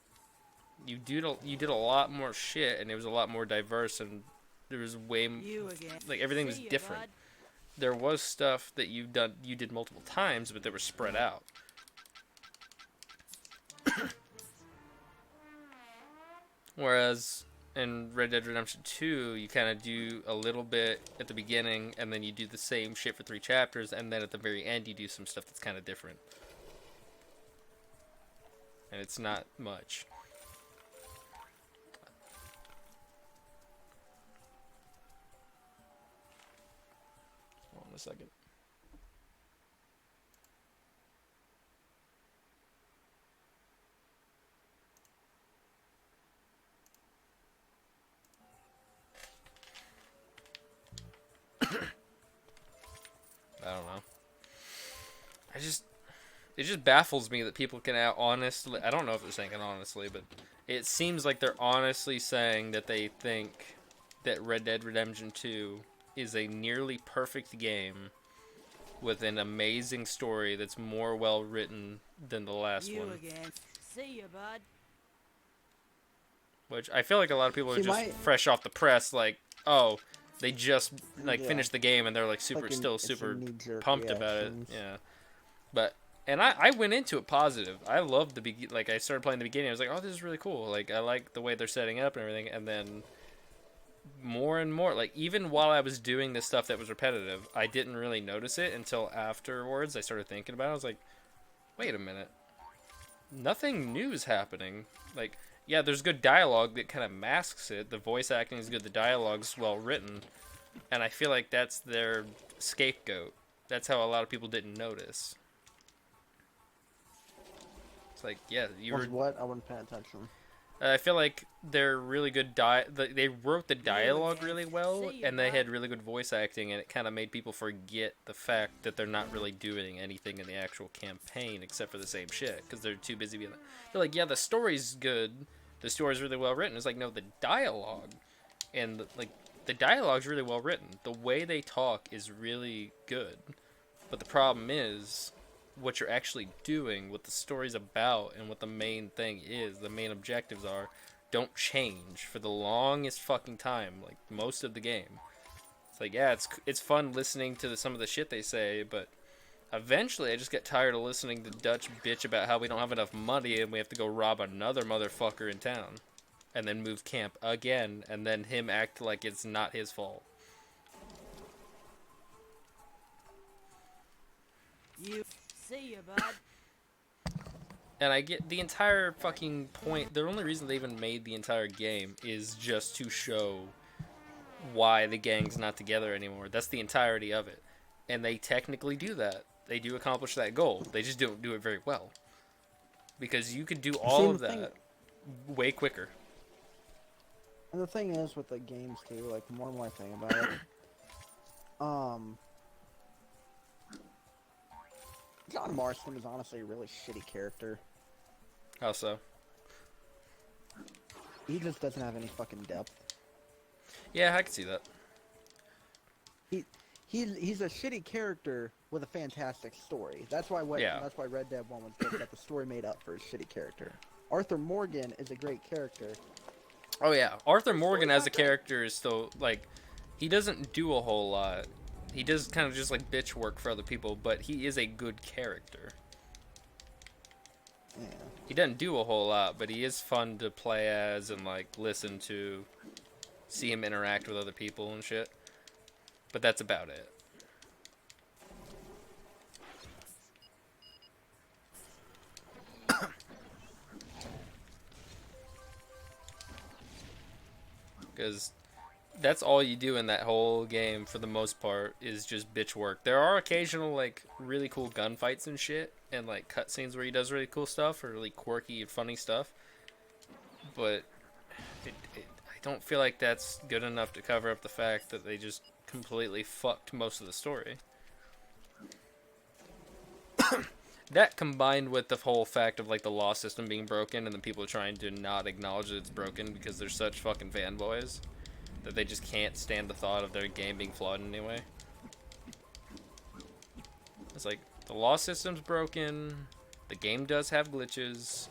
You did a lot more shit, and it was a lot more diverse, and there was You again. like everything was See ya, different. bud. There was stuff that you did multiple times, but they were spread out. Whereas in Red Dead Redemption 2, you kind of do a little bit at the beginning, and then you do the same shit for 3 chapters, and then at the very end, you do some stuff that's kind of different. And it's not much. Hold on a second. I don't know. It just baffles me that people can honestly, I don't know if they're saying it honestly, but it seems like they're honestly saying that they think that Red Dead Redemption 2 is a nearly perfect game with an amazing story that's more well written than the last You one. again. See ya, bud. Which I feel like a lot of people are See, just my- fresh off the press, like, oh, they just like Yeah. finished the game and they're like super, Fucking- still it's a super knee-jerk pumped about it. reactions. Yeah, but and I went into it positive. I loved like I started playing the beginning. I was like, oh, this is really cool. Like I like the way they're setting it up and everything. And then more and more, like even while I was doing this stuff that was repetitive, I didn't really notice it until afterwards. I started thinking about it. I was like, wait a minute, nothing new is happening. Like, yeah, there's good dialogue that kind of masks it. The voice acting is good. The dialogue's well written, and I feel like that's their scapegoat. That's how a lot of people didn't notice. It's like, yeah, you were. Was what? I wasn't paying attention. I feel like they're really good. They wrote the dialogue really well, and they had really good voice acting, and it kind of made people forget the fact that they're not really doing anything in the actual campaign except for the same shit because they're too busy being. They're like, yeah, the story's good, the story's really well written. It's like, no, the dialogue, and the dialogue's really well written. The way they talk is really good, but the problem is what you're actually doing, what the story's about, and what the main thing is, the main objectives are, don't change for the longest fucking time, like most of the game. It's like, yeah, it's fun listening to some of the shit they say, but eventually I just get tired of listening to Dutch bitch about how we don't have enough money and we have to go rob another motherfucker in town, and then move camp again, and then him act like it's not his fault. You see ya, bud. And I get the entire fucking point. The only reason they even made the entire game is just to show why the gang's not together anymore. That's the entirety of it. And they technically do that. They do accomplish that goal. They just don't do it very well. Because you could do all See, of the thing- that way quicker. And the thing is with the games too, like the more and more I think about it, John Marston is honestly a really shitty character. How so? He just doesn't have any fucking depth. Yeah, I can see that. He's a shitty character with a fantastic story. That's why That's why Red Dead 1 was good. Got the story made up for his shitty character. Arthur Morgan is a great character. Oh yeah, Arthur Morgan as a character is still, like, he doesn't do a whole lot. He does kind of just like bitch work for other people, but he is a good character. Yeah. He doesn't do a whole lot, but he is fun to play as and like listen to. see him interact with other people and shit. But that's about it. Because that's all you do in that whole game for the most part is just bitch work. There are occasional like really cool gunfights and shit, and like cutscenes where he does really cool stuff or really quirky and funny stuff. But I don't feel like that's good enough to cover up the fact that they just completely fucked most of the story. That combined with the whole fact of like the law system being broken and the people trying to not acknowledge that it's broken because they're such fucking fanboys that they just can't stand the thought of their game being flawed in any way. It's like the law system's broken, the game does have glitches.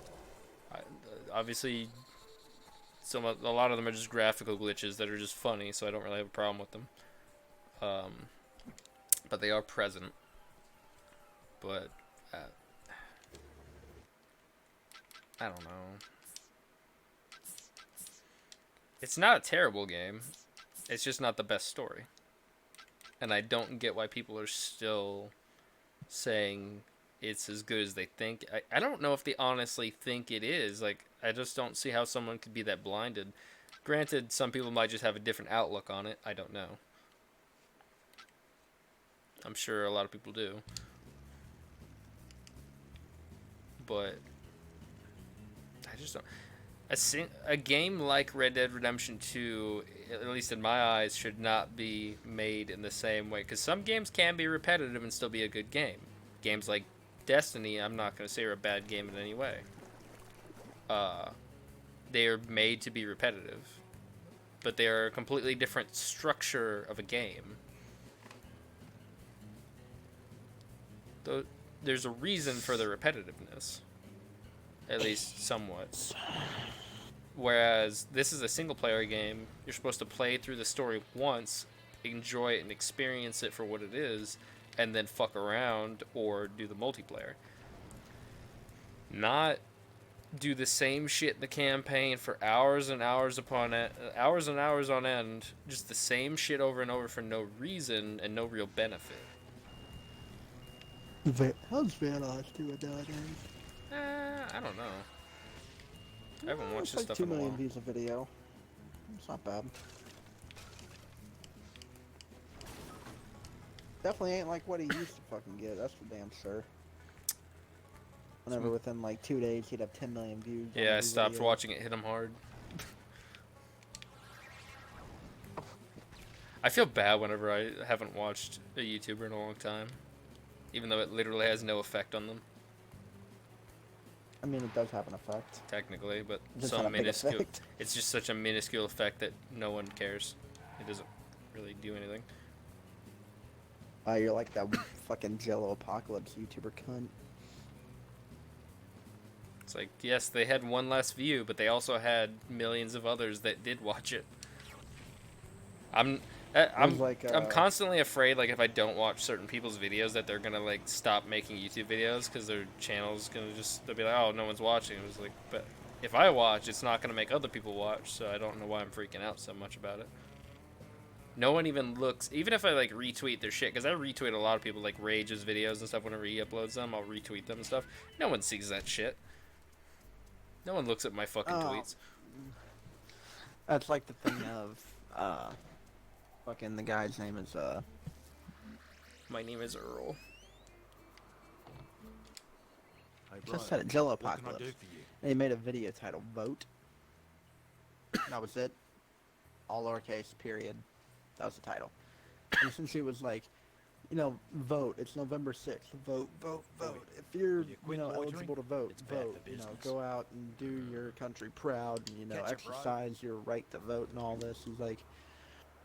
Obviously, a lot of them are just graphical glitches that are just funny, so I don't really have a problem with them. But they are present. But I don't know. It's not a terrible game. It's just not the best story. And I don't get why people are still saying it's as good as they think. I don't know if they honestly think it is. Like, I just don't see how someone could be that blinded. Granted, some people might just have a different outlook on it. I don't know. I'm sure a lot of people do. But I just don't. A game like Red Dead Redemption 2, at least in my eyes, should not be made in the same way. Because some games can be repetitive and still be a good game. Games like Destiny, I'm not going to say are a bad game in any way. They are made to be repetitive. But they are a completely different structure of a game. Though there's a reason for the repetitiveness. At least somewhat. Whereas this is a single player game, you're supposed to play through the story once, enjoy it and experience it for what it is, and then fuck around or do the multiplayer. Not do the same shit in the campaign for hours and hours hours and hours on end, just the same shit over and over for no reason and no real benefit. How's Vanoss doing nowadays? I don't know. I haven't watched this It's like stuff 2 in a million while. views a video. It's not bad. Definitely ain't like what he used to fucking get, that's for damn sure. Whenever within like 2 days he'd have 10 million views. Yeah, I stopped watching it hit him hard. I feel bad whenever I haven't watched a YouTuber in a long time. Even though it literally has no effect on them. I mean, it does have an effect. Technically, but Just so not a big minuscule. effect. It's just such a minuscule effect that no one cares. It doesn't really do anything. You're like that fucking Jello Apocalypse YouTuber cunt. It's like, yes, they had one less view, but they also had millions of others that did watch it. I'm constantly afraid, like, if I don't watch certain people's videos, that they're gonna like stop making YouTube videos because their channel's gonna they'll be like, oh, no one's watching. It was like, but if I watch, it's not gonna make other people watch, so I don't know why I'm freaking out so much about it. No one even looks, even if I like retweet their shit, because I retweet a lot of people, like Rage's videos and stuff. Whenever he uploads them, I'll retweet them and stuff. No one sees that shit. No one looks at my fucking tweets. That's like the thing of, fucking the guy's name is, My name is Earl. just said it, Jello What can I Apocalypse. do for you? And he made a video titled Vote. That was it. All lowercase, period. That was the title. And essentially it was like, you know, vote. It's November 6th. Vote, vote, vote. If you're, Will you quit loitering? eligible to vote, It's bad vote. for You know, business. go out and do your country proud and, you know, Catch it, bro. exercise your right to vote and all this. He's like,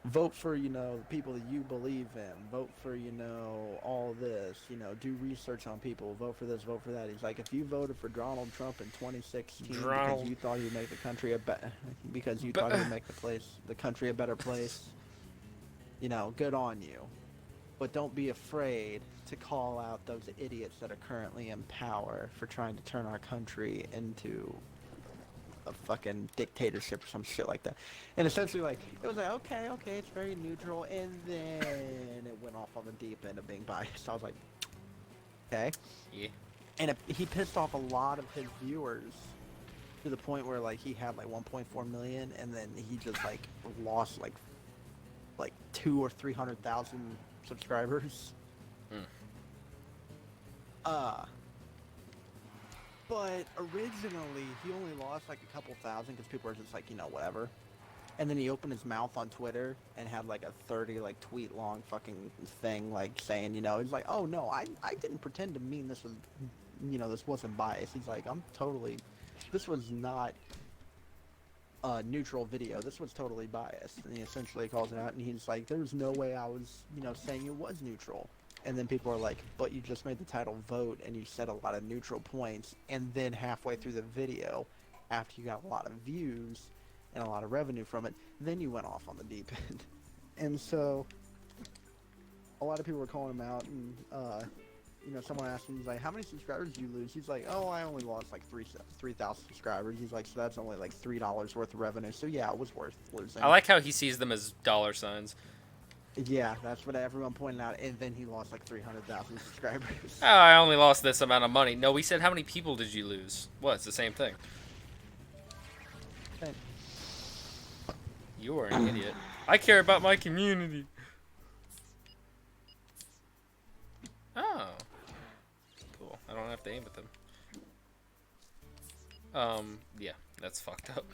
vote for, you know, the people that you believe in. Vote for, you know, all this. You know, do research on people. Vote for this, vote for that. He's like, if you voted for Donald Trump in 2016 because you thought he'd make the country thought he'd make the country a better place, you know, good on you. But don't be afraid to call out those idiots that are currently in power for trying to turn our country into a fucking dictatorship or some shit like that. And essentially, like, it was like, okay, it's very neutral, and then it went off on the deep end of being biased. I was like, okay. Yeah. And he pissed off a lot of his viewers to the point where, like, he had, like, 1.4 million, and then he just, like, lost, like 200,000 or 300,000 subscribers. But originally, he only lost like a couple thousand because people were just like, whatever. And then he opened his mouth on Twitter and had like a 30 like tweet long fucking thing like saying, he's like, oh no, I didn't pretend to mean this was, this wasn't biased. He's like, this was not a neutral video. This was totally biased. And he essentially calls it out and he's like, there's no way I was, saying it was neutral. And then people are like, but you just made the title vote and you said a lot of neutral points. And then halfway through the video, after you got a lot of views and a lot of revenue from it, then you went off on the deep end. And so a lot of people were calling him out and, someone asked him, he's like, how many subscribers did you lose? He's like, oh, I only lost like 3,000 subscribers. He's like, so that's only like $3 worth of revenue. So yeah, it was worth losing. I like how he sees them as dollar signs. Yeah, that's what everyone pointed out, and then he lost like 300,000 subscribers. Oh, I only lost this amount of money. No, we said how many people did you lose? Well, it's the same thing. Same. You are an idiot. I care about my community. Oh. Cool. I don't have to aim at them. Yeah, that's fucked up.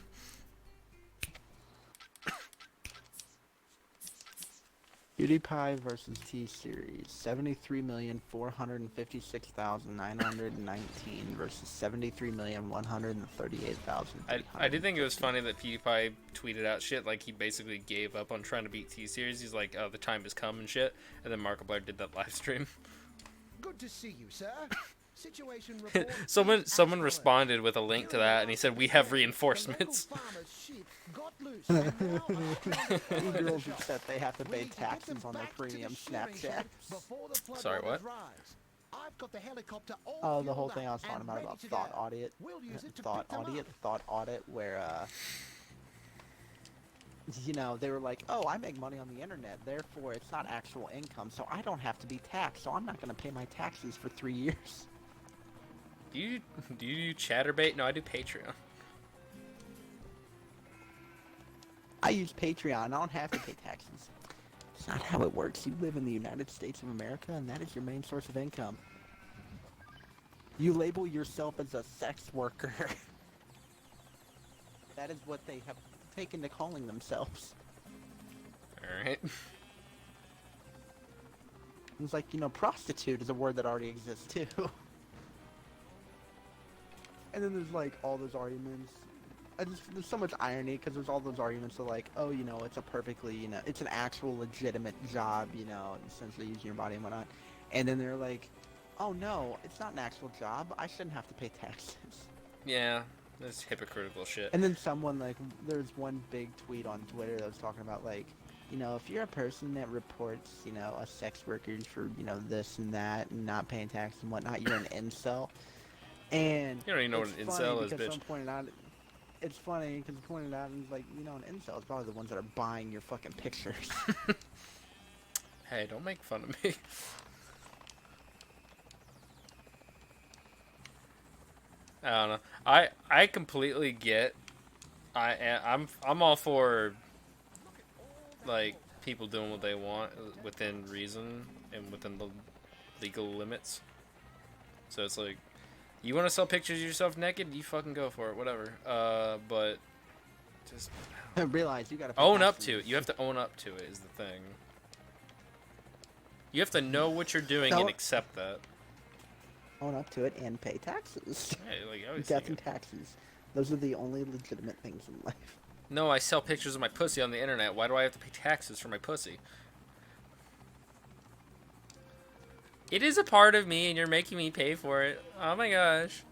PewDiePie versus T-Series, 73,456,919 versus 73,138,300. I did think it was funny that PewDiePie tweeted out shit like he basically gave up on trying to beat T-Series. He's like, oh, the time has come and shit. And then Markiplier did that live stream. Good to see you, sir. Situation report. Someone responded with a link to that, and he said, we have reinforcements. Girls upset they have to pay taxes on their premium Snapchat. Sorry, what? Oh, the whole thing I was talking about thought audit. Thought audit, where, they were like, oh, I make money on the internet, therefore it's not actual income, so I don't have to be taxed, so I'm not going to pay my taxes for 3 years. Do you do Chatterbait? No, I do Patreon. I use Patreon. I don't have to pay taxes. It's not how it works. You live in the United States of America, and that is your main source of income. You label yourself as a sex worker. That is what they have taken to calling themselves. Alright. It's like, prostitute is a word that already exists, too. And then there's, like, all those arguments. There's so much irony, because there's all those arguments of, like, oh, it's a perfectly, it's an actual legitimate job, essentially using your body and whatnot. And then they're like, oh, no, it's not an actual job. I shouldn't have to pay taxes. Yeah, that's hypocritical shit. And then someone, like, there's one big tweet on Twitter that was talking about, like, if you're a person that reports, a sex workers for, this and that, and not paying taxes and whatnot, you're an incel. And you don't even know what an incel is, bitch. It's funny because he pointed out and he's like, an incel is probably the ones that are buying your fucking pictures. Hey, don't make fun of me. I don't know. I completely get. I'm all for like people doing what they want within reason and within the legal limits. So it's like, you want to sell pictures of yourself naked? You fucking go for it, whatever. But just realize you gotta own up to it. You have to own up to it. Is the thing. You have to know what you're doing and accept that. Own up to it and pay taxes. Hey, like, I always death and taxes. Those are the only legitimate things in life. No, I sell pictures of my pussy on the internet. Why do I have to pay taxes for my pussy? It is a part of me, and you're making me pay for it. Oh my gosh.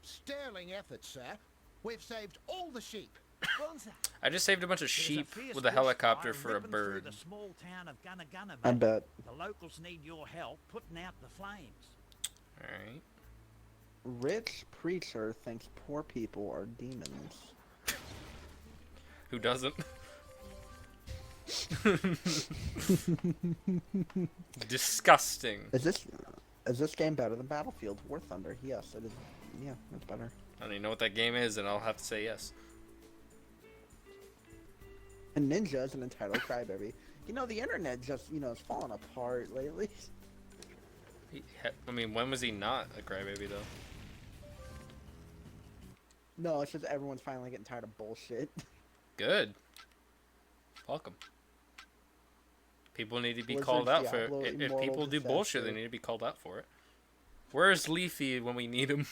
Sterling effort, sir. We've saved all the sheep. Bonza, I just saved a bunch of there's sheep fierce with a helicopter bushfire for a ripping through bird. the small town of Gunnagunna, I mate. bet. The locals need your help putting out the flames. Alright. Rich preacher thinks poor people are demons. Who doesn't? Disgusting. Is this game better than Battlefield War Thunder? Yes, it is. Yeah, it's better. I don't even know what that game is, and I'll have to say yes. And Ninja is an entitled crybaby. You know, the internet just, is falling apart lately. I mean, when was he not a crybaby, though? No, it's just everyone's finally getting tired of bullshit. Good. Fuck 'em. People need to be Blizzard's called out for Diablo it. If Immortal people do bullshit, they Disaster. need to be called out for it. Where's Leafy when we need him?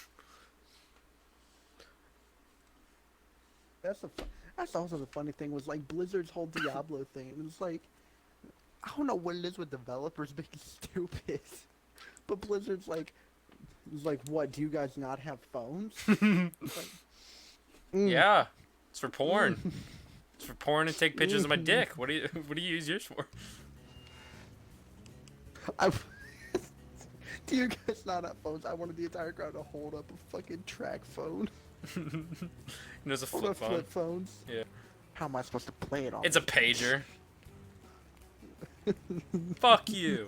That's also the funny thing was like Blizzard's whole Diablo thing. It was like, I don't know what it is with developers being stupid, but Blizzard's like, it was like, what? Do you guys not have phones? It's like, Yeah, it's for porn. It's for porn and take pictures of my dick. What do you use yours for? Do you guys not have phones? I wanted the entire crowd to hold up a fucking track phone. There's a Hold flip up phone. flip phones. Yeah. How am I supposed to play it on? It's a pager. Fuck you.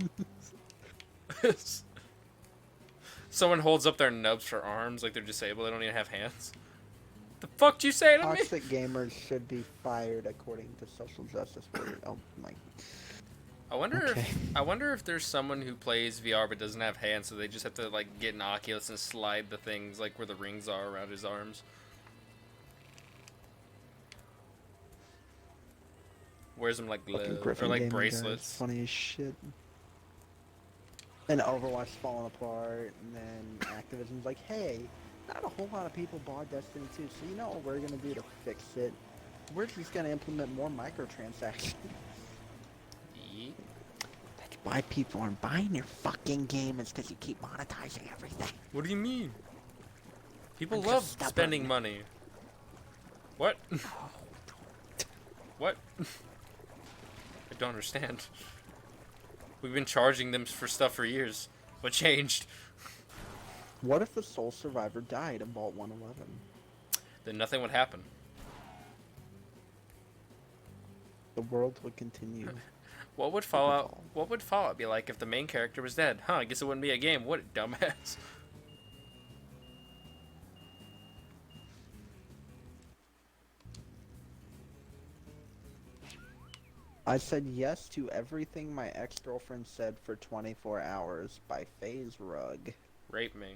Someone holds up their nubs for arms like they're disabled. They don't even have hands. The fuck do you say to me? Toxic gamers should be fired according to social justice warrior. Oh my. I wonder Okay. if there's someone who plays VR but doesn't have hands, so they just have to like get an Oculus and slide the things like where the rings are around his arms. Wears them like Fucking gloves or Griffin like gaming guys, bracelets. funny as shit. And Overwatch falling apart, and then Activision's like, hey, not a whole lot of people bought Destiny 2, so you know what we're gonna do to fix it? We're just gonna implement more microtransactions. Yeet. That's why people aren't buying your fucking game, is because you keep monetizing everything. What do you mean? People I'm love just stubborn. spending money. What? What? I don't understand. We've been charging them for stuff for years. What changed? What if the sole survivor died in Vault 111? Then nothing would happen. The world would continue. What would Fallout be like if the main character was dead? Huh, I guess it wouldn't be a game, would it, dumbass? I said yes to everything my ex-girlfriend said for 24 hours by FaZe Rug. Rape me.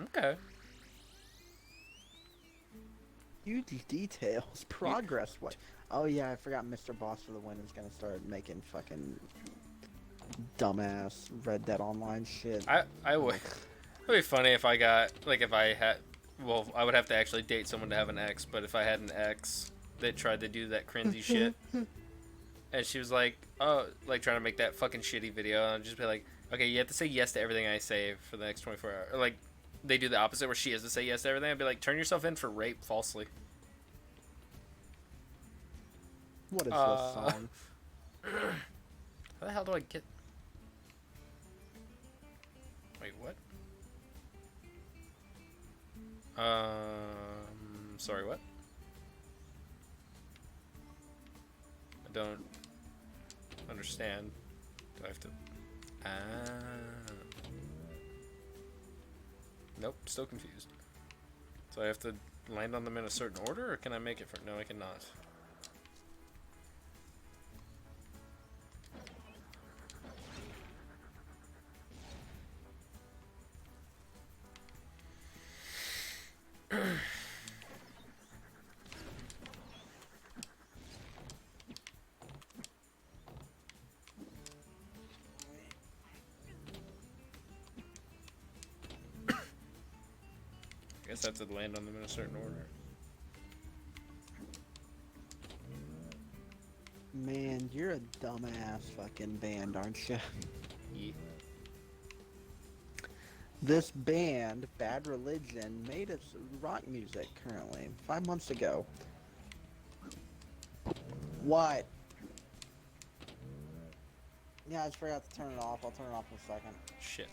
Okay. Huge details. Progress. What? Oh yeah, I forgot Mr. Boss for the Win is gonna start making fucking dumbass Red Dead Online shit. I would. It'd be funny if I got, like, if I had, well, I would have to actually date someone to have an ex, but if I had an ex that tried to do that cringy shit, and she was like, oh, like, trying to make that fucking shitty video, and I'd just be like, okay, you have to say yes to everything I say for the next 24 hours. Or, like, they do the opposite where she has to say yes to everything. I'd be like, turn yourself in for rape falsely. What is this song? How the hell do I get... Wait, what? Sorry, what? I don't understand. Do I have to... Nope, still confused. So I have to land on them in a certain order, or can I make it for... No, I cannot. I guess I have to land on them in a certain order. Man, you're a dumbass fucking band, aren't you? Yeah. This band, Bad Religion, made its rock music currently, 5 months ago. What? Yeah, I just forgot to turn it off. I'll turn it off in a second. Shit.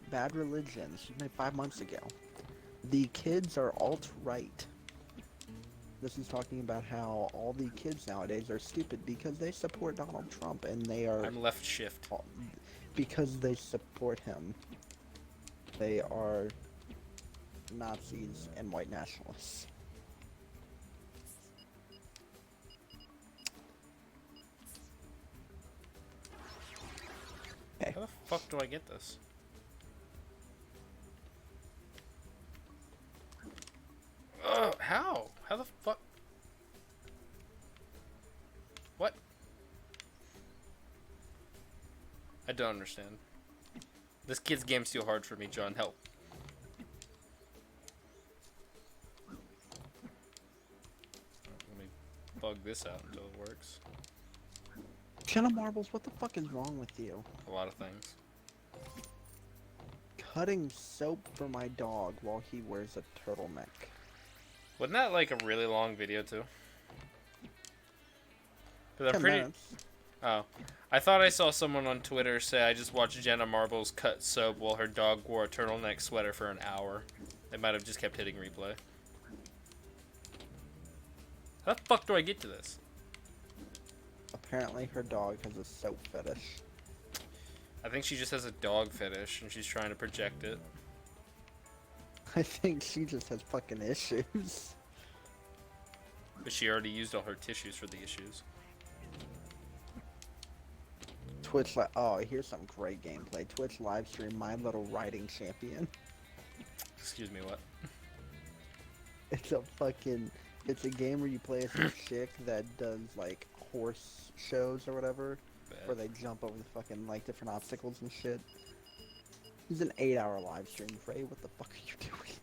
Bad Religion. This was made 5 months ago. The kids are alt-right. This is talking about how all the kids nowadays are stupid because they support Donald Trump and they are... I'm left shift. Because they support him. They are Nazis and white nationalists. Okay. How the fuck do I get this? How? How the fuck? What? I don't understand. This kid's game's too hard for me, John. Help. Let me bug this out until it works. Jenna Marbles, what the fuck is wrong with you? A lot of things. Cutting soap for my dog while he wears a turtleneck. Wasn't that like a really long video too? 'Cause 10 minutes. Oh. I thought I saw someone on Twitter say I just watched Jenna Marbles cut soap while her dog wore a turtleneck sweater for an hour. They might have just kept hitting replay. How the fuck do I get to this? Apparently her dog has a soap fetish. I think she just has a dog fetish and she's trying to project it. I think she just has fucking issues. But she already used all her tissues for the issues. Twitch oh, here's some great gameplay. Twitch live stream My Little Riding Champion. Excuse me, what? It's a game where you play as a chick that does like horse shows or whatever, where they jump over the fucking like different obstacles and shit. It's an 8-hour live stream. Ray, what the fuck are you doing?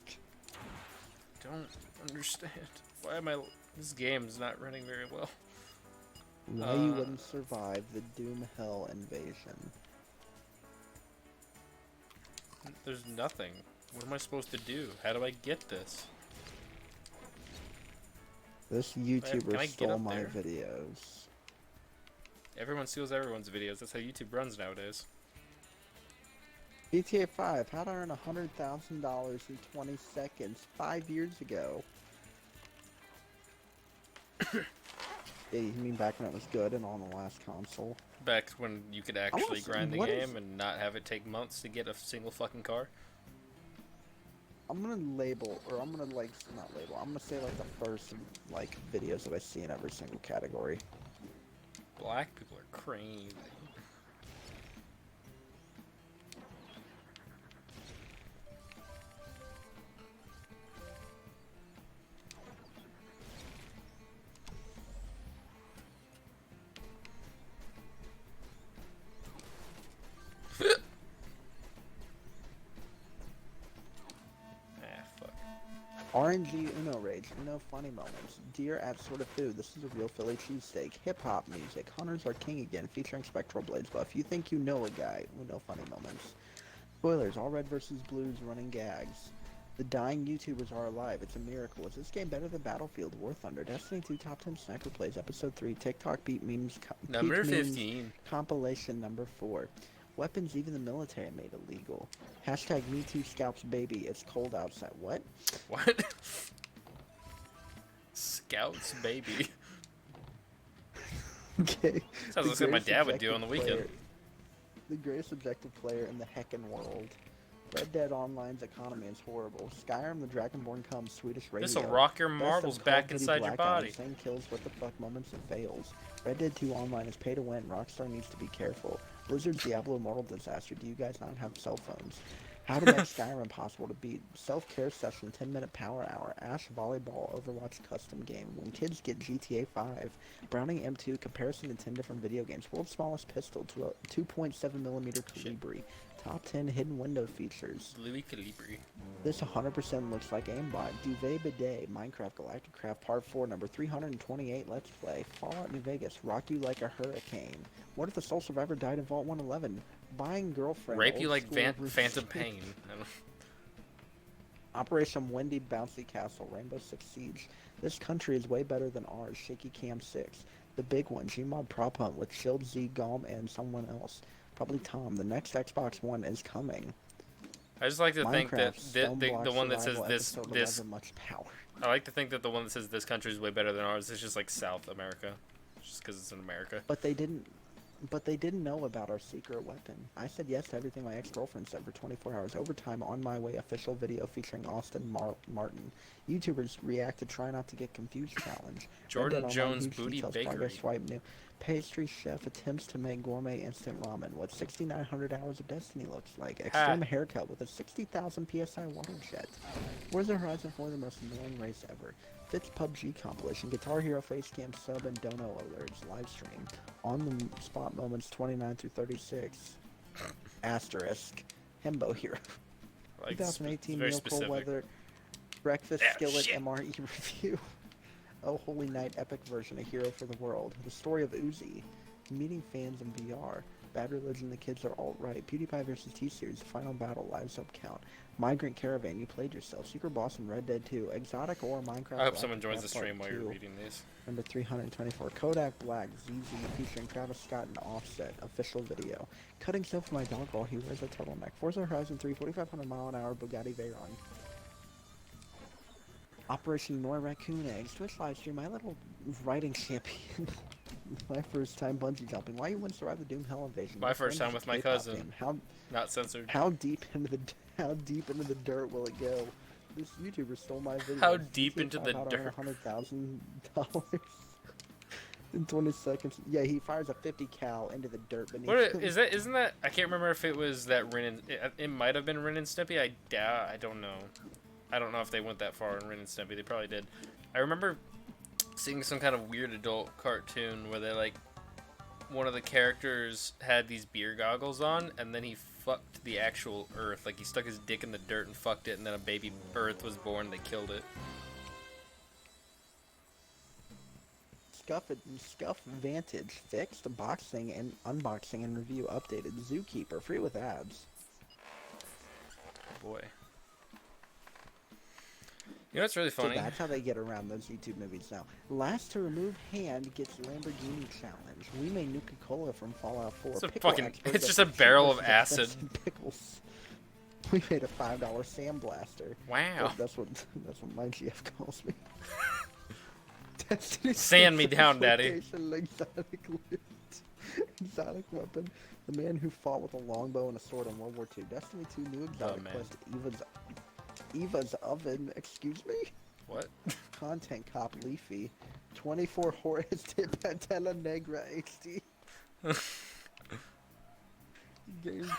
Don't understand. Why am I... This game's not running very well. Why you wouldn't survive the Doom Hell invasion? There's nothing. What am I supposed to do? How do I get this? This Can I YouTuber get stole up my there? videos. Everyone steals everyone's videos. That's how YouTube runs nowadays. GTA 5, how to earn $100,000 in 20 seconds 5 years ago. Yeah, you mean back when it was good and on the last console? Back when you could actually see- grind the what game is- and not have it take months to get a single fucking car. I'm gonna label, or I'm gonna like, not label, I'm gonna say like the first like videos that I see in every single category. Black people are crazy. Fuck. RNG Uno Rage, Uno Funny Moments, Deer at Sort of Food, this is a real Philly cheesesteak, Hip Hop Music, Hunters Are King Again, featuring Spectral Blades Buff, You Think You Know a Guy, Uno Funny Moments, Spoilers, All Red vs. Blues, Running Gags, The Dying YouTubers Are Alive, It's a Miracle, Is This Game Better Than Battlefield, War Thunder, Destiny 2 Top 10 Sniper Plays, Episode 3, TikTok Beat Memes, Number Peak Memes 15. Compilation Number 4, Weapons even the military made illegal. Hashtag MeToo Scalps Baby. It's cold outside. What? What? Scouts, baby. Okay. Sounds like something my dad would do on the weekend. The greatest objective player in the heckin' world. Red Dead Online's economy is horrible. Skyrim, the Dragonborn comes, Swedish radio. This'll rock your Best of marbles Call back of Duty inside your Black body. Ops, same kills, what the fuck moments and fails. Red Dead 2 Online is pay to win. Rockstar needs to be careful. Blizzard's Diablo Immortal disaster. Do you guys not have cell phones? How to make Skyrim impossible to beat. Self-care session, 10-minute power hour. Ash volleyball, Overwatch custom game. When kids get GTA 5. Browning M2, comparison to 10 different video games. World's smallest pistol, to a 2.7mm Calibri. Top 10 hidden window features. Louis Calibri. This 100% looks like aimbot. Duvet Bidet, Minecraft Galactic Craft Part 4, number 328, Let's Play. Fallout New Vegas, rock you like a hurricane. What if the sole survivor died in Vault 111? Buying girlfriend. Rape you old like school Phantom Pain. I don't... Operation Wendy Bouncy Castle, Rainbow Six Siege. This country is way better than ours, Shaky Cam 6. The big one, Gmod Prop Hunt with Shield Z, Gom, and someone else. Probably Tom. The next Xbox One is coming. I just like to think that Minecraft, the one that says Survival this Episode this 11, much power. I like to think that the one that says this country is way better than ours is just like South America, just because it's in America. But they didn't know about our secret weapon. I said yes to everything my ex-girlfriend said for 24 hours. Overtime on my way official video featuring Austin Martin. YouTubers react to Try Not to Get Confused challenge. Jordan Jones Huge Booty details, Bakery. progress swipe new. Pastry chef attempts to make gourmet instant ramen. What 6,900 hours of destiny looks like. Extreme haircut with a 60,000 psi water jet. Forza Horizon 4, the most annoying race ever. Fitz PUBG compilation. Guitar Hero Facecam sub and dono alerts. Live stream. On the spot moments 29 through 36. Asterisk. Himbo Hero. Like, 2018 very meal specific. cold weather. Breakfast Yeah, skillet shit. MRE review. Oh Holy Night epic version, a hero for the world. The story of Uzi. Meeting fans in VR. Bad Religion, the kids are alt-right. PewDiePie vs. T-Series, final battle, live sub count. Migrant Caravan, you played yourself. Secret Boss in Red Dead 2. Exotic or Minecraft. I hope someone joins the Galactic Craft stream while Part you're 2. reading these. Number 324. Kodak Black, ZZ, featuring Travis Scott and Offset. Official video. Cutting stuff for my dog while he wears a turtleneck. Forza Horizon 3, 4,500 mile an hour Bugatti Veyron. Operation Nor Raccoon Eggs. Twitch live stream. My little writing champion. My first time bungee jumping. Why you wouldn't survive the Doom Hell invasion? My first time with my cousin. How Not censored. deep into the dirt will it go? This YouTuber stole my video. How deep into the dirt? $100,000 in 20 seconds. Yeah, he fires a 50 cal into the dirt beneath What him. is that? Isn't that? I can't remember if it was that Ren and it might have been Ren and Stimpy. I doubt. I don't know. I don't know if they went that far in Ren and Stimpy. They probably did. I remember seeing some kind of weird adult cartoon where they like one of the characters had these beer goggles on, and then he fucked the actual Earth. Like he stuck his dick in the dirt and fucked it, and then a baby Earth was born. They killed it. Scuff Vantage fixed, boxing and unboxing and review updated. Zookeeper free with ads. Boy. You know what's really funny? So that's how they get around those YouTube movies now. Last to remove hand gets Lamborghini challenge. We made Nuka-Cola from Fallout 4. It's a Pickle fucking- expert it's that just a barrel of versus acid. expensive Pickles. We made a $5 sandblaster. Wow. That's what my GF calls me. Destiny Sand me down, Daddy. Exotic weapon. The man who fought with a longbow and a sword in World War II. Destiny 2 new exotic man. quest. Eva's oven. Excuse me. What? Content cop Leafy. 24 Horace de Patella Negra HD. Game.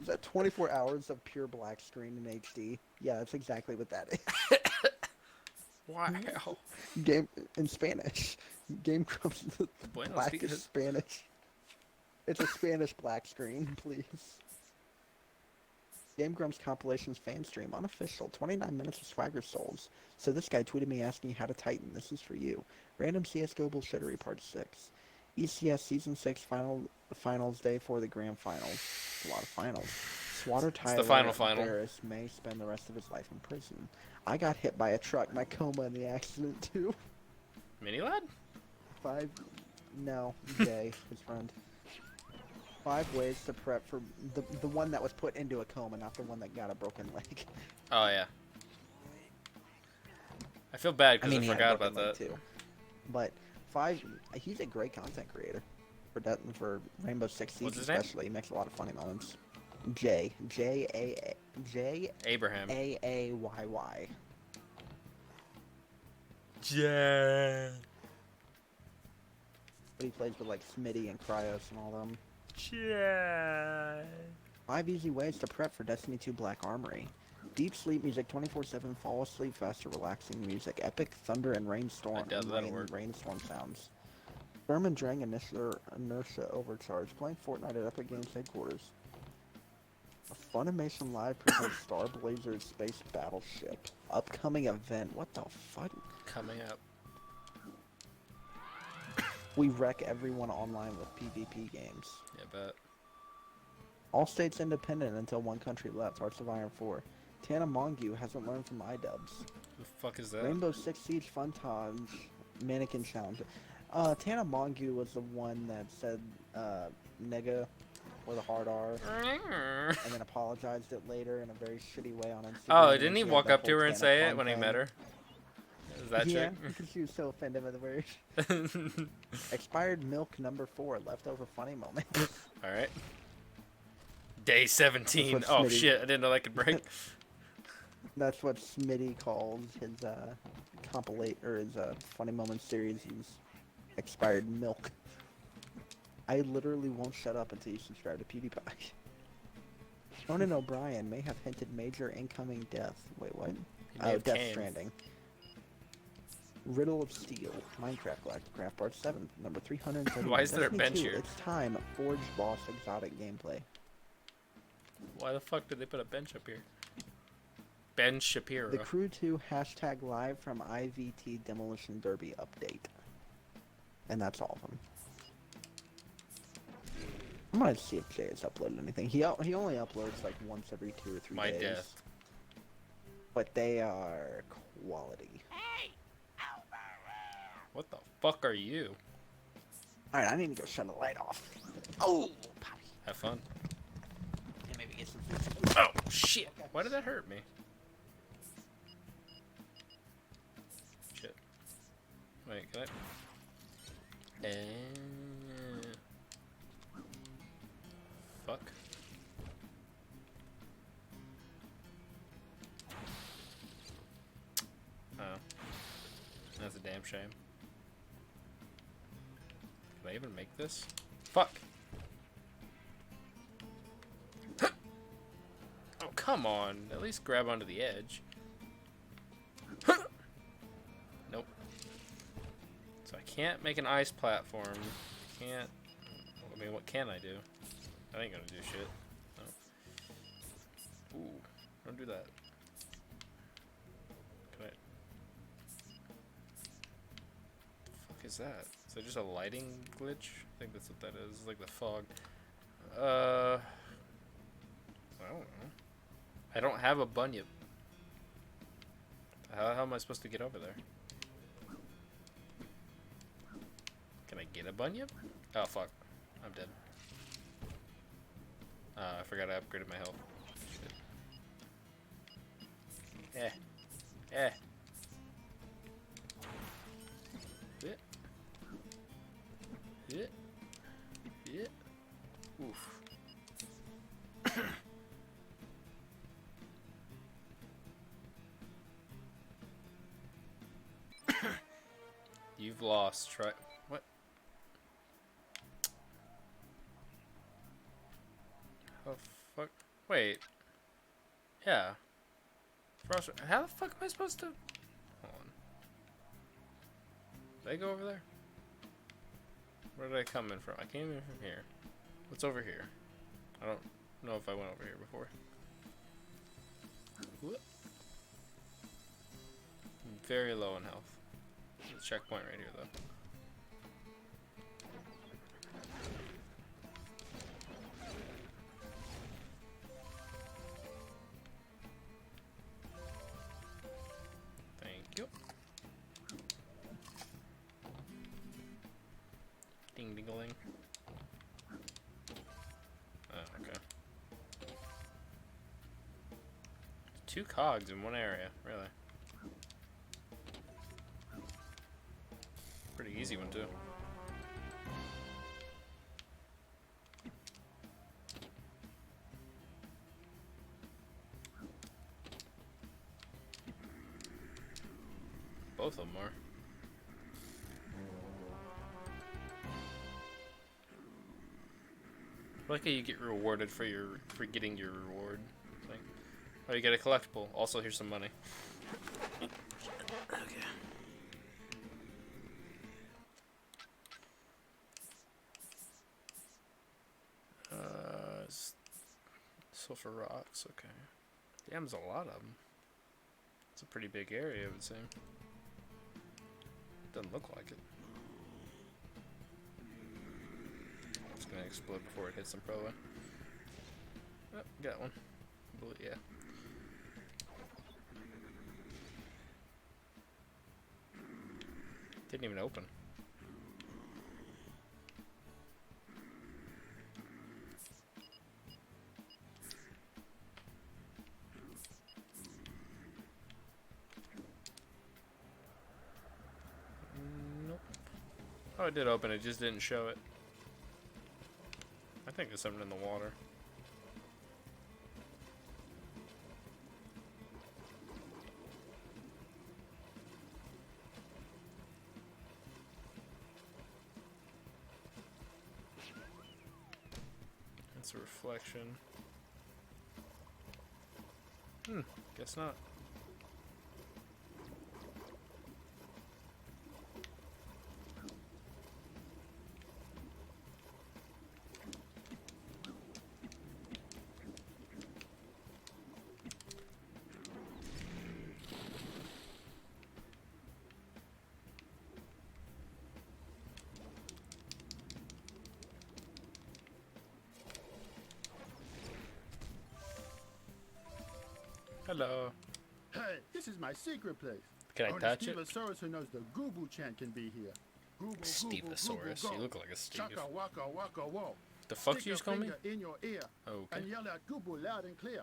Is that 24 hours of pure black screen in HD? Yeah, that's exactly what that is. Wow. Game in Spanish. Game Grumps. Buenos Black dias. is Spanish. It's a Spanish black screen, please. Game Grumps compilations fan stream unofficial. 29 minutes of swagger souls. So this guy tweeted me asking how to tighten. This is for you. Random CS:GO bullshittery part 6. ECS season 6 finals day for the grand finals. A lot of finals. Swatter Tyler final. Barris may spend the rest of his life in prison. I got hit by a truck. My coma in the accident too. Mini lad? No, Jay, his friend. 5 ways to prep for the one that was put into a coma, not the one that got a broken leg. Oh yeah. I feel bad because I, he had a forgot about broken leg, that. too. But 5, he's a great content creator for Rainbow Six Siege What's his name? especially. He makes a lot of funny moments. Abraham. Aayy. Yeah. But he plays with like Smitty and Cryos and all them. Yeah. 5 easy ways to prep for Destiny 2 Black Armory. Deep sleep music, 24/7. Fall asleep faster, relaxing music. Epic thunder and rainstorm. I doubt that'll work. Rainstorm sounds. Sherman Drang inertia overcharge. Playing Fortnite at Epic Games headquarters. Funimation Live presents Star Blazer Space Battleship. Upcoming event. What the fuck? Coming up. We wreck everyone online with PvP games. Yeah, bet. All states independent until one country left. Hearts of Iron 4. Tana Mongeau hasn't learned from iDubbbz. The fuck is that? Rainbow Six Siege Fun Times Mannequin Challenge. Tana Mongeau was the one that said nigga with a hard R and then apologized it later in a very shitty way on Instagram. Oh, and didn't he she had walk that up to whole her and Tana say it Fun when he thing. met her? Is that Yeah, chick? because she was so offended by the word. Expired milk number 4. Leftover funny moment. Alright. Day 17. That's what Oh Smitty- shit, I didn't know that could break. That's what Smitty calls his compilate or his funny moment series. He's expired milk. I literally won't shut up until you subscribe to PewDiePie. Conan O'Brien may have hinted major incoming death. Wait, what? may Oh, have Death came. Stranding. Riddle of Steel. Minecraft Galactic Craft Part 7. Number 330. Why is there a Destiny bench 2, here? It's time. Forge Boss Exotic gameplay. Why the fuck did they put a bench up here? Ben Shapiro. The Crew 2 hashtag live from IVT Demolition Derby update. And that's all of them. I'm gonna see if Jay has uploaded anything. He only uploads like once every 2 or 3 My days. death. But they are quality. What the fuck are you? Alright, I need to go shut the light off. Oh, Poppy. Have fun. And maybe get some food. Oh shit! Why did that hurt me? Shit. Wait, can I? Fuck. Oh. That's a damn shame. Can I even make this? Fuck! Oh, come on. At least grab onto the edge. Nope. So I can't make an ice platform. Can't... I mean, what can I do? I ain't gonna do shit. No. Ooh. Don't do that. Can I... The fuck is that? Is that just a lighting glitch? I think that's what that is. It's like the fog. I don't know. I don't have a bunyip. How am I supposed to get over there? Can I get a bunyip? Oh fuck. I'm dead. I forgot I upgraded my health. Shit. Eh. Yeah. Oof. You've lost. Try. What? Oh fuck. Wait. Yeah. Frost. How the fuck am I supposed to? Hold on. Did I go over there? Where did I come in from? I came in from here. What's over here? I don't know if I went over here before. Whoop. I'm very low in health. There's a checkpoint right here, though. Thank you. Ding ding-a-ling. Oh, okay. 2 cogs in one area, really. Pretty easy one, too. Both of them are. I like how you get rewarded for getting your reward thing. Oh, you get a collectible. Also, here's some money. Okay. So potential for rocks. Okay. Damn, there's a lot of them. It's a pretty big area, it would seem. Doesn't look like it. It's gonna explode before it hits them, probably. Oh, got one. Yeah. Didn't even open. Nope. Oh, it did open, it just didn't show it. I think there's something in the water. It's a reflection. Guess not. Hello. Hey, this is my secret place. Can I Only touch it? Stevosaurus who knows the Google chant can be here. Google, Stevosaurus? You look like a Steve. Chaka waka waka whoa. The fuck Stick you a just call me? finger in your ear Okay. and yell out Google loud and clear.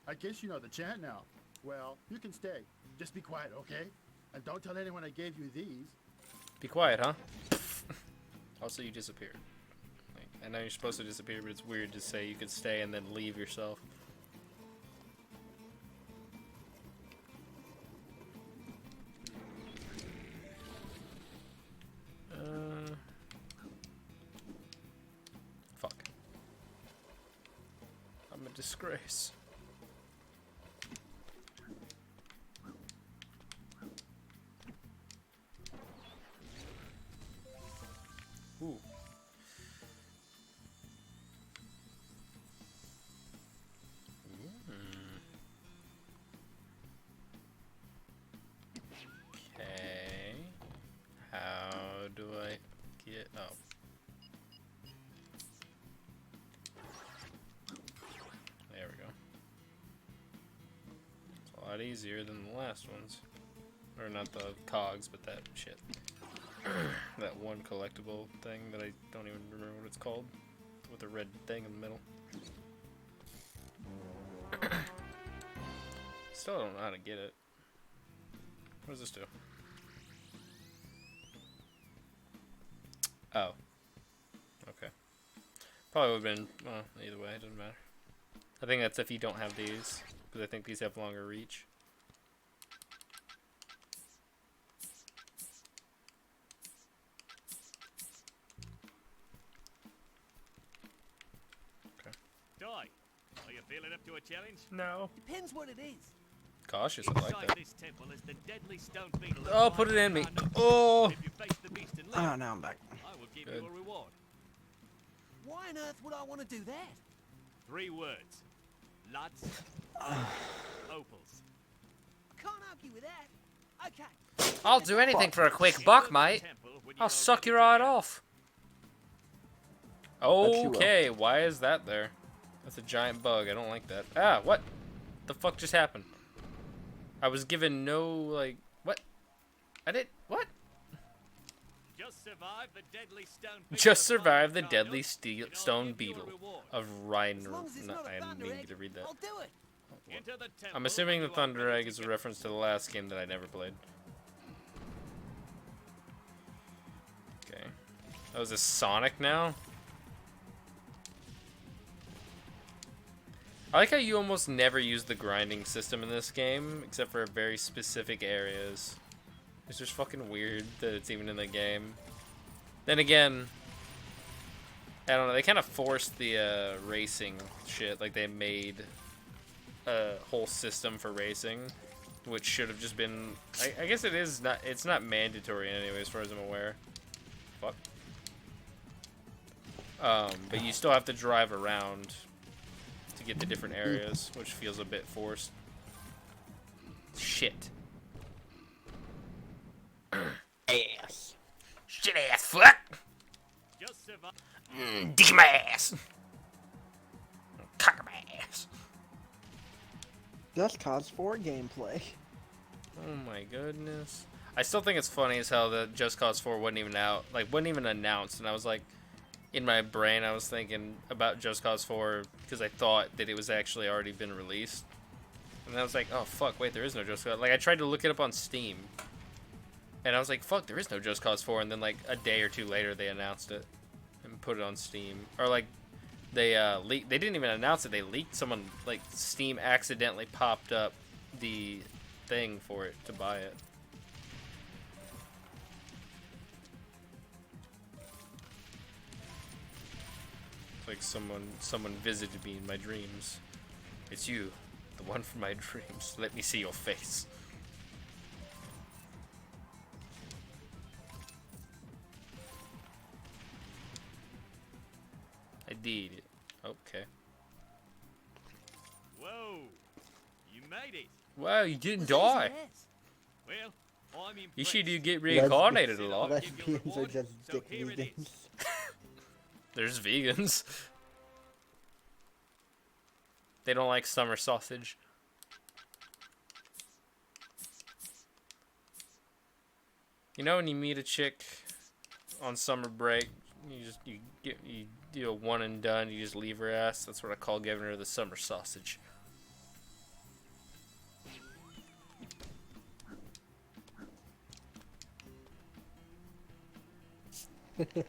I guess you know the chant now. Well, you can stay. Just be quiet, okay? And don't tell anyone I gave you these. Be quiet, huh? Also, you disappeared. Like, I know you're supposed to disappear, but it's weird to say you could stay and then leave yourself. Fuck. I'm a disgrace. Ooh. Okay. How do I get up? There we go. It's a lot easier than the last ones. Or not the cogs, but that shit. That one collectible thing that I don't even remember what it's called. With the red thing in the middle. Still don't know how to get it. What does this do? Oh. Okay. Probably would have been, well, either way, it doesn't matter. I think that's if you don't have these, because I think these have longer reach. Di, are you feeling up to a challenge? No. Depends what it is. Cautious, I like Inside that. this temple is the deadly stone beetle. that Oh, put it in me. finds the Oh! If you face the beast and live, Ah, now I'm back. I will give Good. you a reward. Why on earth would I want to do that? 3 words. Lads. Opals. I can't argue with that. Okay. I'll do anything for a quick buck, mate. I'll suck your eye off. you will. Okay, why is that there? That's a giant bug. I don't like that. Ah, what? The fuck just happened? I was given no, like, what? I did, what? Just survive the deadly stone beetle. Just of survive the Rhino deadly Cardinals, and I'll stone give you a beetle reward. of Rhino. As long as it's No, not a I thunder didn't mean egg, to read that. I'll do it. Into the temple I'm assuming the when you are Thunder ready Egg to is a go. reference to the last game that I never played. Okay. Oh, is this Sonic now? I like how you almost never use the grinding system in this game, except for very specific areas. It's just fucking weird that it's even in the game. Then again, I don't know, they kind of forced the racing shit, like they made a whole system for racing, which should have just been, I guess it is not, it's not mandatory anyway as far as I'm aware. Fuck. But you still have to drive around to get to different areas, which feels a bit forced. Shit. Ass. Shit ass fuck! Just survive. Dick my ass! Cock my ass! Just Cause 4 gameplay. Oh my goodness. I still think it's funny as hell that Just Cause 4 wasn't even out, like, wasn't even announced, and I was like, in my brain, I was thinking about Just Cause 4 because I thought that it was actually already been released. And I was like, oh fuck, wait, there is no Just Cause. Like, I tried to look it up on Steam. And I was like, fuck, there is no Just Cause 4. And then, like, a day or two later, they announced it and put it on Steam. Or, like, they leaked. They didn't even announce it. They leaked. Someone, like, Steam accidentally popped up the thing for it to buy it. Like someone visited me in my dreams. It's you, the one from my dreams. Let me see your face. I did it. Okay. Whoa, you made it. Wow, you didn't Was die. this? Well, I'm impressed. You see, you get reincarnated a Said lot. I'll give you a Lesbians are reward, just so dick here it vegans. is. There's vegans. They don't like summer sausage. You know when you meet a chick on summer break, you do a one and done, you just leave her ass. That's what I call giving her the summer sausage. A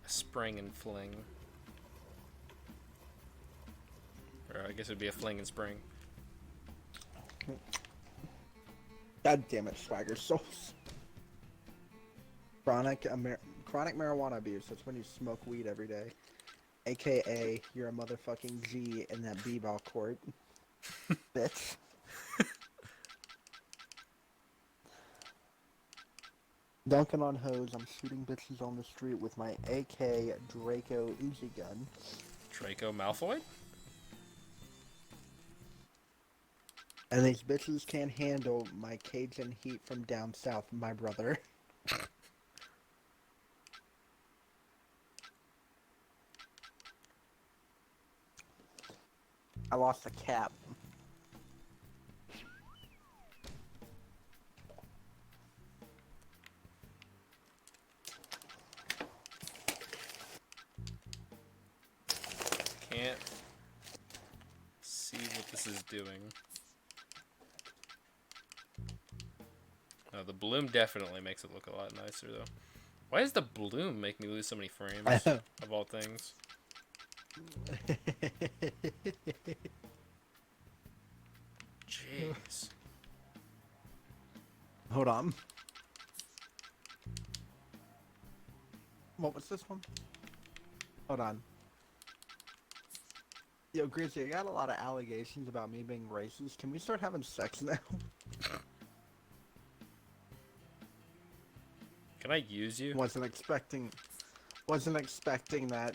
spring and fling. Or I guess it'd be a fling and spring. God damn it, Swagger Souls. Chronic marijuana abuse. That's when you smoke weed every day. AKA, you're a motherfucking G in that b-ball court. Bitch. Dunking on hoes, I'm shooting bitches on the street with my AK Draco Uzi gun. Draco Malfoy? And these bitches can't handle my Cajun heat from down south, my brother. I lost a cap. Can't see what this is doing. Oh, the bloom definitely makes it look a lot nicer, though. Why does the bloom make me lose so many frames, of all things? Jeez. Hold on. What was this one? Hold on. Yo, Grizzly, I got a lot of allegations about me being racist. Can we start having sex now? Can I use you? Wasn't expecting that.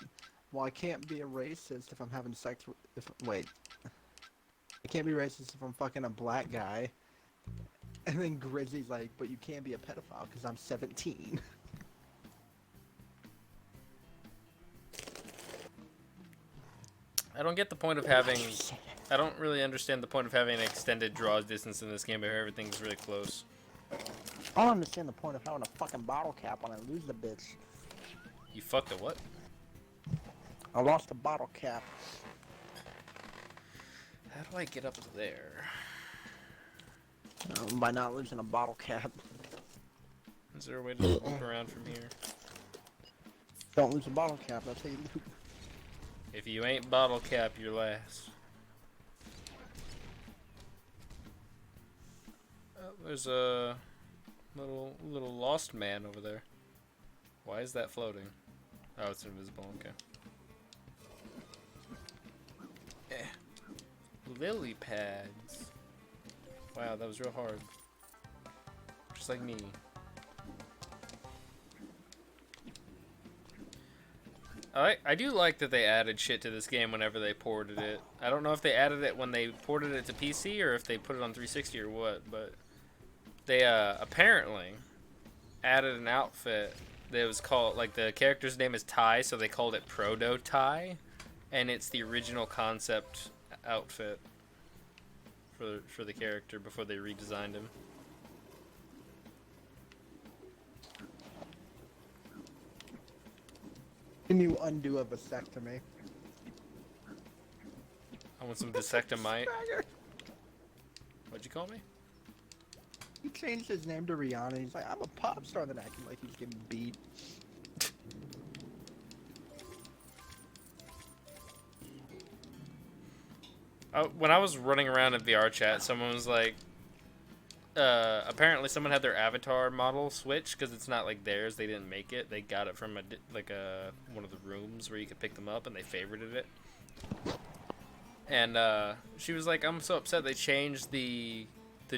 Well, I can't be a racist if I'm having sex with... Wait. I can't be racist if I'm fucking a black guy. And then Grizzly's like, but you can't be a pedophile because I'm 17. I don't get the point of having... I don't really understand the point of having an extended draw distance in this game, but everything's really close. I don't understand the point of having a fucking bottle cap when I lose the bitch. You fucked a what? I lost a bottle cap. How do I get up there? By not losing a bottle cap. Is there a way to loop around from here? Don't lose a bottle cap, that's how you loop. If you ain't bottle cap, you're last. Oh, there's a little lost man over there. Why is that floating? Oh, it's invisible. Okay. Lily pads. Wow, that was real hard. Just like me. I do like that they added shit to this game whenever they ported it. I don't know if they added it when they ported it to PC or if they put it on 360 or what, but they apparently added an outfit that was called, like, the character's name is Ty, so they called it Proto Ty, and it's the original concept outfit for the character before they redesigned him. Can you undo a vasectomy? I want some vasectomite. What'd you call me? He changed his name to Rihanna. He's like, I'm a pop star, then acting like he's getting beat. When I was running around in VR chat, someone was like, apparently someone had their avatar model switched because it's not like theirs. They didn't make it. They got it from one of the rooms where you could pick them up, and they favorited it. And she was like, I'm so upset they changed the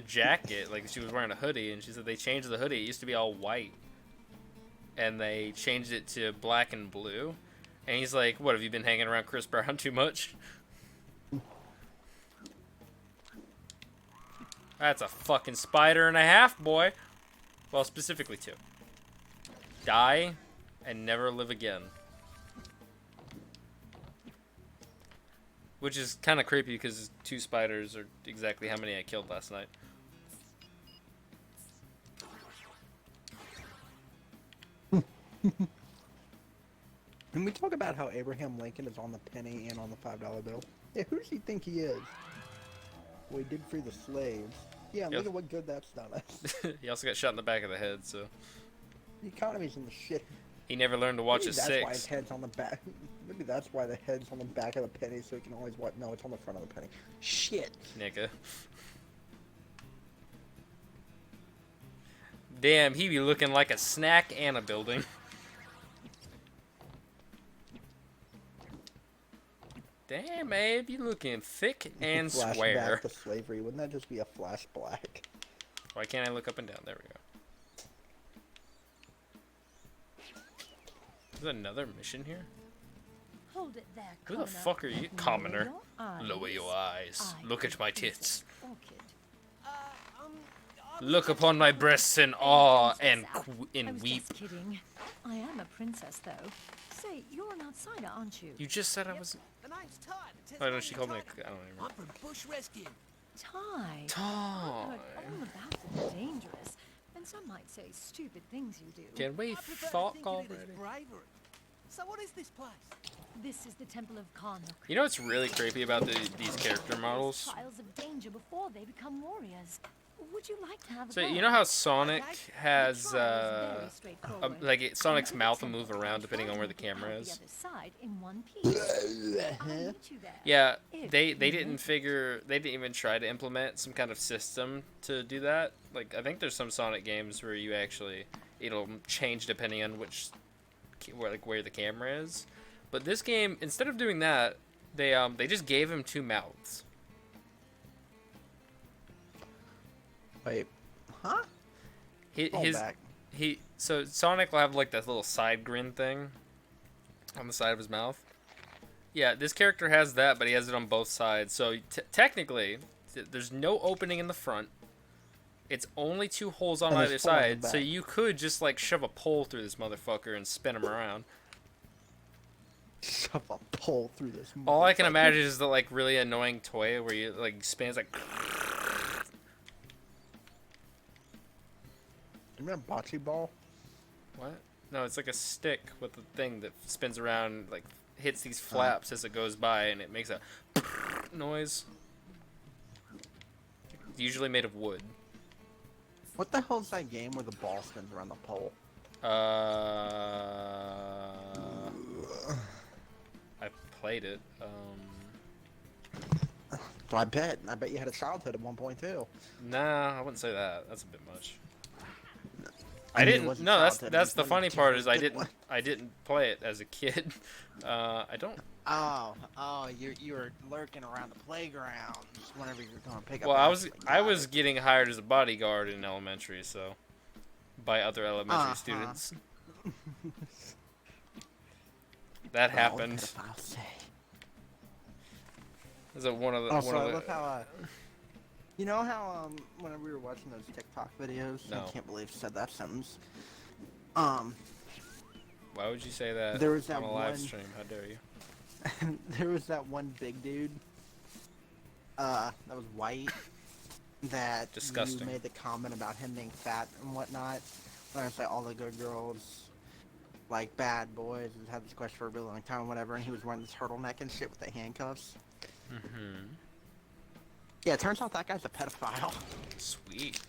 jacket. Like, she was wearing a hoodie, and she said they changed the hoodie. It used to be all white, and they changed it to black and blue. And he's like, what, have you been hanging around Chris Brown too much? That's a fucking spider and a half, boy. Well, specifically 2. Die and never live again. Which is kind of creepy because 2 spiders are exactly how many I killed last night. Can we talk about how Abraham Lincoln is on the penny and on the $5 bill? Yeah, who does he think he is? Well, he did free the slaves. Yeah, look at what good that's done us. He also got shot in the back of the head, so... The economy's in the shit. He never learned to watch Maybe his that's 6. why his head's on the back. Maybe that's why the head's on the back of the penny, so he can always watch. No, it's on the front of the penny. Shit. Nigga. Damn, he be looking like a snack and a building. Damn, Abe, you looking thick and square. Flashback to slavery. Wouldn't that just be a flash black? Why can't I look up and down? There we go. There's another mission here? Hold it there, Who the commoner. fuck are you? Commoner. Lower your eyes. Lower your eyes. I Look at my am tits. Princess Orchid. Look upon my breasts in awe and I was weep. just kidding. I am a princess, though. Say, you're an outsider, aren't you? You just said I was... The name's Todd. Oh, no, she called me... Tasmanian I don't even I'm from Bush Rescue. Ty. Ty. I've heard all about the dangerous, and some might say stupid things you do. Can we I prefer to fuck think of it as already? bravery. So what is this place? This is the Temple of Karnak. You know what's really creepy about these character models? Trials of danger before they become warriors. Would you like to have a So go? you know how Sonic Okay. has The trial is very straightforward. like Sonic's Enter the mouth will temple move around and depending on where the find camera out is. The other side in one piece. I'll meet you there. Yeah, If they you didn't want. figure, they didn't even try to implement some kind of system to do that. Like, I think there's some Sonic games where you actually, it'll change depending on where the camera is. But this game, instead of doing that, they just gave him 2 mouths. Wait. Huh? So Sonic will have like that little side grin thing on the side of his mouth. Yeah, this character has that, but he has it on both sides. So technically, there's no opening in the front. It's only 2 holes on And either there's 4 on the side, so back. you could just like shove a pole through this motherfucker and spin him around. Shove a pole through this. All I can motherfucker. imagine is the like really annoying toy where you like spins like. Remember bocce ball? What? No, it's like a stick with the thing that spins around, like hits these flaps as it goes by, and it makes a noise. It's usually made of wood. What the hell is that game where the ball spins around the pole? I played it. I bet. I bet you had a childhood at one point too. Nah, I wouldn't say that. That's a bit much. I I mean, it didn't. wasn't No, childhood, it that's was the one of funny the part two is I good didn't. ones. I didn't play it as a kid. I don't. Oh, you were lurking around the playground whenever you were going to pick up. Well, wrestling. I Got was it. getting hired as a bodyguard in elementary, so by other elementary Uh-huh. students. That Oh, happened. pedophiles say. Is it one of the? Also, one I of love the... how, you know how, whenever we were watching those TikTok videos, No. I can't believe I said that sentence. Why would you say that There was on that a live one- stream? How dare you? There was that one big dude, that was white, that Disgusting. you made the comment about him being fat and whatnot. When I was like, all the good girls, like bad boys, and had this question for a really long time, whatever, and he was wearing the turtleneck and shit with the handcuffs. Mm-hmm. Yeah, it turns out that guy's a pedophile. Sweet.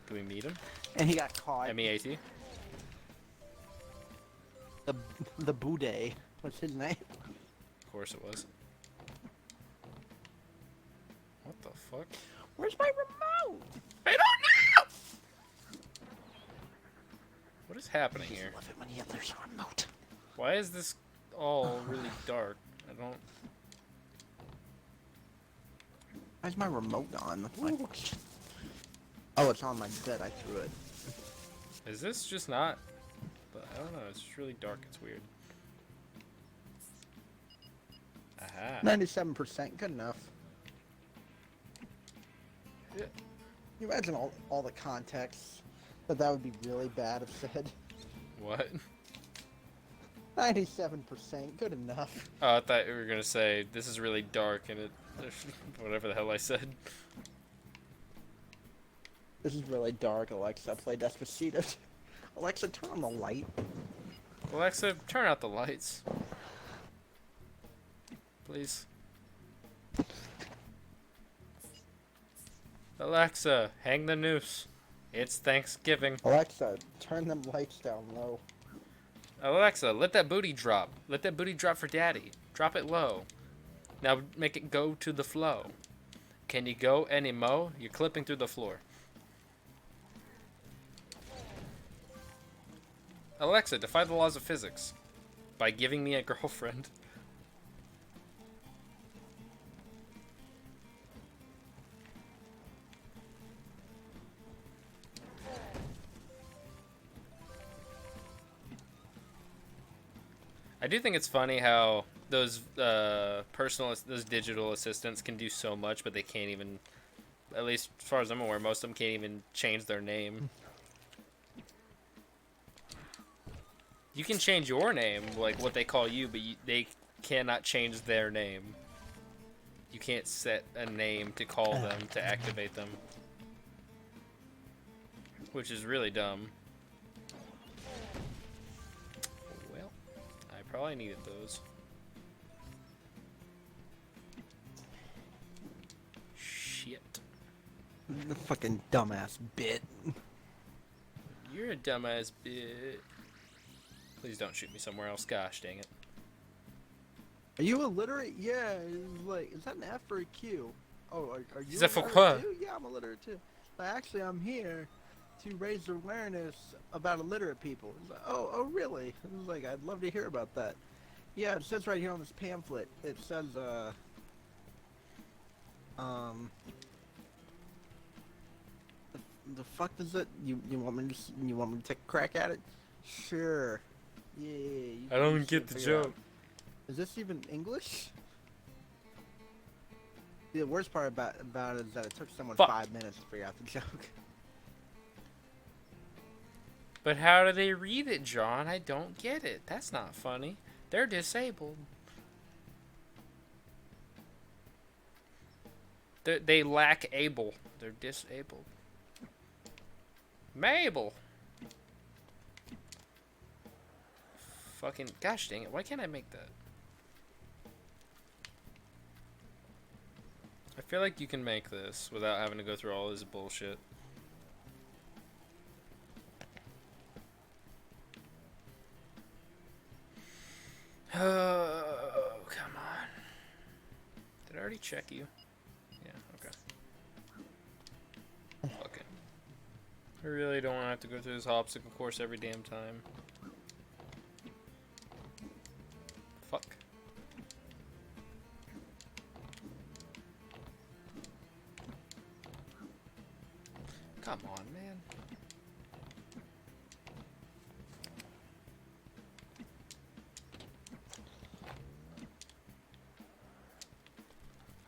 Can we meet him? And he got caught. M-E-A-T? The Boudet. What's his name? Of course it was. What the fuck? Where's my remote? I don't know! What is happening here? I love it when there's a remote. Why is this all really dark? I don't... Why's my remote on? That's my question. Oh, it's on my bed. I threw it. Is this just not... But I don't know, it's just really dark, it's weird. Aha. 97%, good enough. Yeah. You imagine all the context that would be really bad if said. What? 97%, good enough. Oh, I thought you were gonna say, this is really dark and it... whatever the hell I said. This is really dark, Alexa. Play Despacito. Alexa, turn on the light. Alexa, turn out the lights. Please. Alexa, hang the noose. It's Thanksgiving. Alexa, turn them lights down low. Alexa, let that booty drop. Let that booty drop for daddy. Drop it low. Now make it go to the flow. Can you go any mo? You're clipping through the floor. Alexa, defy the laws of physics by giving me a girlfriend. I do think it's funny how those those digital assistants can do so much, but they can't even, at least as far as I'm aware, most of them can't even change their name. You can change your name, like what they call you, but they cannot change their name. You can't set a name to call them, to activate them. Which is really dumb. Well, I probably needed those. Shit. The fucking dumbass bit. You're a dumbass bitch. Please don't shoot me somewhere else. Gosh dang it. Are you illiterate? Yeah, like, is that an F or a Q? Oh, are you Is that for illiterate what? too? Yeah, I'm illiterate too. But actually, I'm here to raise awareness about illiterate people. It's like, oh, really? It's like, I'd love to hear about that. Yeah, it says right here on this pamphlet, it says, the fuck does it? You want me to take a crack at it? Sure. Yeah. I don't you get the figure it out. joke. Is this even English? The worst part about it is that it took someone Fuck. 5 minutes to figure out the joke. But how do they read it, John? I don't get it. That's not funny. They're disabled. They lack able. They're disabled. Mabel! Fucking gosh dang it, why can't I make that? I feel like you can make this without having to go through all this bullshit. Oh, come on. Did I already check you? Yeah, okay. Okay. I really don't want to have to go through this obstacle course every damn time. Fuck. Come on, man.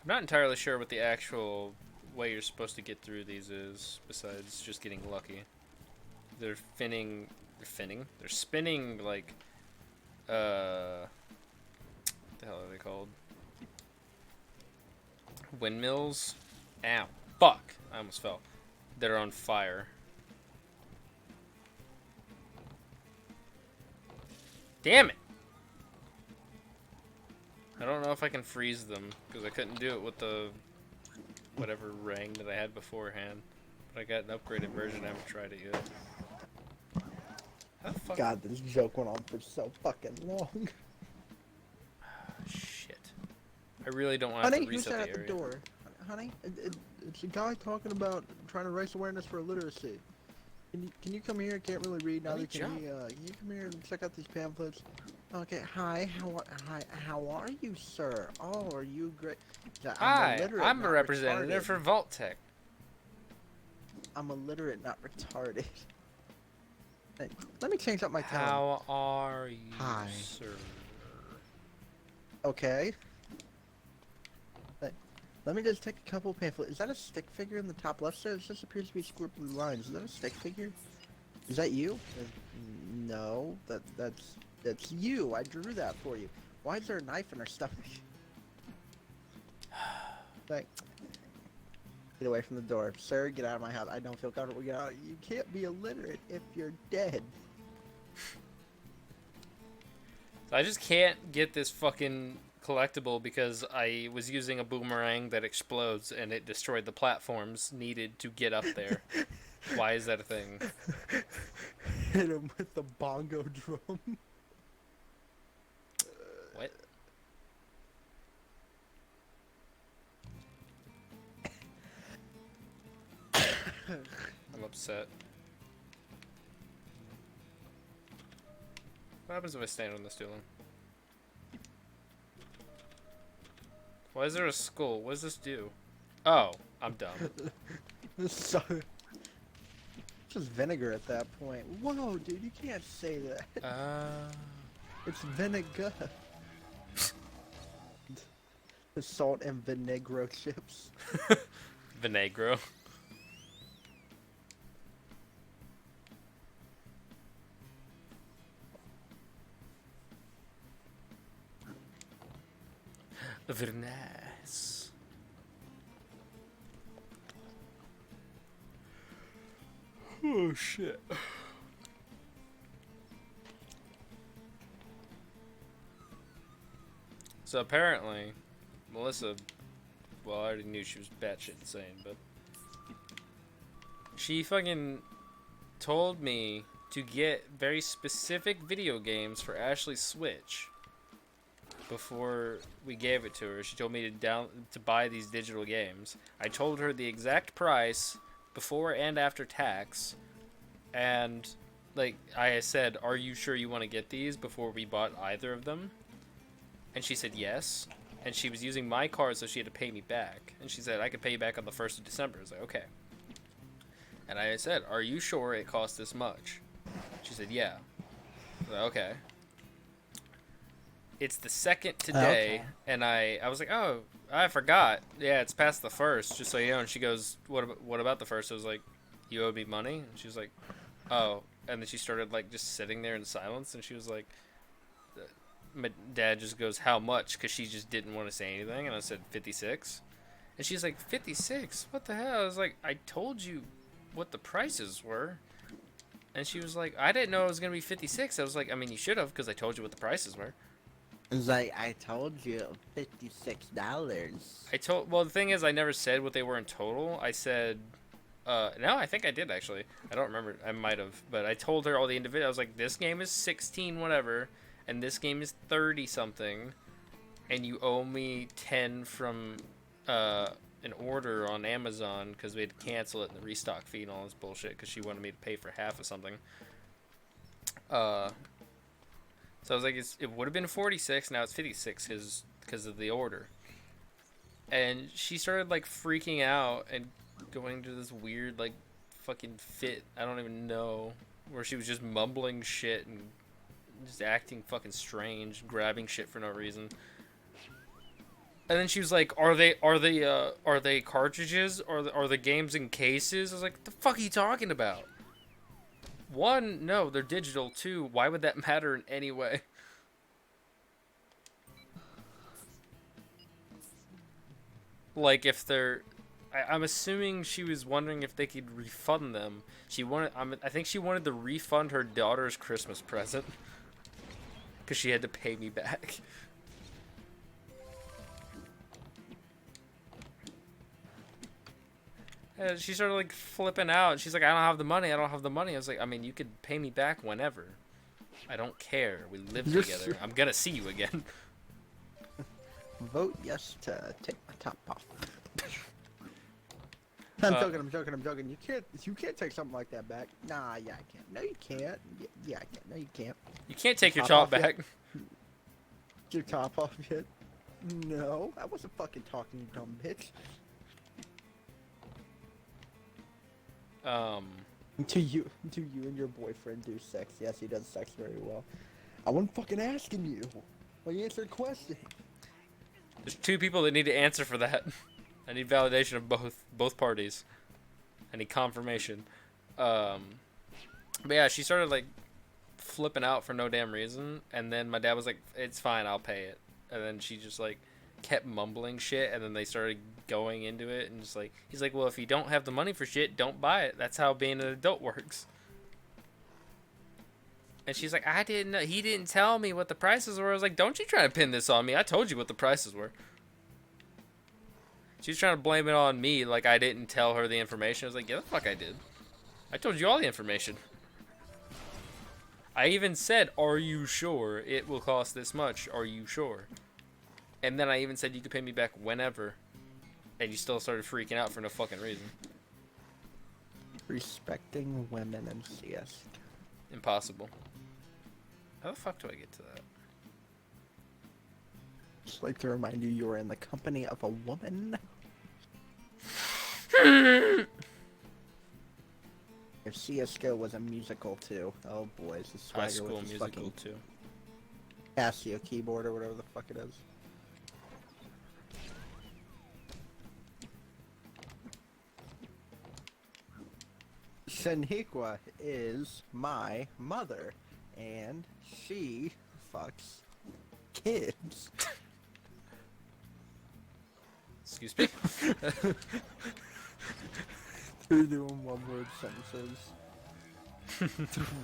I'm not entirely sure what the actual way you're supposed to get through these is, besides just getting lucky. They're they're spinning, like, what the hell are they called? Windmills? Ow. Fuck! I almost fell. That are on fire. Damn it! I don't know if I can freeze them, because I couldn't do it with the whatever ring that I had beforehand. But I got an upgraded version, I haven't tried it yet. How the fuck? God, this joke went on for so fucking long. Shit. I really don't want to Honey, have to who's reset that the at area. the door? Honey, it's a guy talking about trying to raise awareness for literacy. Can you come here? I can't really read Let me neither. Can you come here and check out these pamphlets? Okay. Hi. How are you, sir? Oh, are you great? Yeah, Hi, illiterate, I'm a not representative retarded. for Vault Tech. I'm illiterate, not retarded. Hey, let me change up my tone. How are you, Hi. sir? Okay. Hey, let me just take a couple pamphlets. Is that a stick figure in the top left side? This just appears to be squiggly lines. Is that a stick figure? Is that you? No, that's you. I drew that for you. Why is there a knife in her stomach? Like, get away from the door, sir. Get out of my house. I don't feel comfortable. Get out. You can't be illiterate if you're dead. So I just can't get this fucking collectible because I was using a boomerang that explodes and it destroyed the platforms needed to get up there. Why is that a thing? Hit him with the bongo drum. What? I'm upset. What happens if I stand on this too long? Why is there a skull? What does this do? Oh, I'm dumb. So, it's just vinegar at that point. Whoa, dude, you can't say that. It's vinegar. The salt and vinegro chips. Vinegro. Very nice. Oh shit. So apparently, Melissa, well, I already knew she was batshit insane, but she fucking told me to get very specific video games for Ashley's Switch before we gave it to her. She told me to buy these digital games. I told her the exact price before and after tax, and like I said, are you sure you want to get these before we bought either of them? And she said yes, and she was using my card, so she had to pay me back, and she said I could pay you back on the 1st of December. I was like, okay. And I said, are you sure it costs this much? She said yeah. I was like, okay. It's the 2nd today, Okay. and I was like, oh, I forgot. Yeah, it's past the 1st, just so you know. And she goes, what about the 1st? I was like, you owed me money? And she was like, oh. And then she started, like, just sitting there in silence, and she was like, my dad just goes, how much? Because she just didn't want to say anything, and I said, 56. And she's like, 56? What the hell? I was like, I told you what the prices were. And she was like, I didn't know it was going to be 56. I was like, I mean, you should have, because I told you what the prices were. It's like, I told you, $56. Well, the thing is, I never said what they were in total. I said, no, I think I did, actually. I don't remember. I might have. But I told her all the individual. I was like, this game is 16 whatever, and this game is 30 something, and you owe me 10 from an order on Amazon because we had to cancel it and the restock fee and all this bullshit because she wanted me to pay for half of something. So I was like, it would have been 46, now it's 56 because of the order. And she started, like, freaking out and going to this weird, like, fucking fit, I don't even know, where she was just mumbling shit and just acting fucking strange, grabbing shit for no reason. And then she was like, are they cartridges? Are the games in cases? I was like, the fuck are you talking about? One, no, they're digital. Two, why would that matter in any way? Like, if they're... I'm assuming she was wondering if they could refund them. I think she wanted to refund her daughter's Christmas present. Because she had to pay me back. And she started, like, flipping out. She's like, I don't have the money. I don't have the money. I was like, I mean, you could pay me back whenever. I don't care. We live together. I'm gonna see you again. Vote yes to take my top off. I'm joking. You can't take something like that back. Nah, yeah, I can't. No, you can't. Yeah, I can't. No, you can't. You can't take your top back. Your top off yet? No, I wasn't fucking talking, you dumb bitch. Do you and your boyfriend do sex? Yes, he does sex very well. I wasn't fucking asking you. Well, you answered a question. There's two people that need to answer for that. I need validation of both parties. I need confirmation. But yeah, she started like flipping out for no damn reason, and then my dad was like, "It's fine, I'll pay it." And then she just like kept mumbling shit, and then they started going into it, and just like he's like, "Well, if you don't have the money for shit, don't buy it. That's how being an adult works." And she's like, "I didn't know. He didn't tell me what the prices were." I was like, "Don't you try to pin this on me. I told you what the prices were." She's trying to blame it on me, like I didn't tell her the information. I was like, "Yeah, the fuck I did. I told you all the information. I even said, are you sure it will cost this much? Are you sure?" And then I even said you could pay me back whenever. And you still started freaking out for no fucking reason. Respecting women in CS. Impossible. How the fuck do I get to that? Just like to remind you, you are in the company of a woman. If CSGO was a musical too, oh boys, the High swagger School with his Musical fucking too. Casio keyboard or whatever the fuck it is. Shaniqua is my mother, and she fucks kids. Excuse me? They're doing one-word sentences.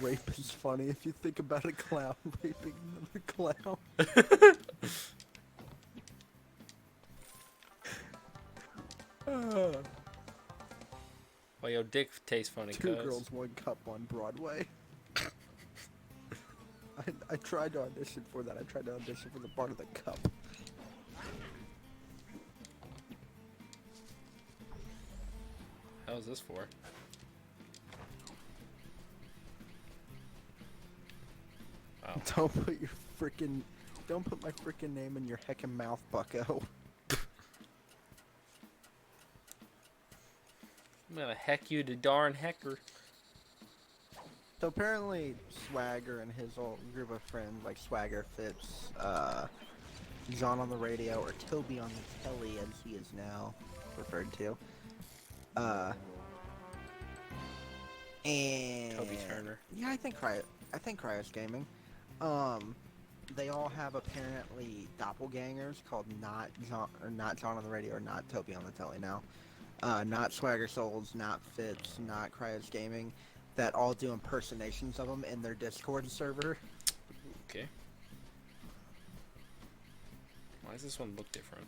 Rape is funny if you think about a clown raping another clown. Well, your dick tastes funny, Two cuz. Girls, One Cup on Broadway. I tried to audition for that. I tried to audition for the part of the cup. How is this for? Oh. Don't put my frickin' name in your heckin' mouth, bucko. I'm gonna heck you to darn hecker. So apparently Swagger and his old group of friends, like Swagger Fitz, John on the radio, or Toby on the telly as he is now referred to. And Toby Turner. Yeah, I think Cryos Gaming. They all have apparently doppelgangers called not John on the radio or not Toby on the telly now. Not Swagger Souls, not Fitz, not Cryos Gaming, that all do impersonations of them in their Discord server. Okay. Why does this one look different?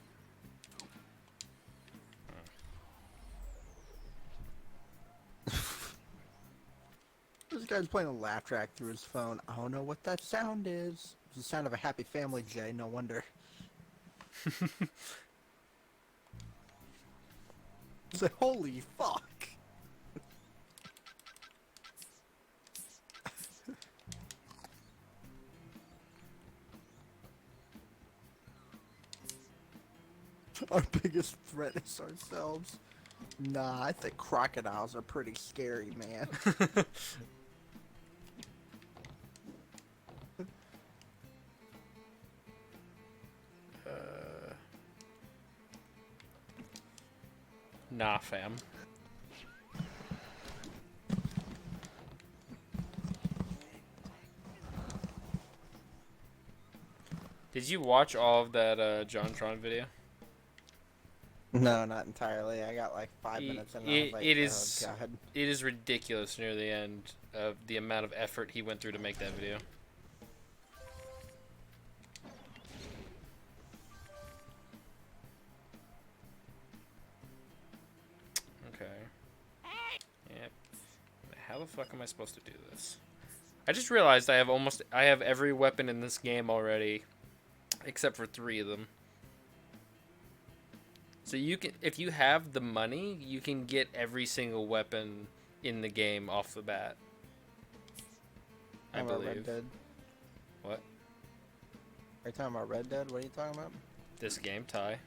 This guy's playing a laugh track through his phone. I don't know what that sound is. It's the sound of a happy family, Jay. No wonder. It's like, holy fuck. Our biggest threat is ourselves. Nah, I think crocodiles are pretty scary, man. Nah, fam. Did you watch all of that JonTron video? No, not entirely. I got like 5 minutes and I was like, It oh is god. it is ridiculous near the end of the amount of effort he went through to make that video. Okay. Yep. How the fuck am I supposed to do this? I just realized I have every weapon in this game already, except for 3 of them. So you can, if you have the money, you can get every single weapon in the game off the bat. I Talking about believe. Red Dead. What? Are you talking about Red Dead? What are you talking about? This game, Ty.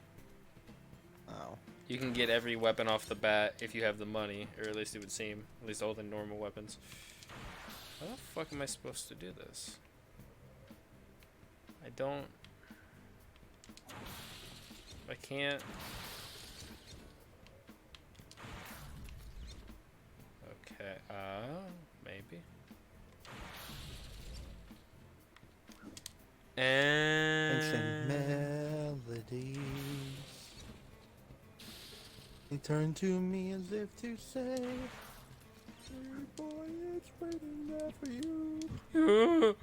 Oh. You can get every weapon off the bat if you have the money, or at least it would seem. At least all the normal weapons. How the fuck am I supposed to do this? I don't... I can't... Okay, maybe. Ancient And... melodies. He turned to me as if to say, "Hey boy, it's waiting there for you."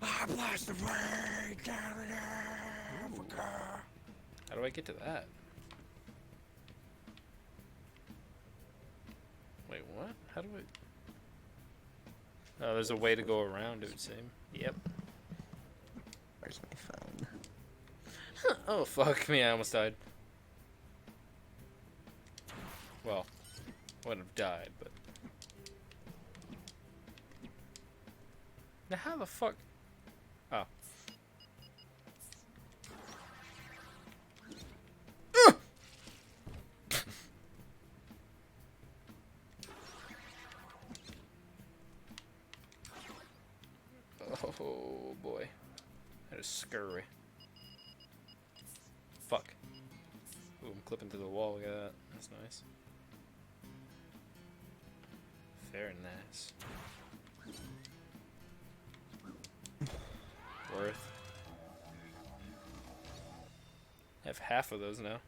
I blast the way down in Africa. How do I get to that? Wait, what? How do I... Oh, there's a way to go around, it would seem. Yep. Where's my phone? Oh, fuck me, I almost died. Well, I wouldn't have died, but... Now how the fuck... Oh. Oh boy. That is scurry. Fuck. Ooh, I'm clipping to the wall, look at that. That's nice. Very nice. Worth. I have half of those now.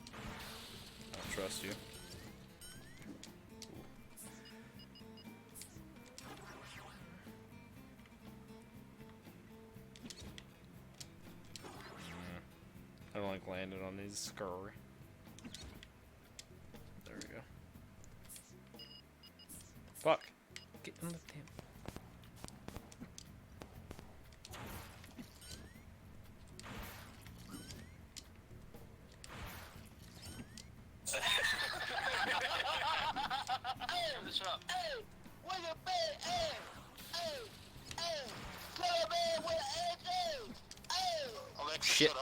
I don't trust you. I don't like landing on these scurry. There we go. Fuck. Get in the damn... Shit.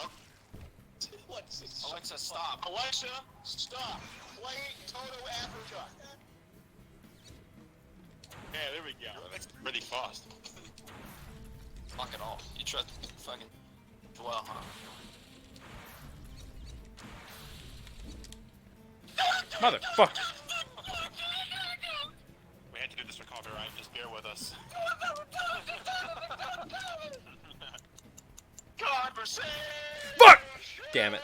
Alexa, stop. Alexa, stop. Play Toto Africa. Yeah, there we go. That's pretty fast. Fuck it off. You tried to fucking dwell, huh? Motherfucker. We had to do this for copyright. Just bear with us. Conversation. Fuck! Damn it.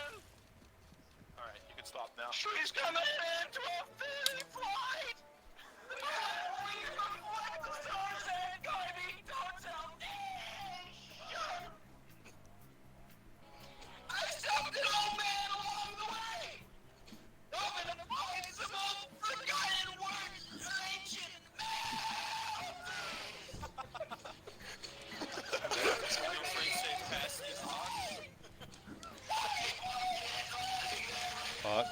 Alright, you can stop now. She's coming into a Philly flight! I stopped an old man along the way! Open the pockets of old forgotten words of ancient Fuck.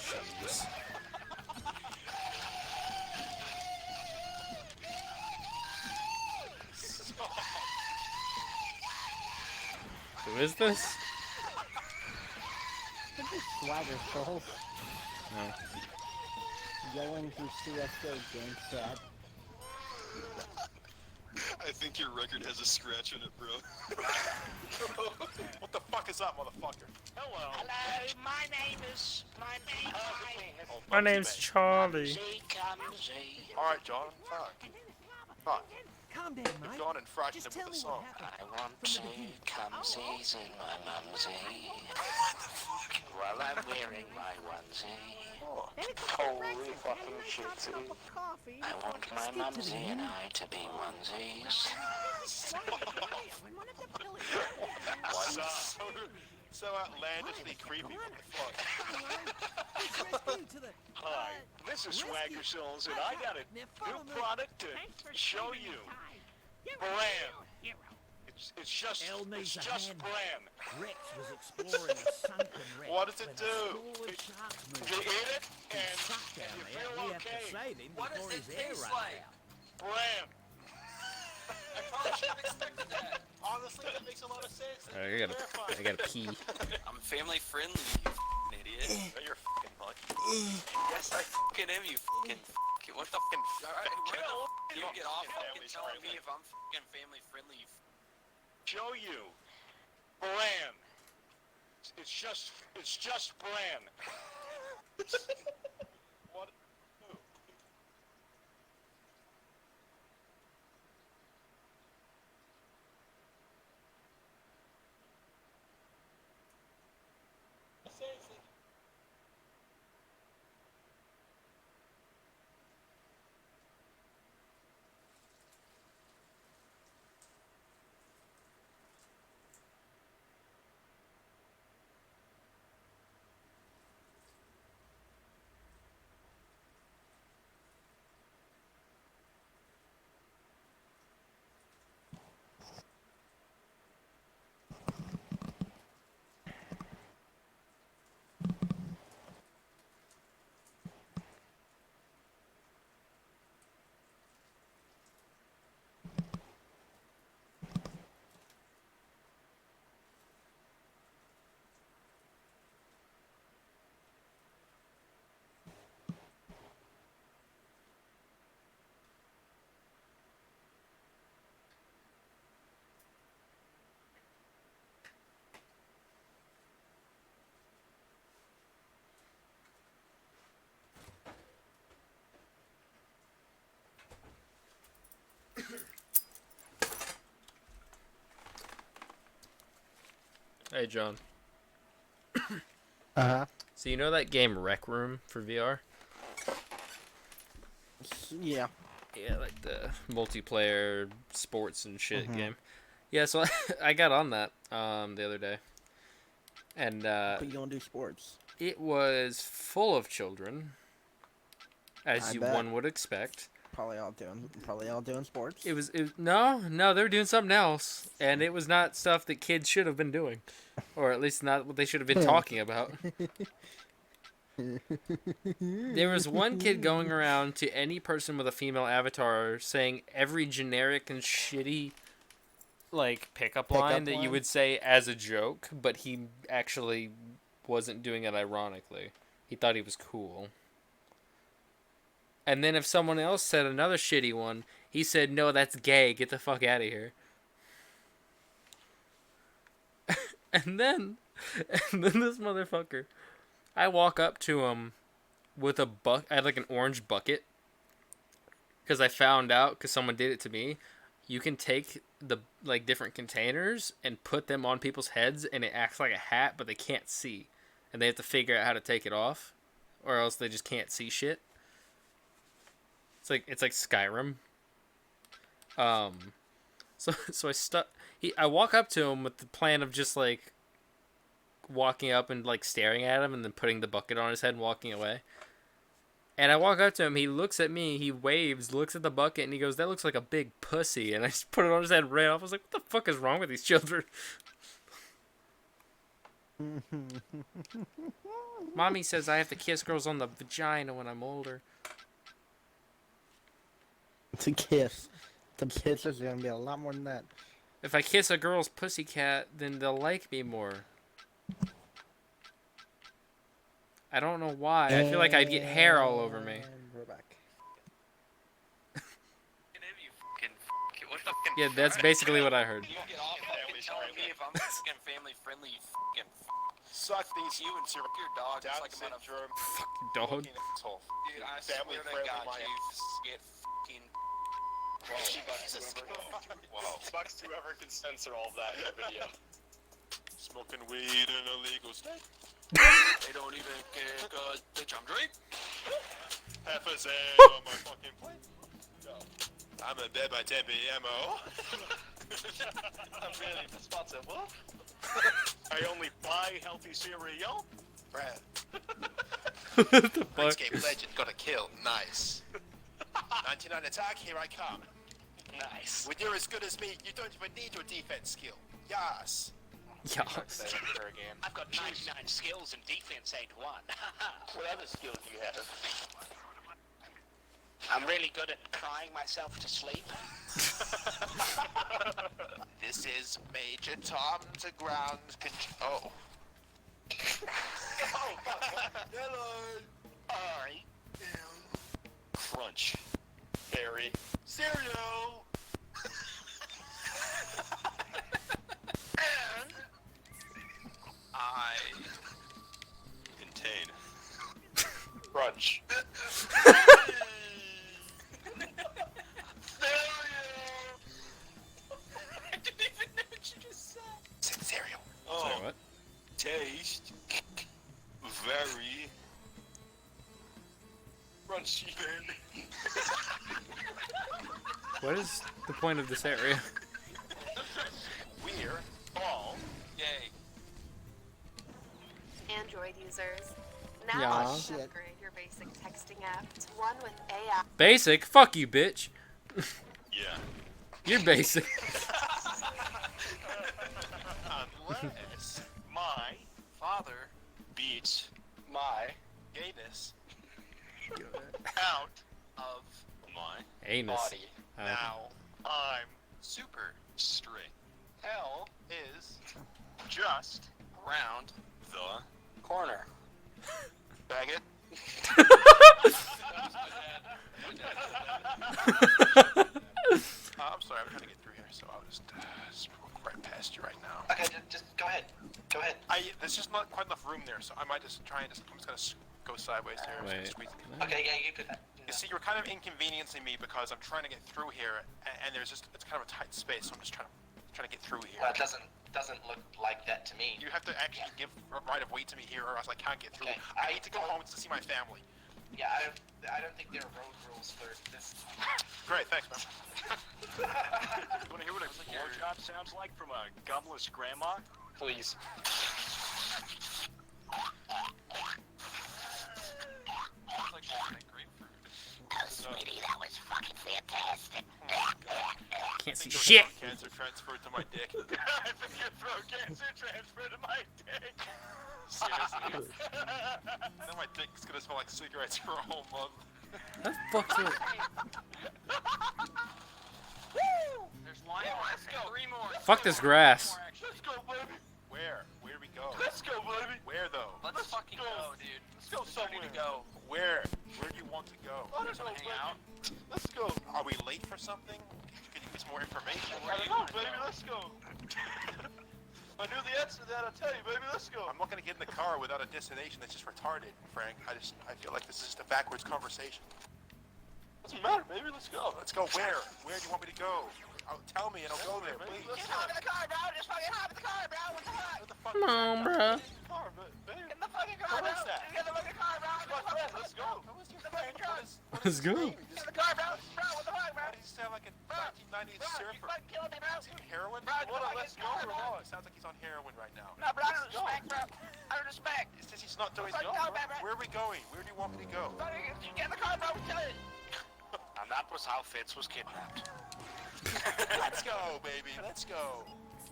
Jeez. Who is this? Swagger Souls No. yelling through CSGO game chat. I think your record has a scratch in it, bro. What the fuck is that, motherfucker? Hello. Hello, my name is My name's Charlie. Alright, John. Fine. Calm down, mate. Go on and frighten Just him tell with me the what song. happened. I want From the to beginning. cumsies in my mumsy while I'm wearing my onesie. Holy fucking shit, dude. I want my mumsy and I to be onesies. So outlandishly creepy. What the fuck? Hi, this is Swagger Souls, and I got a new product to show you. Bram. It's just Bram. Rex was exploring a sunken wreck. What does it when a do? smaller shark moved You eat it, and suck down you there. feel We have to okay. save him before his air runs out. Bram. I probably should have expected that. Honestly, that makes a lot of sense. Alright, I gotta pee. I'm family friendly, you f***ing idiot. You're fucking lucky. Yes, I f***ing am, you f***ing f***ing. What the f***ing Alright, you get off fucking telling me if I'm f***ing family friendly, you Show you. Bram. It's just Bram. What? Who? Seriously. Hey, John. Uh-huh. So you know that game Rec Room for VR? Yeah. Yeah, like the multiplayer sports and shit game. Yeah, so I got on that the other day. And But you don't do sports. it was full of children, as I bet. one would expect. Probably all doing sports. It was no, they were doing something else, and it was not stuff that kids should have been doing, or at least not what they should have been talking about. There was one kid going around to any person with a female avatar saying every generic and shitty like pickup line that you would say as a joke, but he actually wasn't doing it ironically. He thought he was cool. And then if someone else said another shitty one, he said, "No, that's gay. Get the fuck out of here." and then this motherfucker, I walk up to him with I had like an orange bucket, because I found out, because someone did it to me, you can take the like different containers and put them on people's heads, and it acts like a hat, but they can't see, and they have to figure out how to take it off, or else they just can't see shit. It's like Skyrim. So I walk up to him with the plan of just like walking up and like staring at him and then putting the bucket on his head and walking away. And I walk up to him, he looks at me, he waves, looks at the bucket, and he goes, "That looks like a big pussy." And I just put it on his head and ran off. I was like, what the fuck is wrong with these children? Mommy says I have to kiss girls on the vagina when I'm older. To kiss. The kiss is gonna be a lot more than that. If I kiss a girl's pussycat, then they'll like me more. I don't know why. I feel like I'd get hair all over me. And we're back. You fucking what the fucking. Yeah, that's basically what I heard. You get off You're telling me if I'm fucking family friendly, you fucking Suck these humans. your dog Down just like a motherfucker. syndrome. Dog. Looking asshole. Dude, I Family swear to friendly, God, my you get fucking. Jesus. Whoa. Sucks whoever can censor all of that in the video. Smoking weed in a legal state. They don't even care cause bitch, I'm Drake. Half a zay on my fucking plate. No. I'm in bed by 10 p.m. I'm really responsible. I only buy healthy cereal. Brad, What the fuck? RuneScape Legend got a kill. Nice. 99 attack, here I come. Nice. When you're as good as me, you don't even need your defense skill. Yes. Yes. I've got 99 skills and defense ain't one. What other skills do you have? I'm really good at crying myself to sleep. This is Major Tom to ground control. Oh. Hello. Alright. Crunch. Berry. Cereal. And I Contain. Crunch. I didn't even know what you just said. said cereal. Oh. Sorry, what? Taste. Very. Crunchy. What is the point of this area? We're all. Yay. Android users. Now Yeah. you can upgrade your basic texting app to one with AI. Basic? Fuck you, bitch. Yeah. You're basic. Unless my father beats my gayness out of my Anus. body. Now I'm super straight. Hell is just around the corner. Faggot. I'm sorry, I'm trying to get through here, so I'll just walk right past you right now. Okay, just go ahead. Go ahead. There's just not quite enough room there, so I might just try and I'm just gonna go sideways here. I'm just Wait. gonna squeeze. Okay, yeah, you could. You see, you're kind of inconveniencing me because I'm trying to get through here, and there's just it's kind of a tight space, so I'm just trying to get through here. Well, it doesn't look like that to me. You have to actually give a right of way to me here, or else I can't get through. Okay, I need to go home to see my family. Yeah, I don't think there are road rules for this. Great, thanks, man. You want to hear what a blowjob sounds like from a gumless grandma? Please. Sweetie, that was fucking fantastic. Can't see shit. Cancer transferred to my dick. I think your throat cancer transferred to my dick. Seriously. Now my dick's gonna smell like cigarettes for a whole month. That fuck's up. There's line. Let's go. 3 more. Fuck this grass. Let's go, baby. Where? Where do we go? Let's go, baby. Where though? Let's fucking go, dude. Let's go somewhere. To go. Where? Where do you want to go? I don't know, hang out. Let's go. Are we late for something? Could you use more information? Where do you wanna go? Let's go. I knew the answer to that. I'll tell you, baby. Let's go. I'm not gonna get in the car without a destination. That's just retarded, Frank. I feel like this is just a backwards conversation. Doesn't matter, baby. Let's go. Let's go. Where? Where do you want me to go? Tell me and I'll go there, please. Just hop in the car, bro. Just fucking hop in the car, bro. What the fuck? What the fuck? Come on, bro. Car, baby. Get in the fucking car, bro. What is that? Get in the fucking car, bro. Let's go. Get in the fucking car. Let's go. Get in the car, bro. Bro, what the fuck, bro? Why does he sound like a Bro, 1990s you surfer? fucking killing me, bro. Is he on heroin? Bro, What? fucking Let's go car, for bro. what? Sounds like he's on heroin right now. No, but I don't respect, bro. I don't respect. He says he's not doing his Fucking job. go, bro. Where are we going? Where do you want me to go? Bro, get in the car, bro. Kill it. And that was how Fitz was kidnapped. Let's go, baby. Let's go.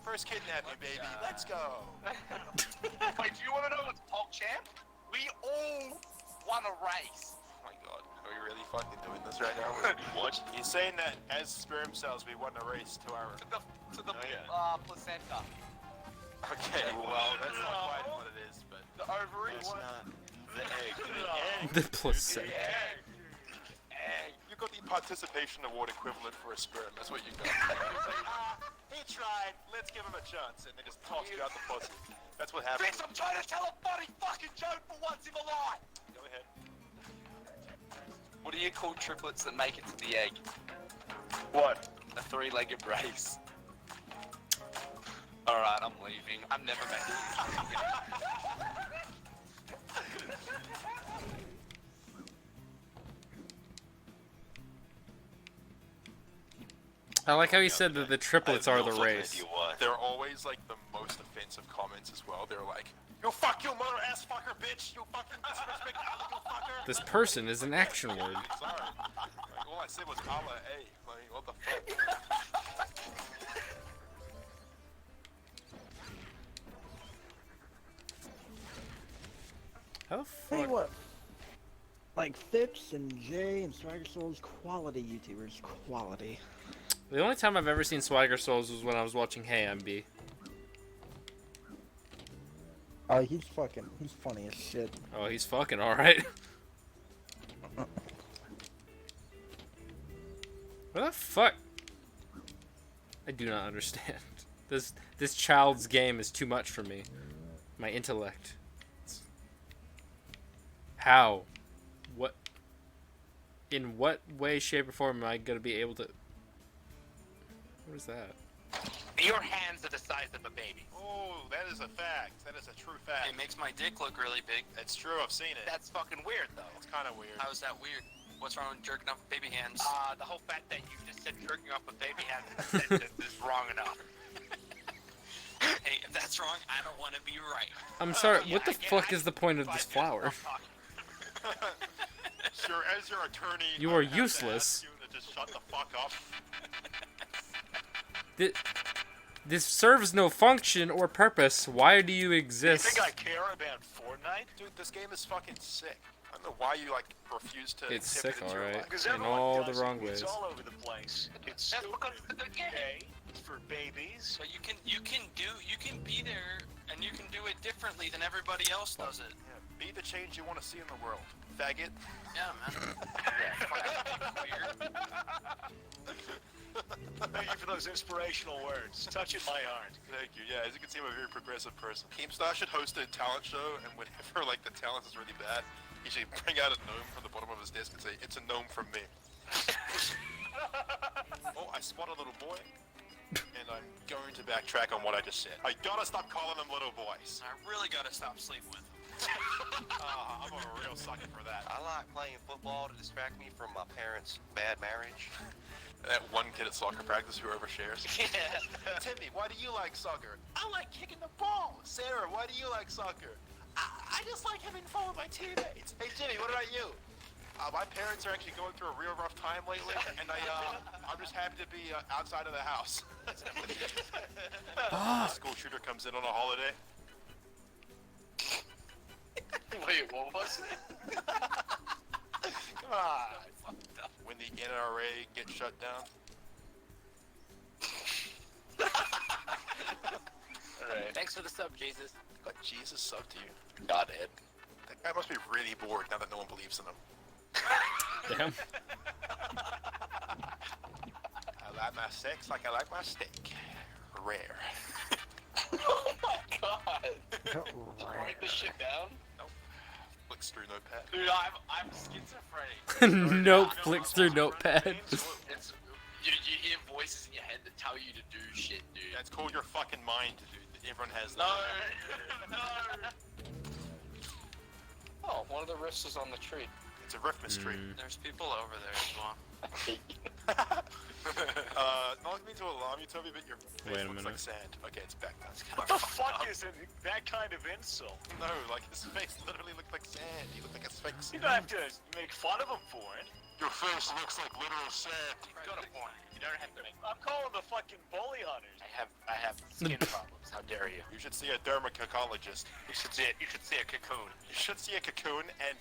First kidnapping, baby. Let's go. Wait, do you want to know what's Pulp Champ? We all won a race. Oh my god. Are we really fucking doing this right now? What? He's saying that as sperm cells we won a race to our... To the placenta. Okay, well, that's not quite what it is, but... The ovary. It's not the egg. The egg. The placenta. Egg. You got the participation award equivalent for a sperm. That's what you got. He tried. Let's give him a chance, and they just tossed you out the pussy. That's what happened. Fitz, I'm trying to tell a funny fucking joke for once in my life! Go ahead. What do you call triplets that make it to the egg? What? A three-legged race. Alright, I'm leaving. I'm never making it. I like how he said that the triplets are the race. They're always like the most offensive comments as well. They're like, "You fuck your mother, ass fucker, bitch! You fucking disrespect Allah, you fucker!" This person is an action word. Sorry. Like, all I said was Allah, A. Like, what the fuck? How the Tell you fuck? what, like Phipps and Jay and Swagger Souls, quality YouTubers, quality. The only time I've ever seen Swagger Souls was when I was watching Hey MB. Oh, he's funny as shit. Oh, he's fucking alright. What the fuck? I do not understand. This child's game is too much for me. My intellect. How? What? In what way, shape, or form am I gonna be able to? What is that? Your hands are the size of a baby. Oh, that is a fact. That is a true fact. It makes my dick look really big. It's true. I've seen it. That's fucking weird, though. It's kind of weird. How is that weird? What's wrong with jerking off with baby hands? The whole fact that you just said jerking off with baby hands is wrong enough. Hey, if that's wrong, I don't want to be right. I'm sorry. What the fuck is the point of this flower? Sure, as your attorney, You are useless. You to just shut the fuck up. This serves no function or purpose. Why do you You exist? think I care about Fortnite? Dude, this game is fucking sick. I don't know why you like refuse to. It's accept sick, it into your alright. life. Because In everyone all does the wrong it. ways. It's all over the place. It's That's stupid. because it's a game. Okay, it's for babies. But you can be there and you can do it differently than everybody else does it. Yeah, be the change you want to see in the world, faggot. Yeah, man. Weird. Thank you for those inspirational words. Touching my heart. Thank you. Yeah, as you can see, I'm a very progressive person. Keemstar should host a talent show, and whenever like the talent is really bad, he should bring out a gnome from the bottom of his desk and say, "It's a gnome from me." Oh, I spot a little boy, and I'm going to backtrack on what I just said. I gotta stop calling them little boys. I really gotta stop sleeping with them. I'm a real sucker for that. I like playing football to distract me from my parents' bad marriage. That one kid at soccer practice who overshares. Yeah. Timmy, why do you like soccer? I like kicking the ball. Sarah, why do you like soccer? I just like having fun with my teammates. Hey, Jimmy, what about you? My parents are actually going through a real rough time lately, and I'm just happy to be outside of the house. A school shooter comes in on a holiday. Wait, what was it? Come on. When the NRA gets shut down. Alright. Thanks for the sub, Jesus. Got Jesus sub to you. Godhead. That guy must be really bored now that no one believes in him. Damn. I like my sex like I like my steak. Rare. Oh my god. Write this shit down? Nope. Flicks through notepad. Dude, I'm schizophrenic. Nope, flicks through notepad. It's, you hear voices in your head that tell you to do shit, dude. That's called your fucking mind, dude. Everyone has No, that. no. Oh, one of the rifts is on the tree. It's a riff mystery. There's people over there as well. Not me to alarm you, Toby, but your face Wait a looks minute. like sand. Okay, it's back now. What the fuck is it? That kind of insult? No, like his face literally looked like sand. He looked like a sphinx. You don't have to make fun of him for it. Your face looks like literal sand. You've got a point. You don't have to make. I'm calling the fucking bully hunters. I have skin problems. How dare you? You should see a dermacologist. You should see it. You should see a cocoon. You should see a cocoon and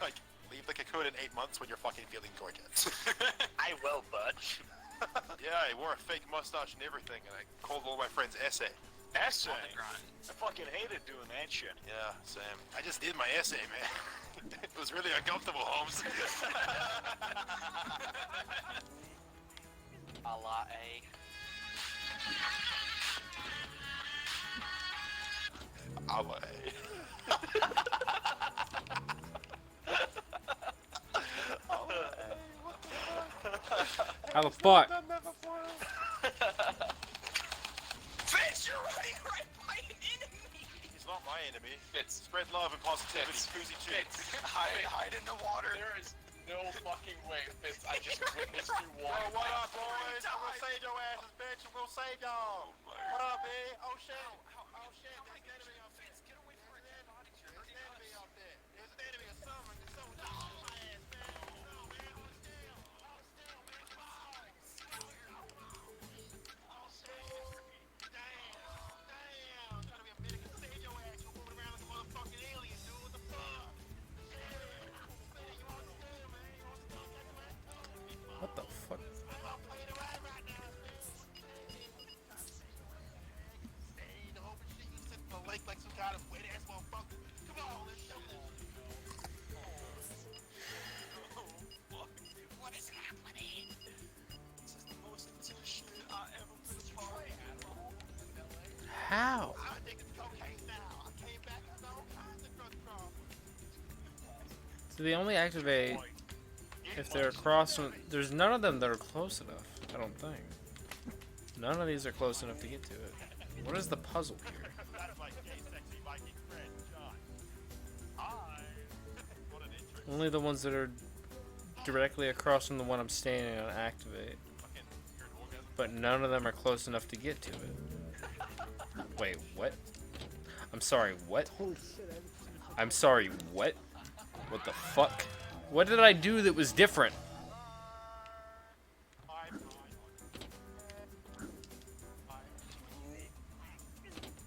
like leave the cocoon in 8 months when you're fucking feeling gorgeous. I will, bud. Yeah, I wore a fake mustache and everything, and I called all my friends essay. Essay? I fucking hated doing that shit. Yeah, same. I just did my essay, man. It was really uncomfortable, Holmes. A la A. A la How the fuck? Fitz, you're running right by an enemy! He's not my enemy. It's spread love and positivity. Koozie cheeks. Hide in the water. There is no fucking way, Fitz. I just witnessed you walk. Oh, what up, boys? I'm gonna save your asses, bitch. I'm gonna save y'all. What up, eh? Oh, shit. Oh, shit. There's an enemy out there. Get away from it. There's an enemy out there. There's an enemy of someone. There's someone on my ass, man. No, man. Hold still. Hold still, man. Come on. Hold still. Damn. Trying to be a minute. Save your ass. You're moving around like a motherfucking alien, dude. What the fuck? What the fuck? Like some kind of wet ass motherfucker. Come on, let's go. What is happening? This is the most intense shit I ever been a part of. How? I'm addicted to cocaine now. I came back with all kinds of drug problems. So they only activate if they're across. There's none of them that are close enough. I don't think. None of these are close enough to get to it. What is the puzzle here? That's my gay, sexy Viking friend, John. Hi. What an interest. Only the ones that are directly across from the one I'm standing on activate. But none of them are close enough to get to it. Wait, what? I'm sorry, what? Holy shit, I'm sorry, what? What the fuck? What did I do that was different?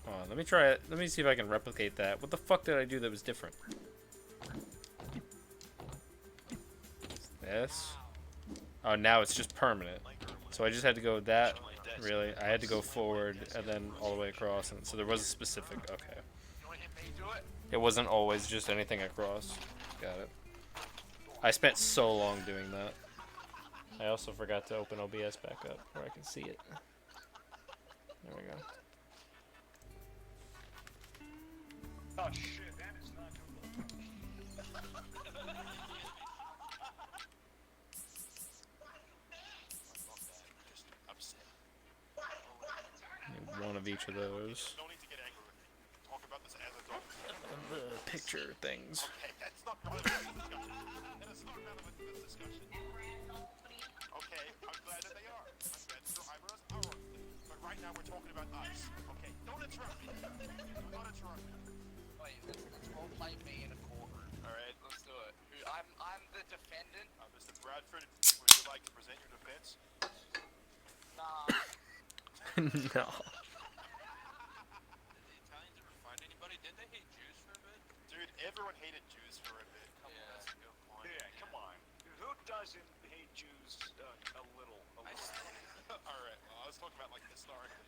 Hold on, let me try it. Let me see if I can replicate that. What the fuck did I do that was different? This? Oh, now it's just permanent. So I just had to go with that. Really? I had to go forward and then all the way across. And so there was a specific. Okay. It wasn't always just anything across. Got it. I spent so long doing that. I also forgot to open OBS back up where I can see it. There we go. Oh shit, that is not good. Need one of each of those. No need to get angry with me. Talk about this as adults. The picture things. Okay, that's not relevant to this discussion. That is not relevant to this discussion. Okay, I'm glad that they are. I'm glad that your eyebrows are roasted. But right now we're talking about us. Okay, don't interrupt me. Don't interrupt me. Wait, let's role-play me in a courtroom. Alright. Let's do it. I'm the defendant. Mr. Bradford, would you like to present your defense? Nah. No. Didn't they hate Jews for a bit? Dude, everyone hated Jews for a bit. Yeah, that's a good point. Yeah, come on. Dude, who doesn't hate Jews a little? Alright, well, I was talking about, like, historically.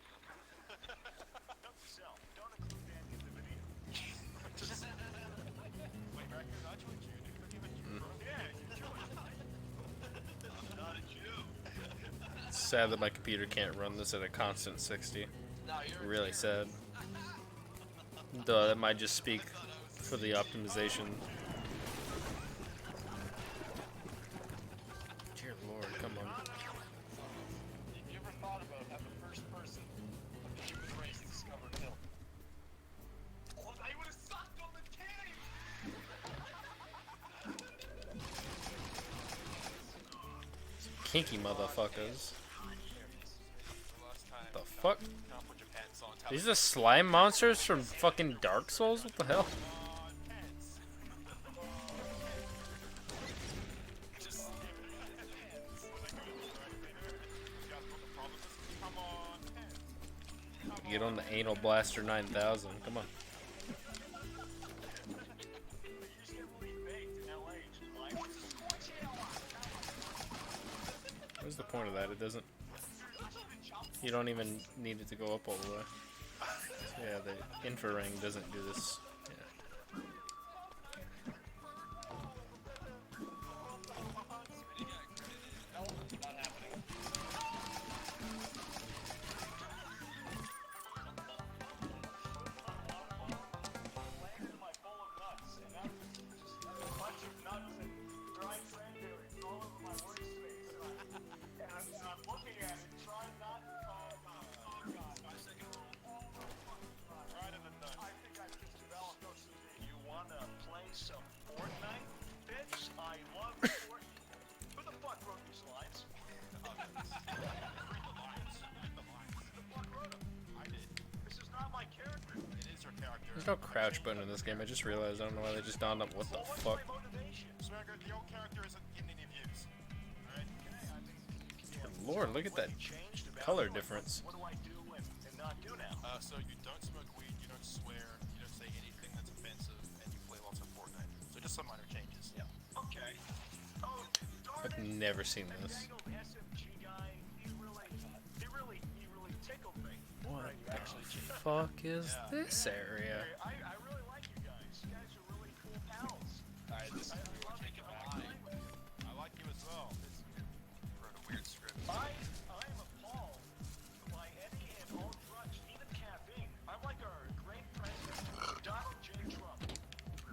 Note to self, don't include that in the video. Wait, Raccoon, aren't you a Jew? Could you be a Jew, bro? Yeah, you're Jewish. I'm not a Jew. It's sad that my computer can't run this at a constant 60. No, you're Really sad. Though that might just speak for the optimization. Dear Lord, come on. Have you ever thought about how the first person of the human race discovered milk? Well, they would have sucked on the cave! Kinky motherfuckers. The fuck? These are slime monsters from fucking Dark Souls? What the hell? Get on the Anal Blaster 9000. Come on. What's the point of that? It doesn't You don't even need it to go up all the way. Yeah, the infra ring doesn't do this. Yeah. There's no crouch button in this game. I just realized. I don't know why they just dawned up. What the fuck? Good Lord, look at that color difference. What do I do and not do now? So you don't smoke weed, you don't swear, you don't say anything that's offensive, and you play lots of Fortnite. So just some minor changes. Yeah. Okay. Oh, I've never seen this. What the fuck is this area? I really like you guys. You guys are really cool pals. Alright, this is taking my line. I like you as well. Wrote a weird script. I am appalled by any and all drugs, even caffeine. I'm like our great president, Donald J. Trump.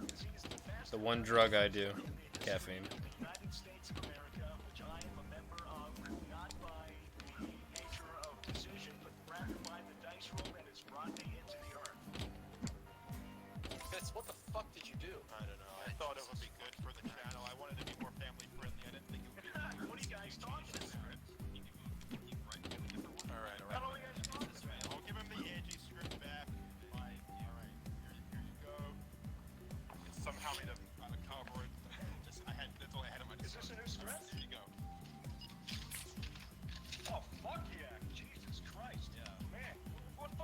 He's the best. The one drug I do, caffeine. United States of America, which I am a member of, not by the nature of decision, but rather by the dice roll that has brought me into the earth. What the fuck did you do? I don't know. I thought it would be good for the channel. I wanted to be more family friendly. I didn't think it would be. What are you guys talking about? Alright, alright. How do you guys talk this way? I'll give him the AG script back. Alright, here you go. It's somehow made of cardboard. That's all I had in my. Is this a new script? Here you go. Oh, fuck yeah. Jesus Christ. Yeah. Man, what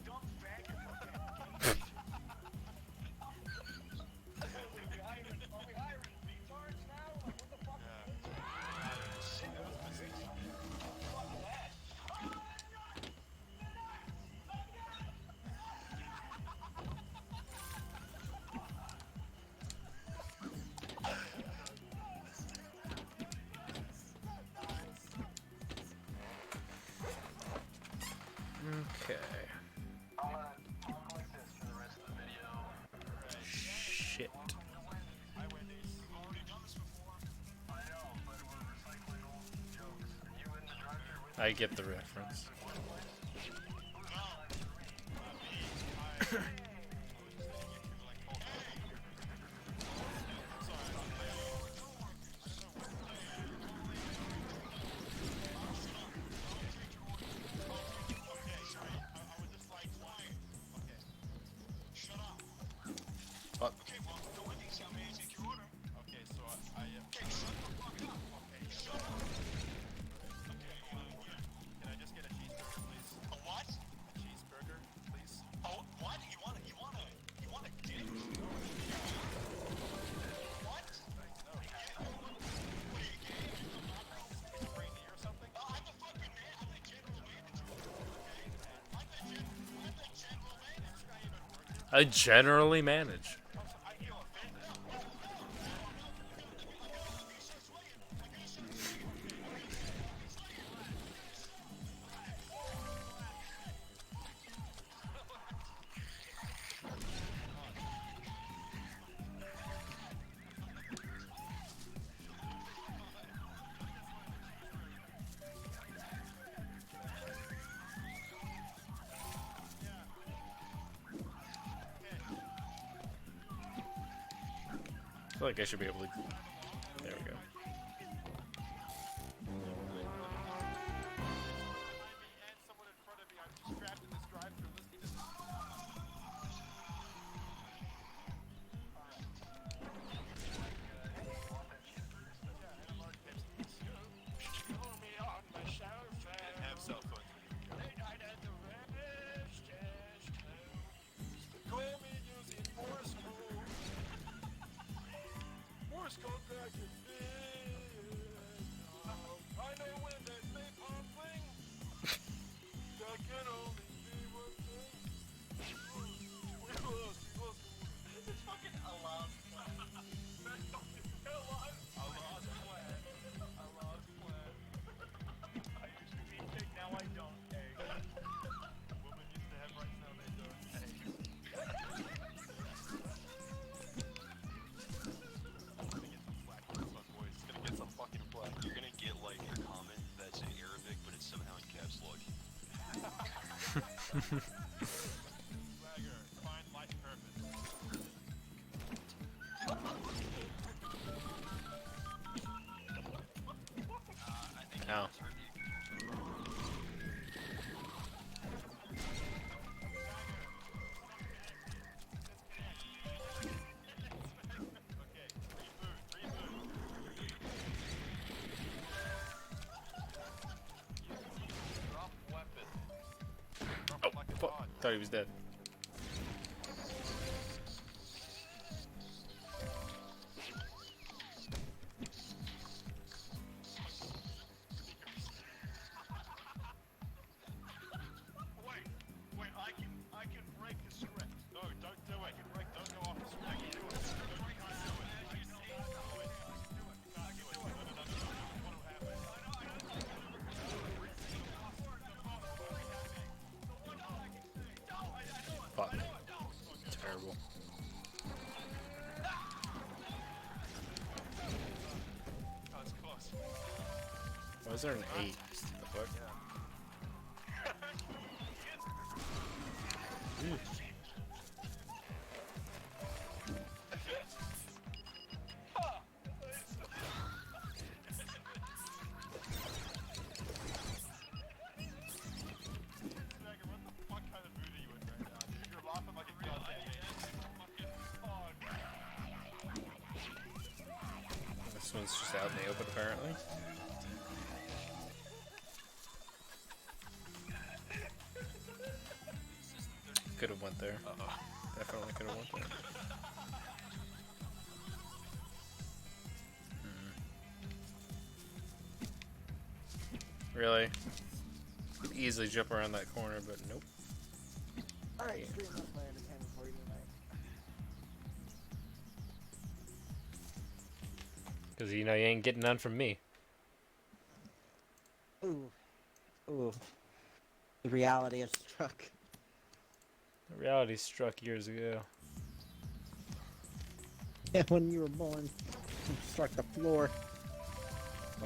dumb faggot. Are we hiring retards now? Like, what the fuck? Okay. Shit. I get the reference. What? I generally manage. I feel like I should be able to. There we go. Morse code Find life purpose. Ow. Oh, fuck. Thought he was dead. Wait, I can break the script. No, don't do it. Don't go off the script. I can do it. Fuck. Terrible. Oh, it's close. Why is there an 8? The fuck? This one's just out in the open, apparently. Could have went there. Definitely could have went there. Really? Could easily jump around that corner, but nope. Alright, stream that's my entertainment for you tonight. Because you know you ain't getting none from me. Ooh. Ooh. The reality has struck. The reality struck years ago. Yeah, when you were born, it struck the floor.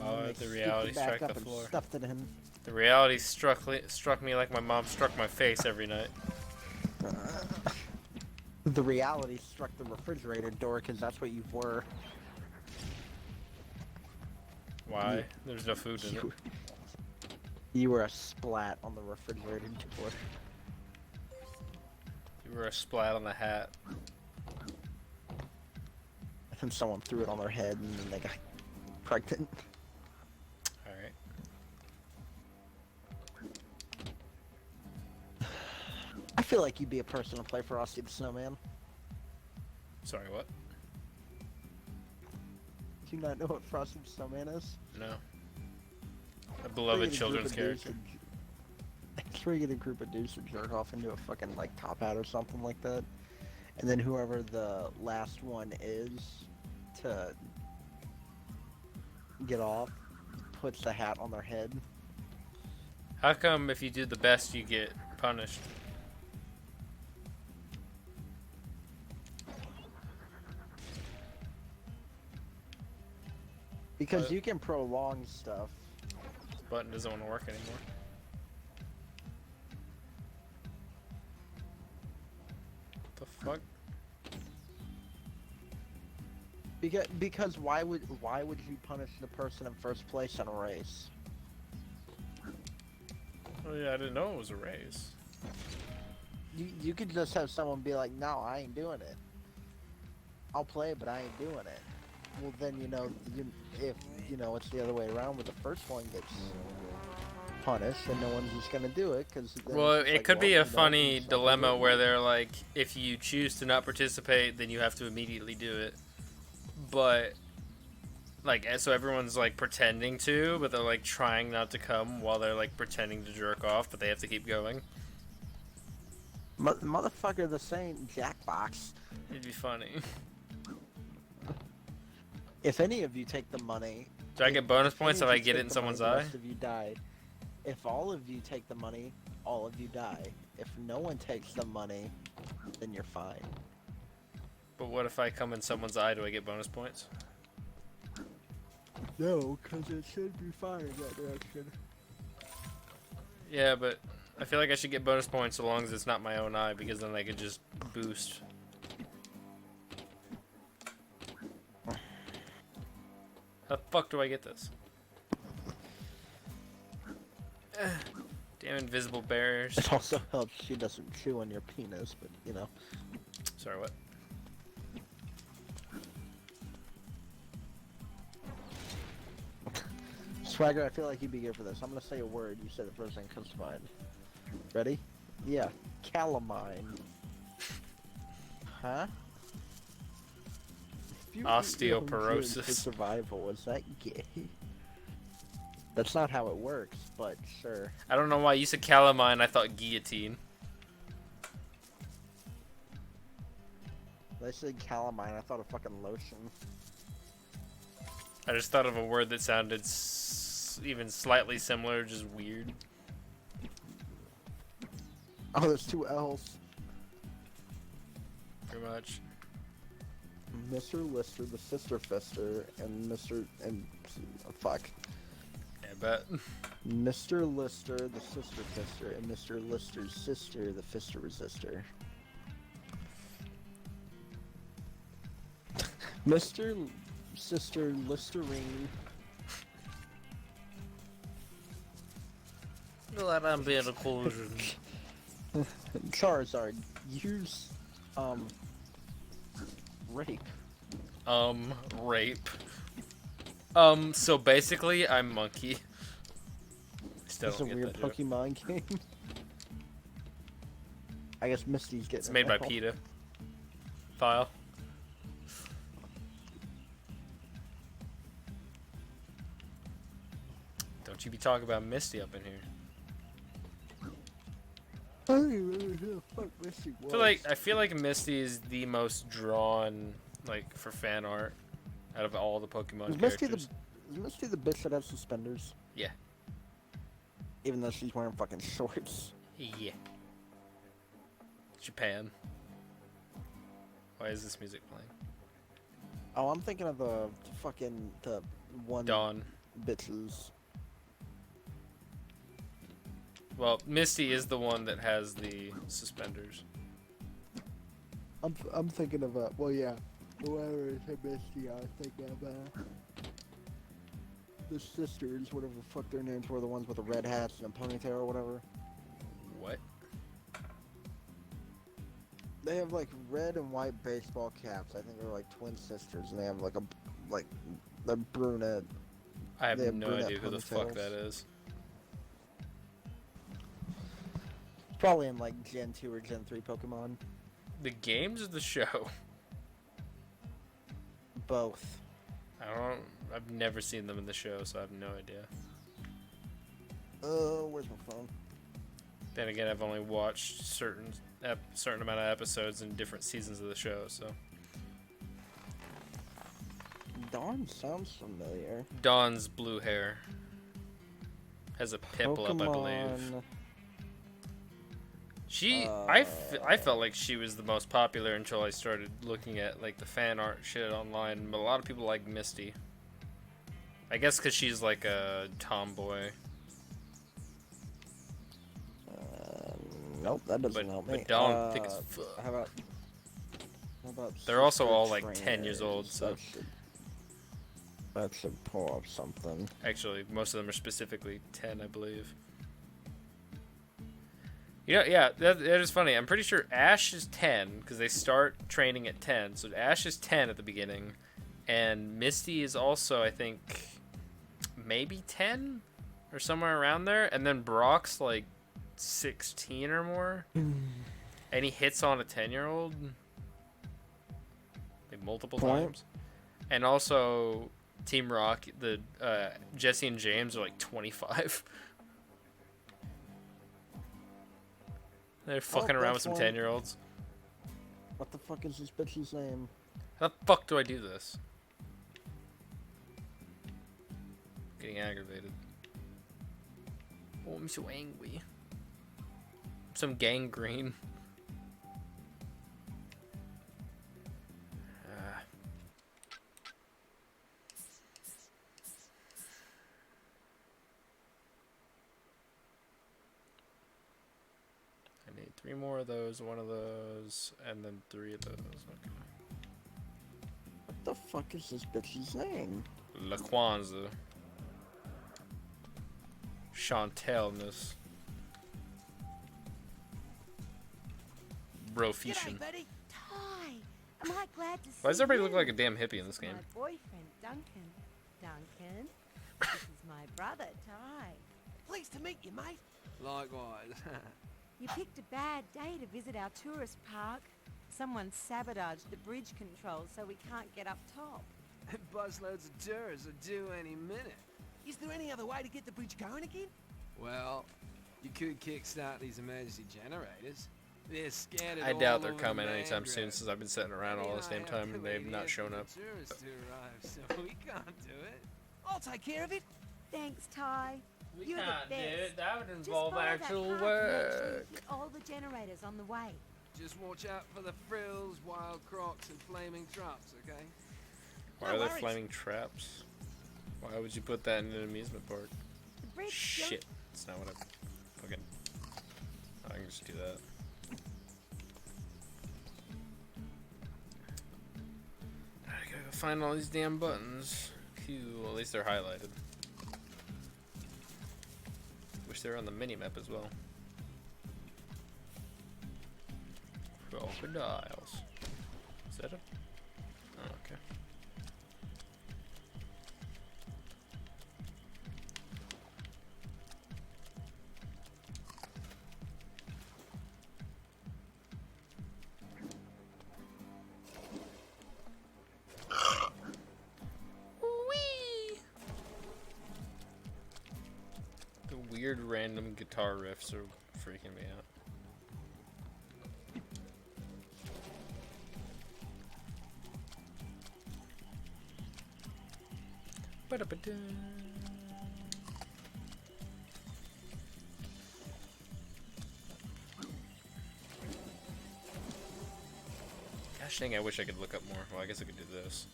Oh, the reality struck the floor. Stuffed it in. The reality struck me like my mom struck my face every night. The reality struck the refrigerator door because that's what you were. Why? There's no food in it. You were a splat on the refrigerator door. You were a splat on the hat. And then someone threw it on their head and then they got pregnant. Alright. I feel like you'd be a person to play Frosty the Snowman. Sorry, what? Do you not know what Frosty the Snowman is? No. A beloved children's character. It's where you get a group of dudes to jerk off into a fucking like top hat or something like that. And then whoever the last one is to get off puts the hat on their head. How come if you do the best you get punished? Because you can prolong stuff. This button doesn't want to work anymore. What the fuck? Because why would you punish the person in first place in a race? Oh yeah, I didn't know it was a race. You could just have someone be like, no, I ain't doing it. I'll play, but I ain't doing it. Well, then if it's the other way around, where the first one gets punished, and no one's just gonna do it because. Well, it could be a funny dilemma where they're like, if you choose to not participate, then you have to immediately do it. But like, so everyone's like pretending to, but they're like trying not to come while they're like pretending to jerk off, but they have to keep going. Motherfucker, the same Jackbox. It'd be funny. If any of you take the money... Do I get bonus points if I get it in someone's eye? The rest of you die. If all of you take the money, all of you die. If no one takes the money, then you're fine. But what if I come in someone's eye? Do I get bonus points? No, because it should be fine in that direction. Yeah, but I feel like I should get bonus points so long as it's not my own eye, because then I could just boost. How the fuck do I get this? Damn invisible barriers. It also helps she doesn't chew on your penis, but you know. Sorry, what? Swagger, I feel like you'd be good for this. I'm gonna say a word. You say the first thing comes to mind. Ready? Yeah. Calamine. Huh? Osteoporosis. For survival, is that gay? That's not how it works, but sure. I don't know why you said calamine. I thought guillotine. When I said calamine, I thought of fucking lotion. I just thought of a word that sounded even slightly similar, just weird. Oh, there's 2 L's. Pretty much. Mr. Lister, the Sister Fister, and fuck. Yeah, I bet. Mr. Lister, the Sister Fister, and Mr. Lister's sister, the Fister Resistor. Mr. Sister Listerine. Let I'm being a collusion. Charizard, use, rape. Rape. So basically, I'm Monkey. Still It's a don't get weird that joke. Pokemon game. I guess Misty's getting It's made by now. PETA. File. Don't you be talking about Misty up in here. I don't even remember who the fuck Misty was. I feel like Misty is the most drawn, like, for fan art out of all the Pokemon characters. Is Misty the bitch that has suspenders? Yeah. Even though she's wearing fucking shorts. Yeah. Japan. Why is this music playing? Oh, I'm thinking of the one Dawn. bitches. Well, Misty is the one that has the suspenders. I'm thinking of well, yeah, whoever is Misty, I was thinking of the sisters, whatever the fuck their names were, the ones with the red hats and a ponytail or whatever. What? They have like red and white baseball caps. I think they're like twin sisters, and they have like they're brunette. I have They have no brunette idea who the fuck ponytails. that is. Probably in like Gen 2 or Gen 3 Pokemon. The games or the show? Both. I've never seen them in the show, so I have no idea. Where's my phone? Then again, I've only watched certain amount of episodes in different seasons of the show, so. Dawn sounds familiar. Dawn's blue hair. Has a piplup, I believe. Pokemon. I felt like she was the most popular until I started looking at like the fan art shit online. But a lot of people like Misty. I guess because she's like a tomboy. Nope, that doesn't help me. But Dawn thick as fuck. How about They're also Sister all like 10 years Trainers? old, so. That should pull up something. Actually, most of them are specifically 10, I believe. You know, yeah, that is funny. I'm pretty sure Ash is 10 because they start training at 10. So Ash is 10 at the beginning, and Misty is also, I think, maybe 10 or somewhere around there. And then Brock's like 16 or more, and he hits on a 10-year-old like multiple times. And also, Team Rock, the Jesse and James are like 25. They're fucking around with some 10-year-olds. What the fuck is this bitch's name? How the fuck do I do this? Getting aggravated. Oh, I'm so angry. Some gangrene. 3 more of those, 1 of those, and then 3 of those. Okay. What the fuck is this bitch's name? La Kwanzaa. Chantelness. Brofishin. G'day, buddy. Ty, am I glad to see Why does everybody you? look like a damn hippie in this game? My boyfriend, Duncan. Duncan, this is my brother, Ty. Pleased to meet you, mate. Likewise. You picked a bad day to visit our tourist park. Someone sabotaged the bridge controls so we can't get up top. Busloads of tourists are due any minute. Is there any other way to get the bridge going again? Well, you could kickstart these emergency generators. They're scattered I all doubt they're over coming the anytime mangrove. soon since I've been sitting around all this damn time and they've not shown up. Tourists to arrive, so we can't do it. I'll take care of it. Thanks, Ty. We You're can't the do best. it. That would Just involve follow that actual path and make sure you work. hit all the generators on the way. Just watch out for the frills, wild crocs, and flaming traps, okay? Why No are there worries. flaming traps? Why would you put that in an amusement park? The bridge Shit. That's not what I... Okay. I can just do that. I gotta go find all these damn buttons. Cool. At least they're highlighted. Wish they were on the mini-map as well. Crocodiles. Is that a... Oh, okay. The weird random guitar riffs are freaking me out. Ba-da-ba-da. Gosh dang, I wish I could look up more. Well, I guess I could do this.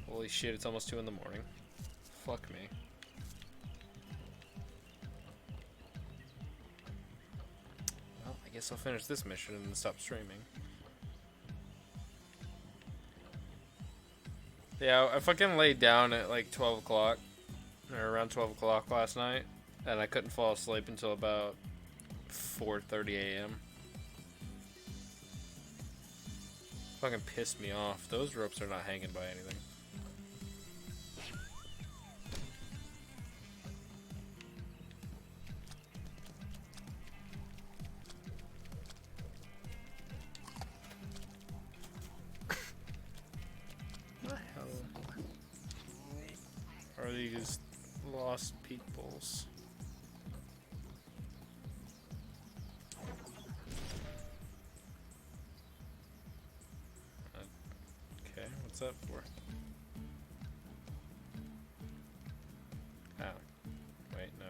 Holy shit, it's almost 2 in the morning. Fuck me. Well, I guess I'll finish this mission and then stop streaming. Yeah, I fucking laid down at like 12 o'clock, or around 12 o'clock last night, and I couldn't fall asleep until about 4:30 a.m. Fucking pissed me off. Those ropes are not hanging by anything. What the hell are these lost peoples? Okay, what's that for? Oh. Wait, no.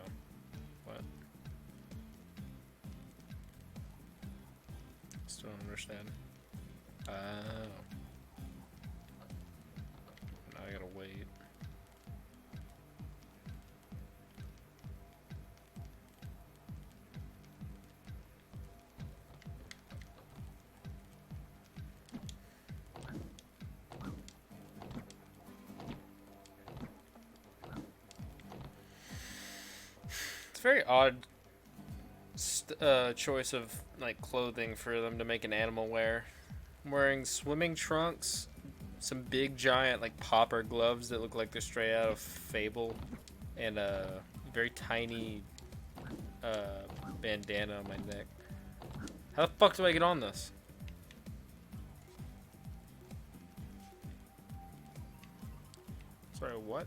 What? Still don't understand. Oh. Now I gotta wait. It's a very odd choice of like clothing for them to make an animal wear. I'm wearing swimming trunks, some big giant like popper gloves that look like they're straight out of Fable, and a very tiny bandana on my neck. How the fuck do I get on this? Sorry, what?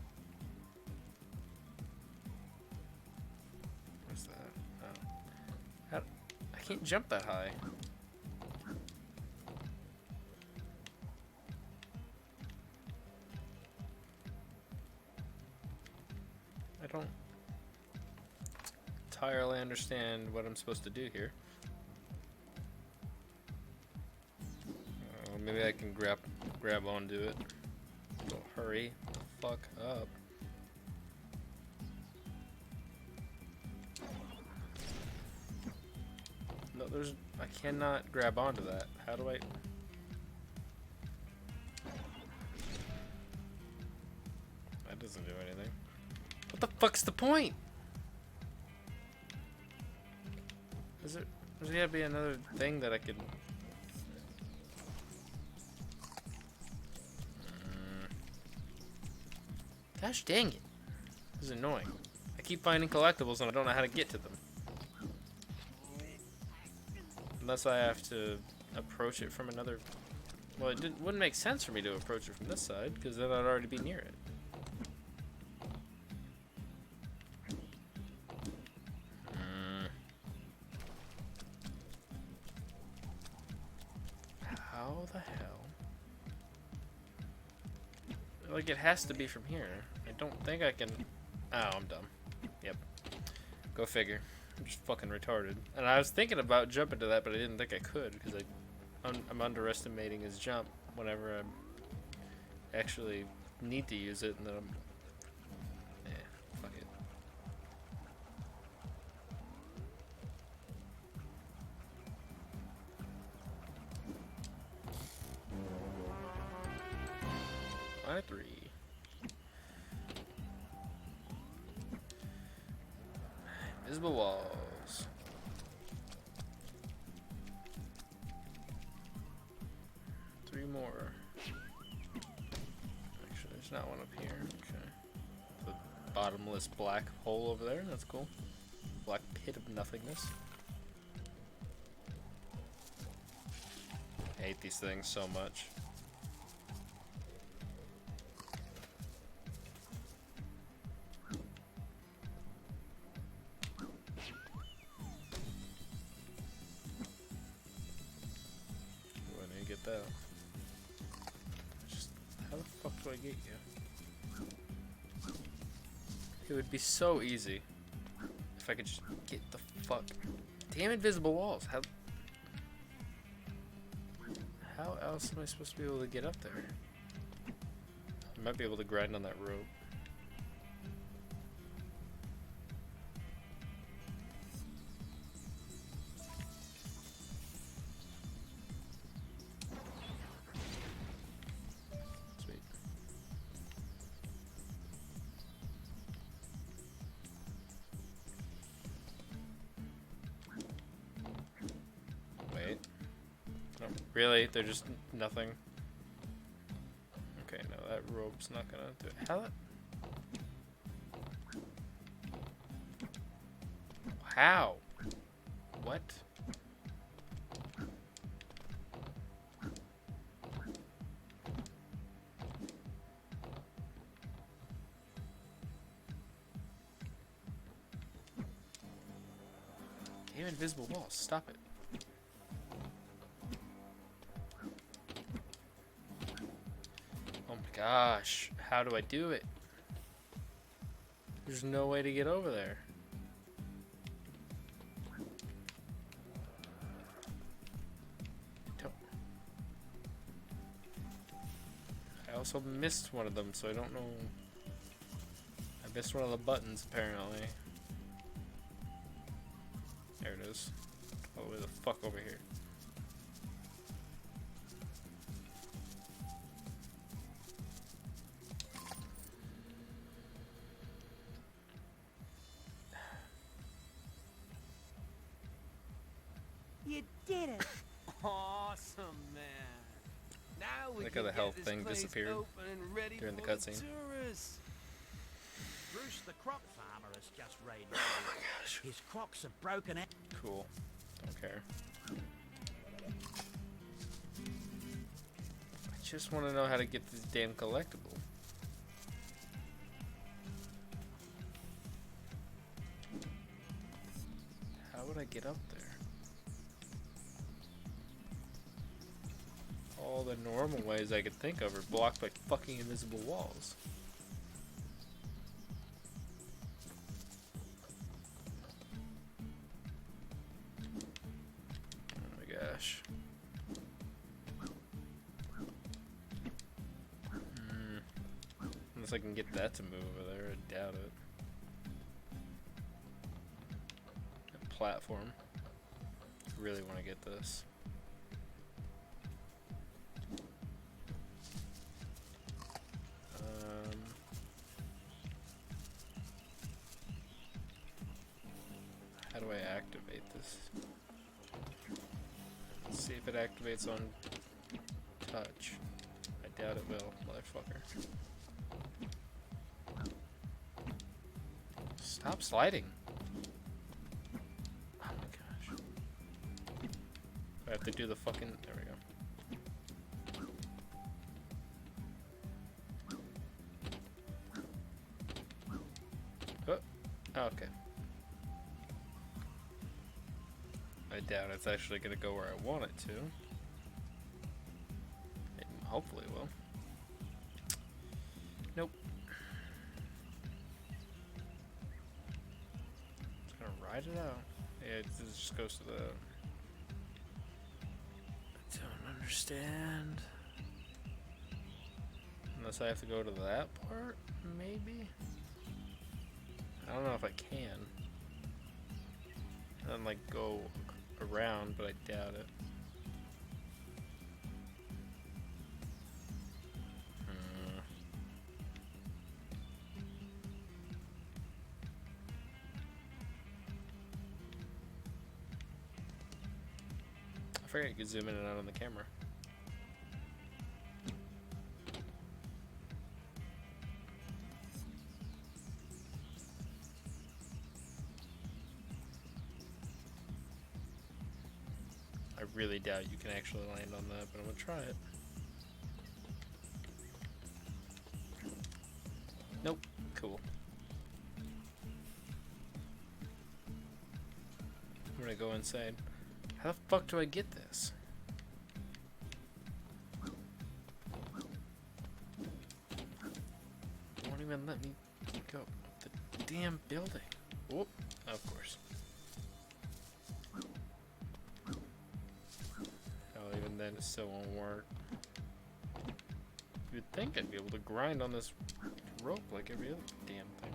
What's that? Oh. How, I can't jump that high. I don't entirely understand what I'm supposed to do here. Maybe I can grab onto it. Oh, hurry. fuck up. No, there's... I cannot grab onto that. How do I... That doesn't do anything. What the fuck's the point? Is it... There's gotta be another thing that I could... Gosh dang it. This is annoying. I keep finding collectibles and I don't know how to get to them. Unless I have to approach it from another... Well, it wouldn't make sense for me to approach it from this side, because then I'd already be near it. How the hell? Like, it has to be from here. I don't think I can... Oh, I'm dumb. Yep. Go figure. I'm just fucking retarded. And I was thinking about jumping to that, but I didn't think I could, because I'm underestimating his jump whenever I actually need to use it, and then I'm... fuck it. Line 3. Invisible walls. Three more. Actually, there's not one up here. Okay. The bottomless black hole over there. That's cool. Black pit of nothingness. I hate these things so much. That. Just how the fuck do I get you? It would be so easy if I could just get the fuck. Damn invisible walls. How else am I supposed to be able to get up there? I might be able to grind on that rope. Really? They're just nothing? Okay, no, that rope's not gonna do it. How? How? What? Damn invisible walls, stop it. Gosh, how do I do it? There's no way to get over there. I also missed one of them, so I don't know. I missed one of the buttons, apparently. There it is. All the way the fuck over here. You did it! Awesome, man. Now we Look can how the health get this thing place disappeared open and ready during the for cutscene. tourists. Bruce the crop farmer has just raided. Oh my gosh. His crops have broken out. Cool. Don't care. I just want to know how to get this damn collectible. How would I get up there? All the normal ways I could think of are blocked by fucking invisible walls. Oh my gosh. Unless I can get that to move over there, I doubt it. A platform. Really want to get this. How do I activate this? Let's see if it activates on touch. I doubt it will, motherfucker. Stop sliding. Oh my gosh. I have to do the fucking... There we go. Oh, okay. I doubt it's actually going to go where I want it to. It hopefully will. Nope. It's going to ride it out. Yeah, it just goes to the... I don't understand. Unless I have to go to that part, maybe? I don't know if I can. And then, like, go around, but I doubt it. I forgot you could zoom in and out on the camera. I really doubt you can actually land on that, but I'm gonna try it. Nope. Cool. I'm gonna go inside. How the fuck do I get this? It won't even let me go up the damn building. Whoop. Of course. Oh, even then it still won't work. You'd think I'd be able to grind on this rope like every other damn thing.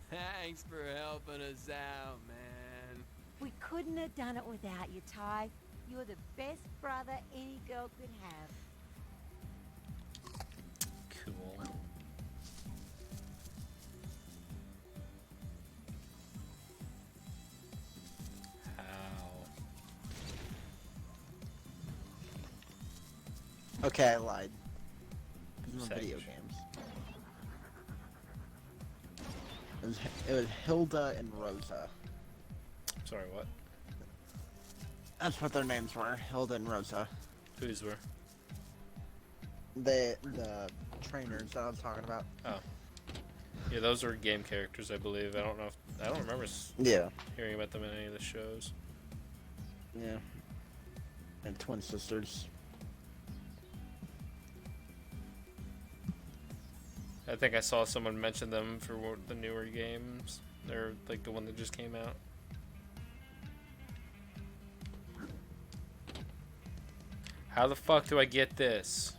Thanks for helping us out, man. We couldn't have done it without you, Ty. You're the best brother any girl could have. Cool. Okay, I lied. These were video games. It was Hilda and Rosa. Sorry, what? That's what their names were, Hilda and Rosa. Whose were? The trainers that I was talking about. Oh. Yeah, those were game characters, I believe. I don't know if... I don't remember hearing about them in any of the shows. Yeah. And twin sisters. I think I saw someone mention them for the newer games. They're like the one that just came out. How the fuck do I get this?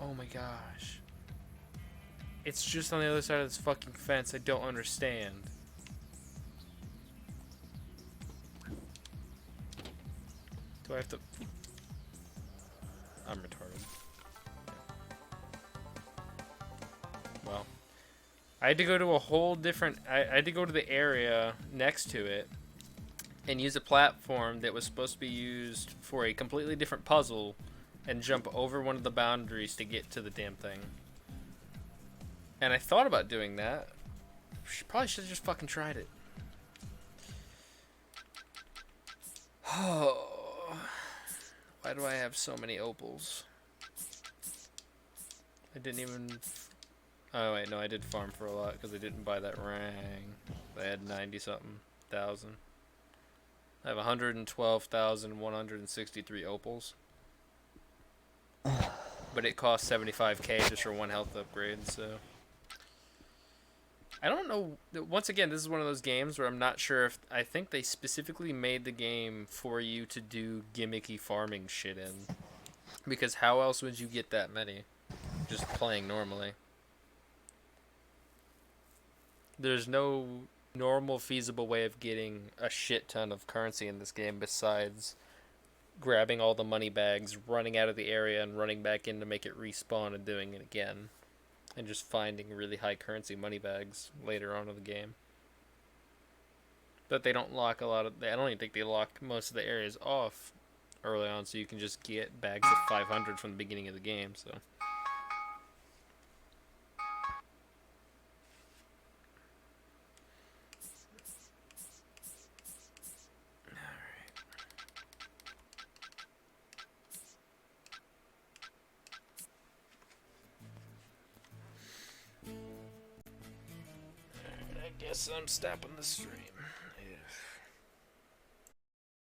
Oh my gosh. It's just on the other side of this fucking fence. I don't understand. Do I have to... I'm retarded. Well, I had to go to a whole different... I had to go to the area next to it and use a platform that was supposed to be used for a completely different puzzle and jump over one of the boundaries to get to the damn thing. And I thought about doing that. Probably should have just fucking tried it. Oh, why do I have so many opals? I didn't even... Oh wait, no, I did farm for a lot because I didn't buy that ring. I had 90-something thousand. I have 112,163 opals. But it costs 75k just for one health upgrade, so... I don't know. Once again, this is one of those games where I'm not sure if I think they specifically made the game for you to do gimmicky farming shit in. Because how else would you get that many? Just playing normally. There's no normal feasible way of getting a shit ton of currency in this game besides grabbing all the money bags, running out of the area, and running back in to make it respawn and doing it again. And just finding really high currency money bags later on in the game. But they don't lock a lot of... I don't even think they lock most of the areas off early on, so you can just get bags of 500 from the beginning of the game, so... I guess I'm stopping the stream.